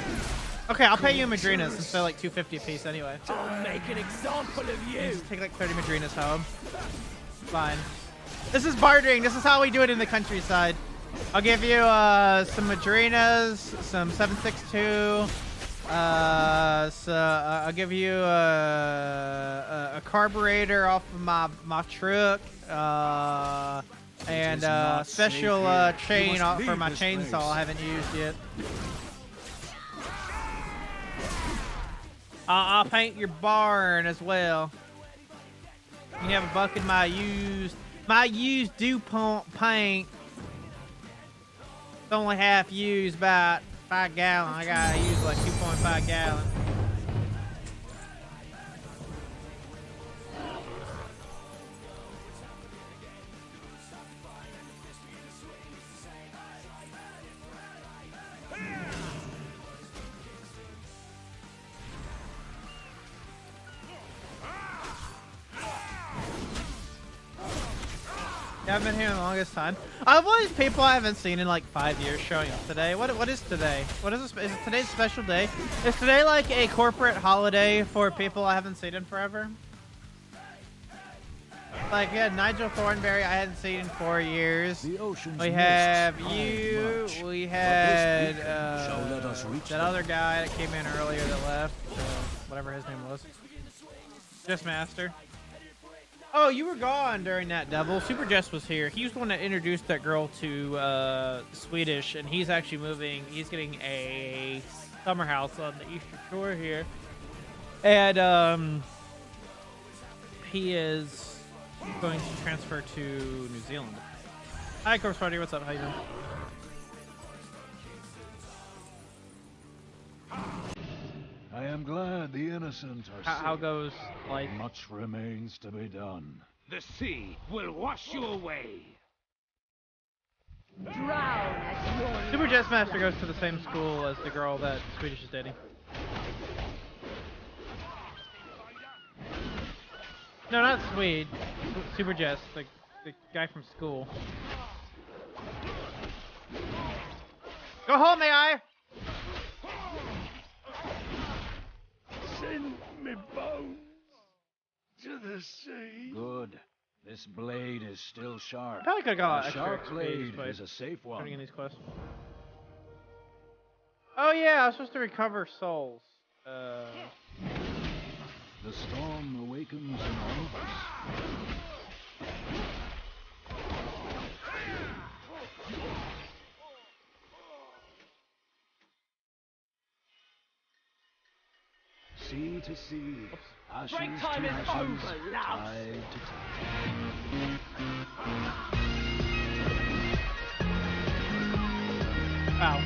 Okay, I'll pay you Madrinas instead of like 250 a piece anyway. Don't make an example of you. Just take like 30 Madrinas home. Fine. This is bartering. This is how we do it in the countryside. I'll give you some Madrinas, some 762. I'll give you a carburetor off of my truck, and special chain off for my chainsaw I haven't used yet. I'll paint your barn as well. You can have a bucket of my used DuPont paint. It's only half used, about 5 gallon. I gotta use like 2.5 gallon. Yeah, I've been here the longest time. I have all these people I haven't seen in like 5 years showing up today. What is today? What is this? Is it today's special day? Is today like a corporate holiday for people I haven't seen in forever? Like, we had Nigel Thornberry I hadn't seen in 4 years. We have you. We had that other guy that came in earlier that left. Whatever his name was. Just Master. Oh, you were gone during that double. Super Jess was here. He was the one that introduced that girl to Swedish, and he's actually moving. He's getting a summer house on the Eastern Shore here. And he is going to transfer to New Zealand. Hi, Corpse Party. What's up? How you doing? I am glad the innocent are How safe. goes life? Much remains to be done. The sea will wash you away. Drown at your Super Jess Master goes to the same school as the girl that Swedish is dating. No, not Swede. Super Jess, the guy from school. Go home, AI! Send me bones to the sea. Good. This blade is still sharp. Probably could have got A extra sharp XP blade by is a safe one. turning in these quests. Oh yeah, I was supposed to recover souls. The storm awakens in all of us. See sea to sea, ashes Break time to is ashes, over, louse. tide to tide. Wow.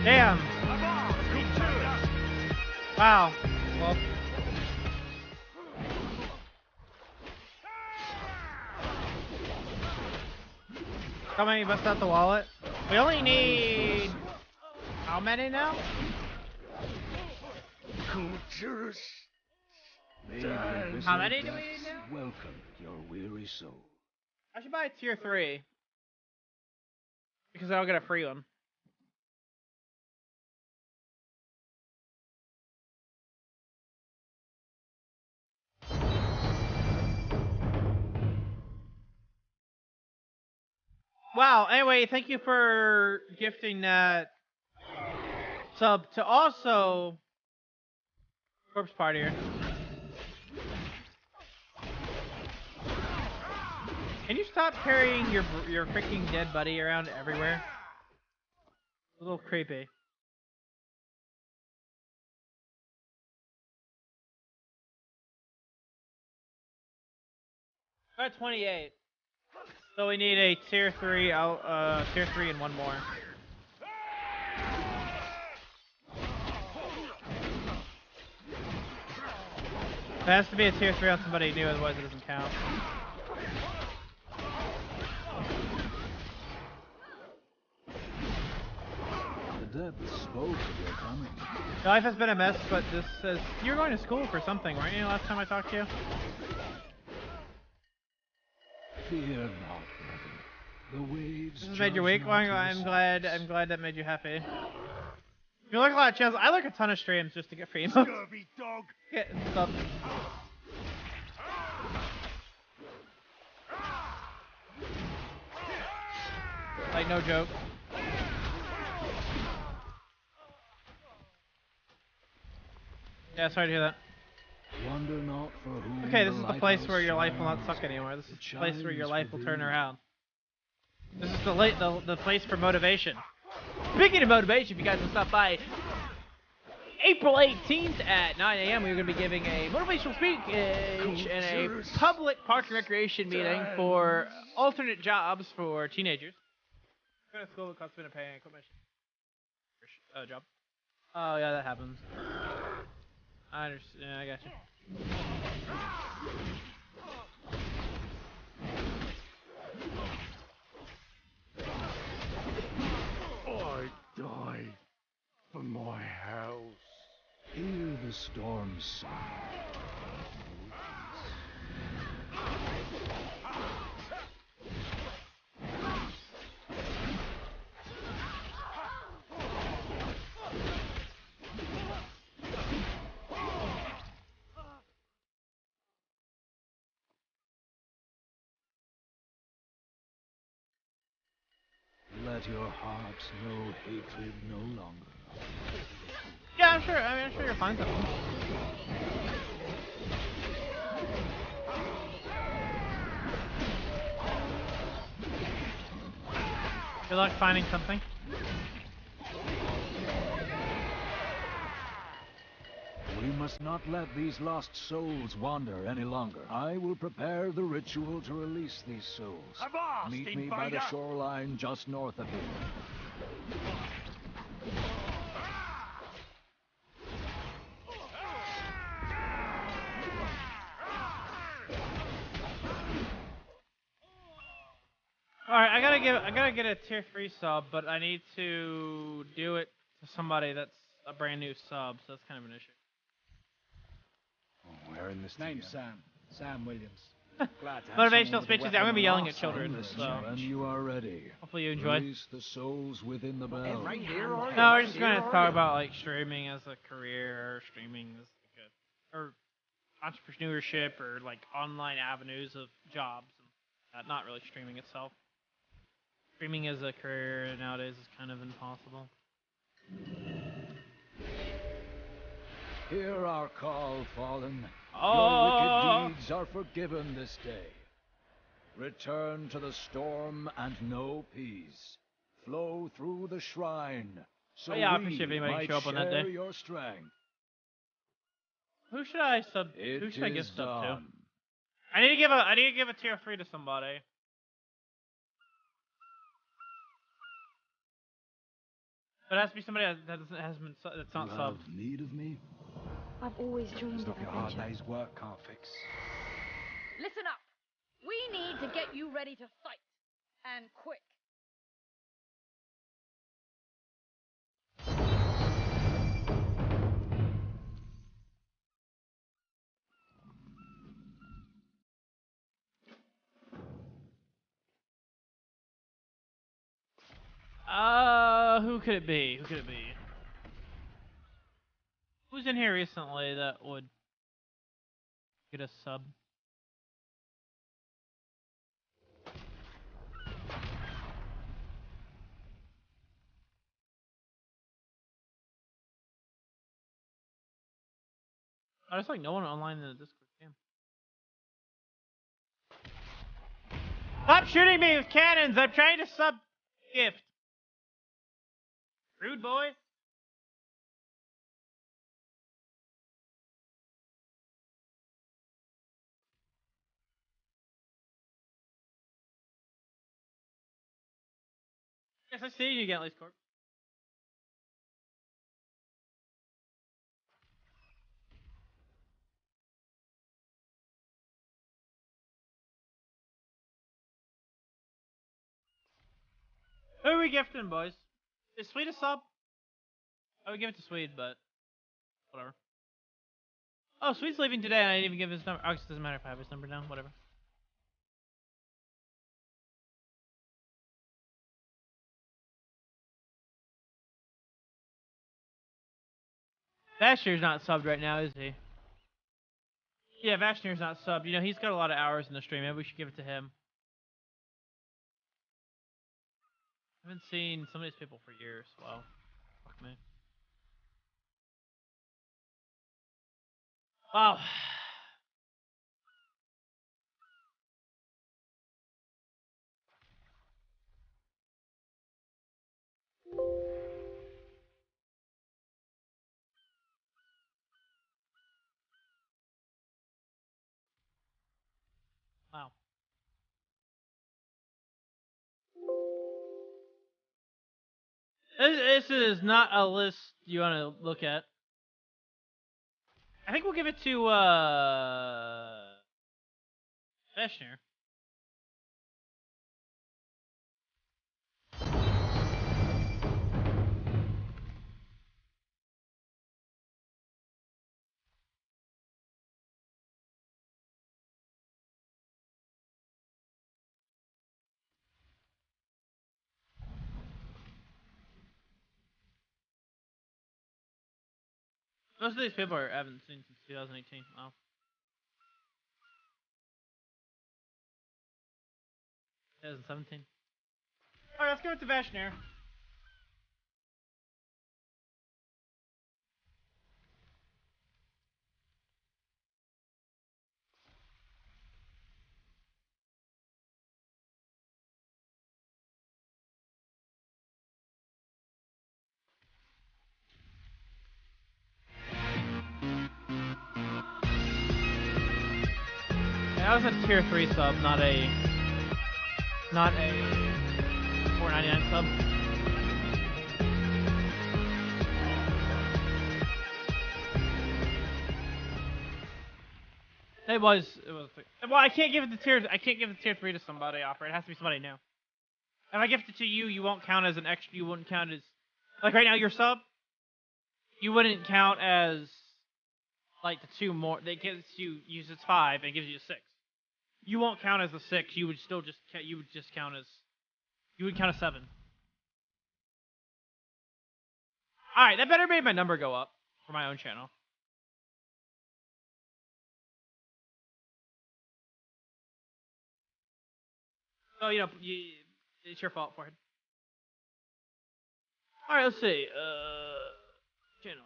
Damn. Wow. Well. How many bust out the wallet? We only need how many now? Cultures. How many do we need now? Welcome your weary soul. I should buy a tier 3. Because I'll get a free one. Wow, anyway, thank you for gifting that sub to also Corpse Partier. Can you stop carrying your freaking dead buddy around everywhere? It's a little creepy. We're at 28. So we need a tier 3 tier 3 and one more. It has to be a tier 3 on somebody new, otherwise it doesn't count. The depths spoke of your coming. Your life has been a mess, but this says you're going to school for something, weren't you? Last time I talked to you. Fear not, brother. The waves. This has made your week long. I'm glad that made you happy. You look a lot of channels. I look a ton of streams just to get free emotes. Scurvy dog. Get stuff. Like no joke. Yeah, sorry to hear that. Wonder not for whom. Okay, this is the place where your life will not suck anymore. This is the place where your life will turn around. This is the place for motivation. Speaking of motivation, if you guys will stop by April 18th at 9 a.m., we're going to be giving a motivational speech and a public park and recreation meeting for alternate jobs for teenagers. Go to school, it costs me to pay and quit my job. Oh yeah, that happens. I understand. Yeah, I got you. I die for my house. Hear the storm song. Let your hearts know hatred no longer. Yeah, I'm sure. I mean, I'm sure you'll find something. Good luck finding something. We must not let these lost souls wander any longer. I will prepare the ritual to release these souls. Avast, Meet me by the shoreline just north of here. Alright, I gotta get a tier 3 sub, but I need to do it to somebody that's a brand new sub, so that's kind of an issue. We're in this Name's together. Sam Williams. Glad to have Motivational someone with a speeches. I'm weapon gonna be on yelling our at side. children, so When you are ready, hopefully you enjoyed. release the souls within the bell. No, we're just gonna talk about like streaming as a career, or streaming as like or entrepreneurship, or like online avenues of jobs, and not really streaming itself. Streaming as a career nowadays is kind of impossible. Hear our call, fallen. Oh. Your wicked deeds are forgiven this day. Return to the storm and know peace. flow through the shrine, so Oh yeah, I we appreciate if anybody can might show up on that day. share your strength. Who should I sub? It Who should I give is sub to? done. I need to give a tier 3 to somebody. But it has to be somebody that's not You subbed. have need of me? I've always dreamed Stuff of your hard adventure. day's work can't fix. Listen up. We need to get you ready to fight. And quick. Who could it be? Who could it be? Who's in here recently that would get a sub? Oh, there's like no one online in the Discord game. Stop shooting me with cannons! I'm trying to sub gift. Rude boy. Yes, I see you again, at least, Corp. Who are we gifting, boys? Is Swede a sub? I would give it to Swede, but whatever. Oh, Swede's leaving today, and I didn't even give his number. Oh, it doesn't matter if I have his number now. Whatever. Vashtir's not subbed right now, is he? Yeah, Vashtir's not subbed. You know, he's got a lot of hours in the stream. Maybe we should give it to him. I haven't seen some of these people for years. Wow. Fuck me. Wow. Wow. This is not a list you want to look at. I think we'll give it to, Vashtir. Most of these people I haven't seen since 2018. Wow. Two 2017. Alright, let's give it to Vashtir. Yeah, that was a tier 3 sub, not a $4.99 sub. It was. Well, I can't give it the tier 3 to somebody. Offer. It has to be somebody new. If I gift it to you, you won't count as an extra. You wouldn't count as, like right now your sub. You wouldn't count as like the 2 more. They gives you use it's 5 and it gives you a 6. You won't count as a 6. You would still just you would just count as, you would count as 7. All right, that better made my number go up for my own channel. So you know, it's your fault for it. All right, let's see. Channel.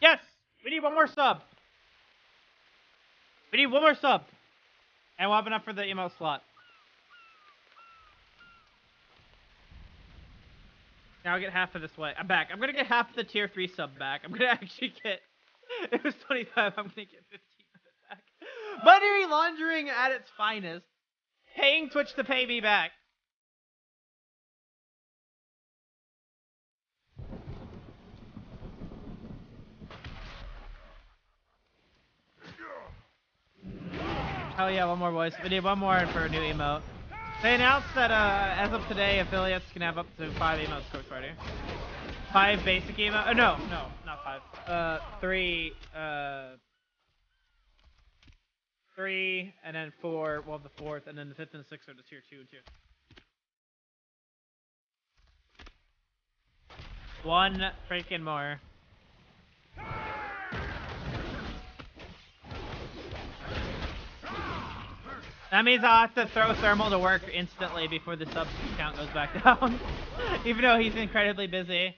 Yes, we need one more sub. We need one more sub, and we'll have enough for the emote slot. Now I'll get half of this way. I'm back. I'm gonna get half of the tier 3 sub back. I'm gonna actually get... It was 25. I'm gonna get 15 of it back. Money laundering at its finest. Paying Twitch to pay me back. Hell yeah, one more, boys. We need one more for a new emote. They announced that as of today, affiliates can have up to 5 emotes, Coach Party. 5 basic emotes. Oh, no, not 5. 3, 3, and then 4. Well, the 4th, and then the 5th and the 6th are the tier 2 and tier 3. One freaking more. That means I'll have to throw Thermal to work instantly before the sub count goes back down. Even though he's incredibly busy.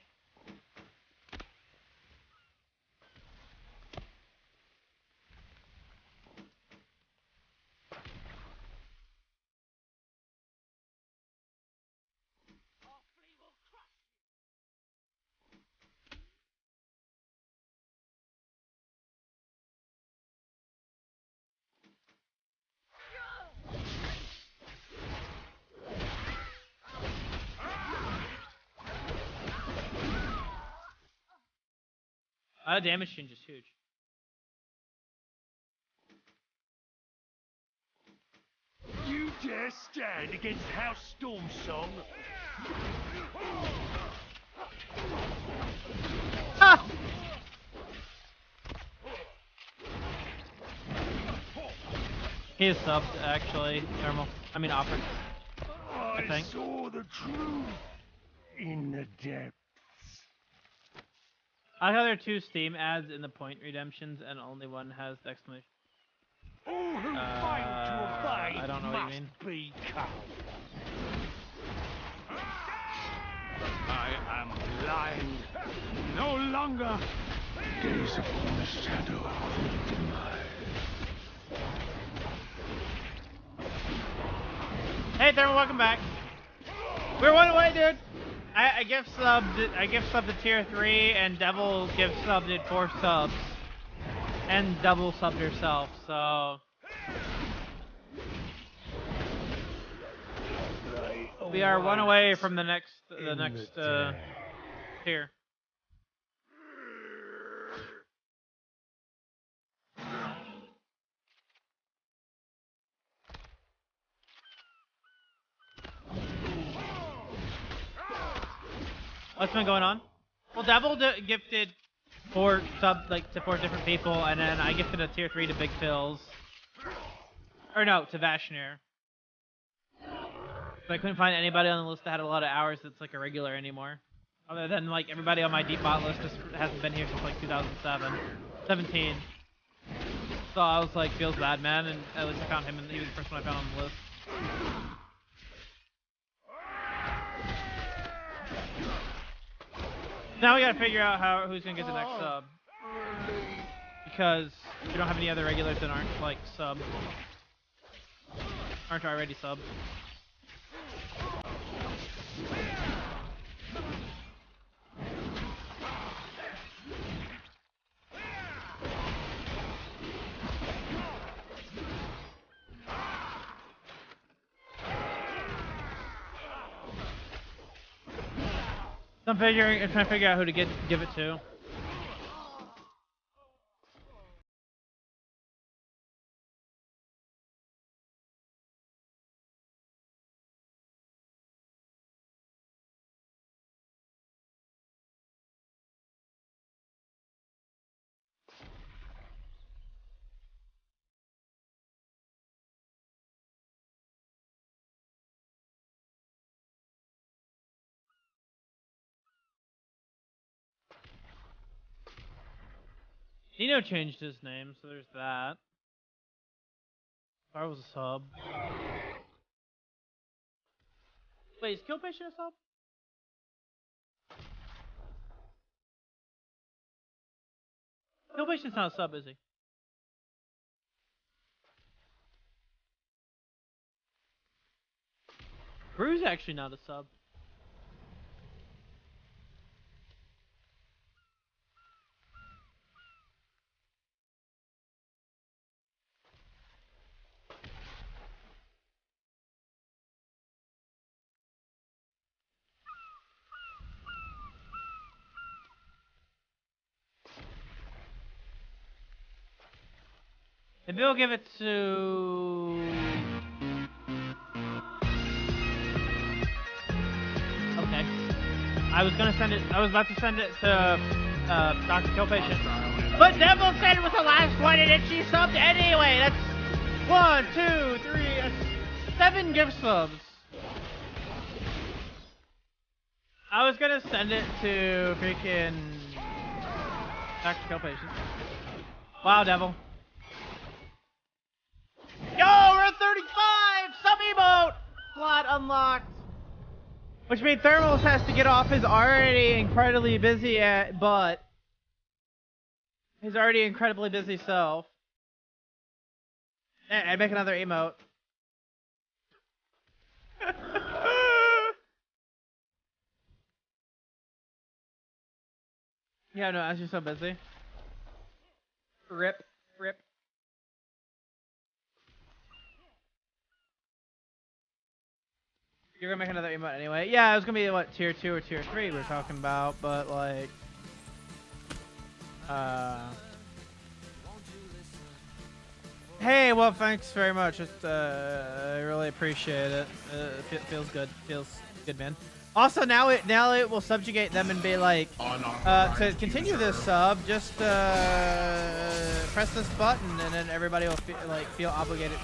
Damage change is huge. You dare stand against House Stormsong? Ah! He is subbed, actually. Thermal. I mean, Offer. I think. Saw the truth in the depths. I like how there are 2 Steam ads in the point redemptions, and only one has the exclamation. All who fail to obey I don't know what you mean. be killed. I am blind. No longer gaze upon the shadow of demise. Hey Thermal, welcome back. We're one away, dude. I gift subbed to tier 3, and Devil gift subbed at 4 subs. And double subbed herself, so... We are one away from the next tier. What's been going on? Well, Devil gifted 4 subs to 4 different people, and then I gifted a tier 3 to Big Phil's. Or no, to Vashner. But I couldn't find anybody on the list that had a lot of hours that's like a regular anymore. Other than like everybody on my deep bot list just hasn't been here since like 17. So I was like, feels bad, man, and at least I found him, and he was the first one I found on the list. Now we gotta figure out who's gonna get the next sub. Because we don't have any other regulars that aren't like sub. Aren't already sub. I'm trying to figure out who to give it to. Nino changed his name, so there's that. Star was a sub. Wait, is Kill Patient a sub? Kill Patient's not a sub, is he? Brew's actually not a sub. Maybe we'll give it to... Okay. I was about to send it to Dr. Killpatient. But Devil said it was the last one and then she subbed anyway. That's 1, 2, 3, that's 7 gift subs. I was gonna send it to freaking Dr. Killpatient. Wow, Devil. Yo, we're at 35! Sub emote! Slot unlocked. Which means Thermals has to get off his already incredibly busy butt. His already incredibly busy self. And make another emote. Yeah, no, as you're so busy. Rip. Rip. You're gonna make another emote anyway. Yeah, it was gonna be what, tier 2 or tier 3 we're talking about, but like hey, well, thanks very much. I really appreciate it. Feels good. Feels good, man. Also, now it will subjugate them and be like, to continue this sub, just press this button, and then everybody will feel obligated.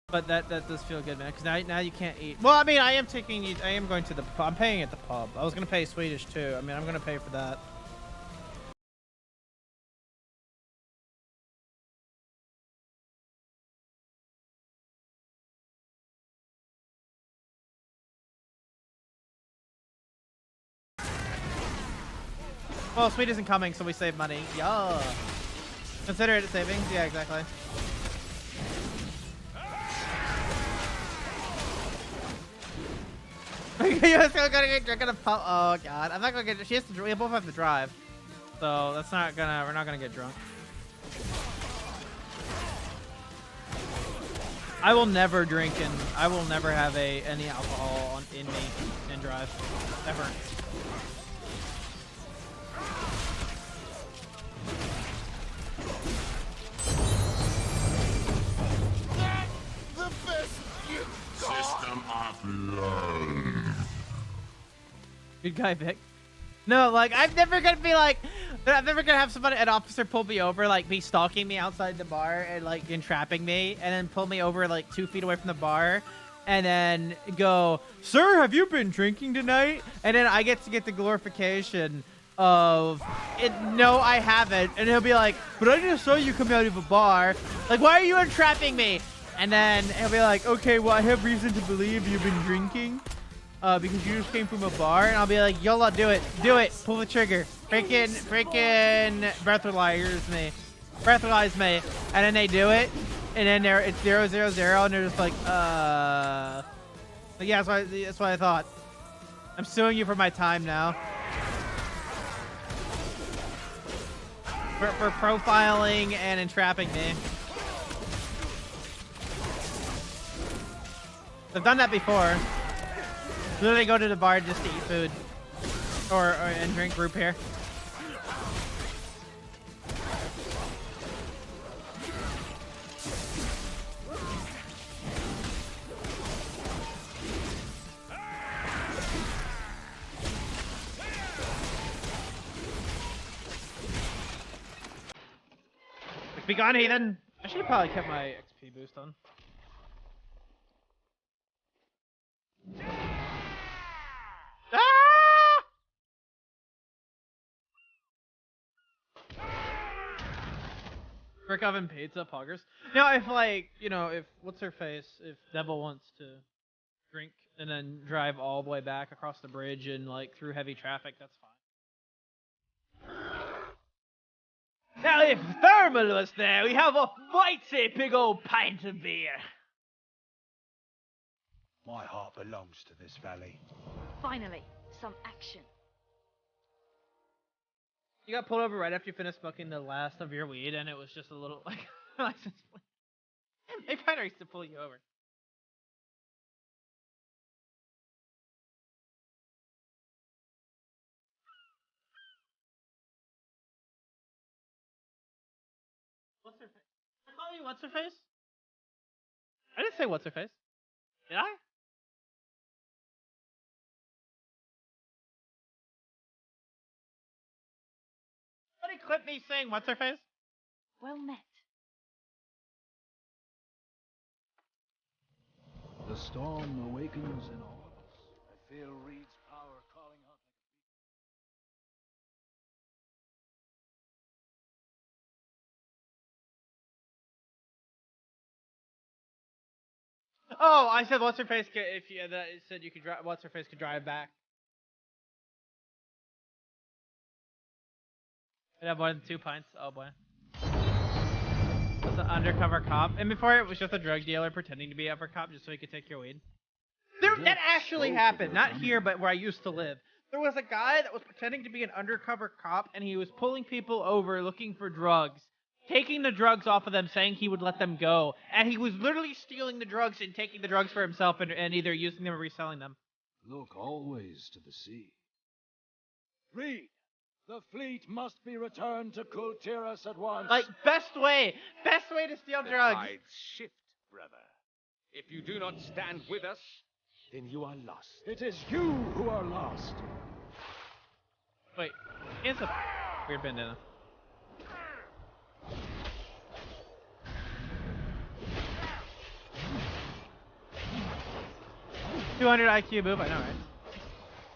But that does feel good, man. Because now you can't eat. Well, I mean, I am going to the. I'm paying at the pub. I was gonna pay Swedish too. I mean, I'm gonna pay for that. Well, Swede isn't coming, so we save money. Yeah. Consider it savings. Yeah, exactly. You're gonna pump. Oh god, I'm not gonna get. She has to. We both have to drive, so that's not gonna. We're not gonna get drunk. I will never drink and I will never have any alcohol in me and drive, ever. The best system of love. Good guy, Vic. No, like I'm never gonna have somebody, an officer, pull me over, like be stalking me outside the bar and like entrapping me, and then pull me over like 2 feet away from the bar, and then go, "Sir, have you been drinking tonight?" And then I get to get the glorification of it. No, I haven't. And he'll be like, "But I just saw you come out of a bar. Like, why are you entrapping me?" And then he'll be like, "Okay, well, I have reason to believe you've been drinking. Because you just came from a bar," and I'll be like, "YOLO, do it, pull the trigger, freaking breathalyze me," and then they do it, and then it's 0, 0, 0, and they're just like, yeah, that's what I thought. I'm suing you for my time now. For profiling and entrapping me. I've done that before. Literally go to the bar just to eat food, and drink root beer. Be gone, heathen. I should have probably kept my XP boost on. Brick oven pizza poggers. Now, if like, if what's her face, if Devil wants to drink and then drive all the way back across the bridge and like through heavy traffic, that's fine. Now, if Thermal was there, we have a mighty big old pint of beer. My heart belongs to this valley. Finally, some action. You got pulled over right after you finished smoking the last of your weed, and it was just a little like license plate. They find ways to pull you over. What's her face? Did I call you what's her face? I didn't say what's her face. Did I? Somebody clip me saying what's her face? Well met. The storm awakens in all of us. I feel Reed's power calling out Oh, I said what's her face. If you that it said you could drive, what's her face could drive back. I'd have more than 2 pints. Oh boy. Was an undercover cop, and before it was just a drug dealer pretending to be an upper cop just so he could take your weed. That actually happened, not here, but where I used to live. There was a guy that was pretending to be an undercover cop, and he was pulling people over looking for drugs, taking the drugs off of them, saying he would let them go, and he was literally stealing the drugs and taking the drugs for himself and either using them or reselling them. Look always to the sea. Reed, the fleet must be returned to Kultiras at once. Like, best way to steal The drugs. tides shift, brother. If you do not stand with us, then you are lost. It is you who are lost. Wait, it's a weird bandana. $200 IQ move, I know, right?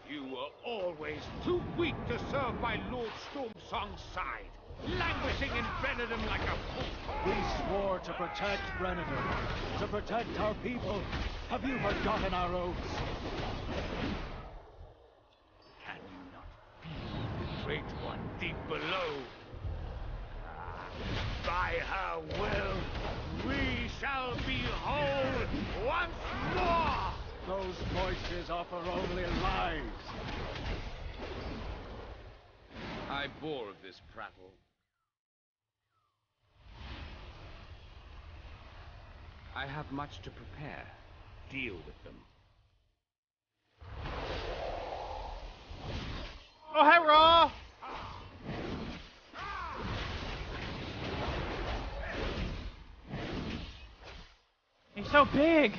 You were always too weak to serve by Lord Stormsong's side, languishing in Brenadum like a fool. We swore to protect Brenadum, to protect our people. Have you forgotten our oaths? Can you not feel the great one deep below? By her will, we shall be whole once more! Those voices offer only lies. I bore of this prattle. I have much to prepare. Deal with them. Oh, hi, Raw! He's so big!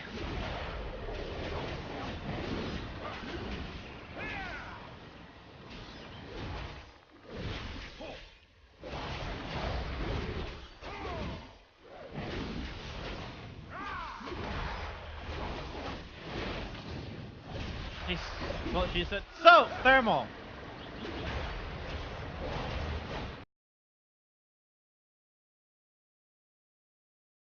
Well, she said, so, thermal!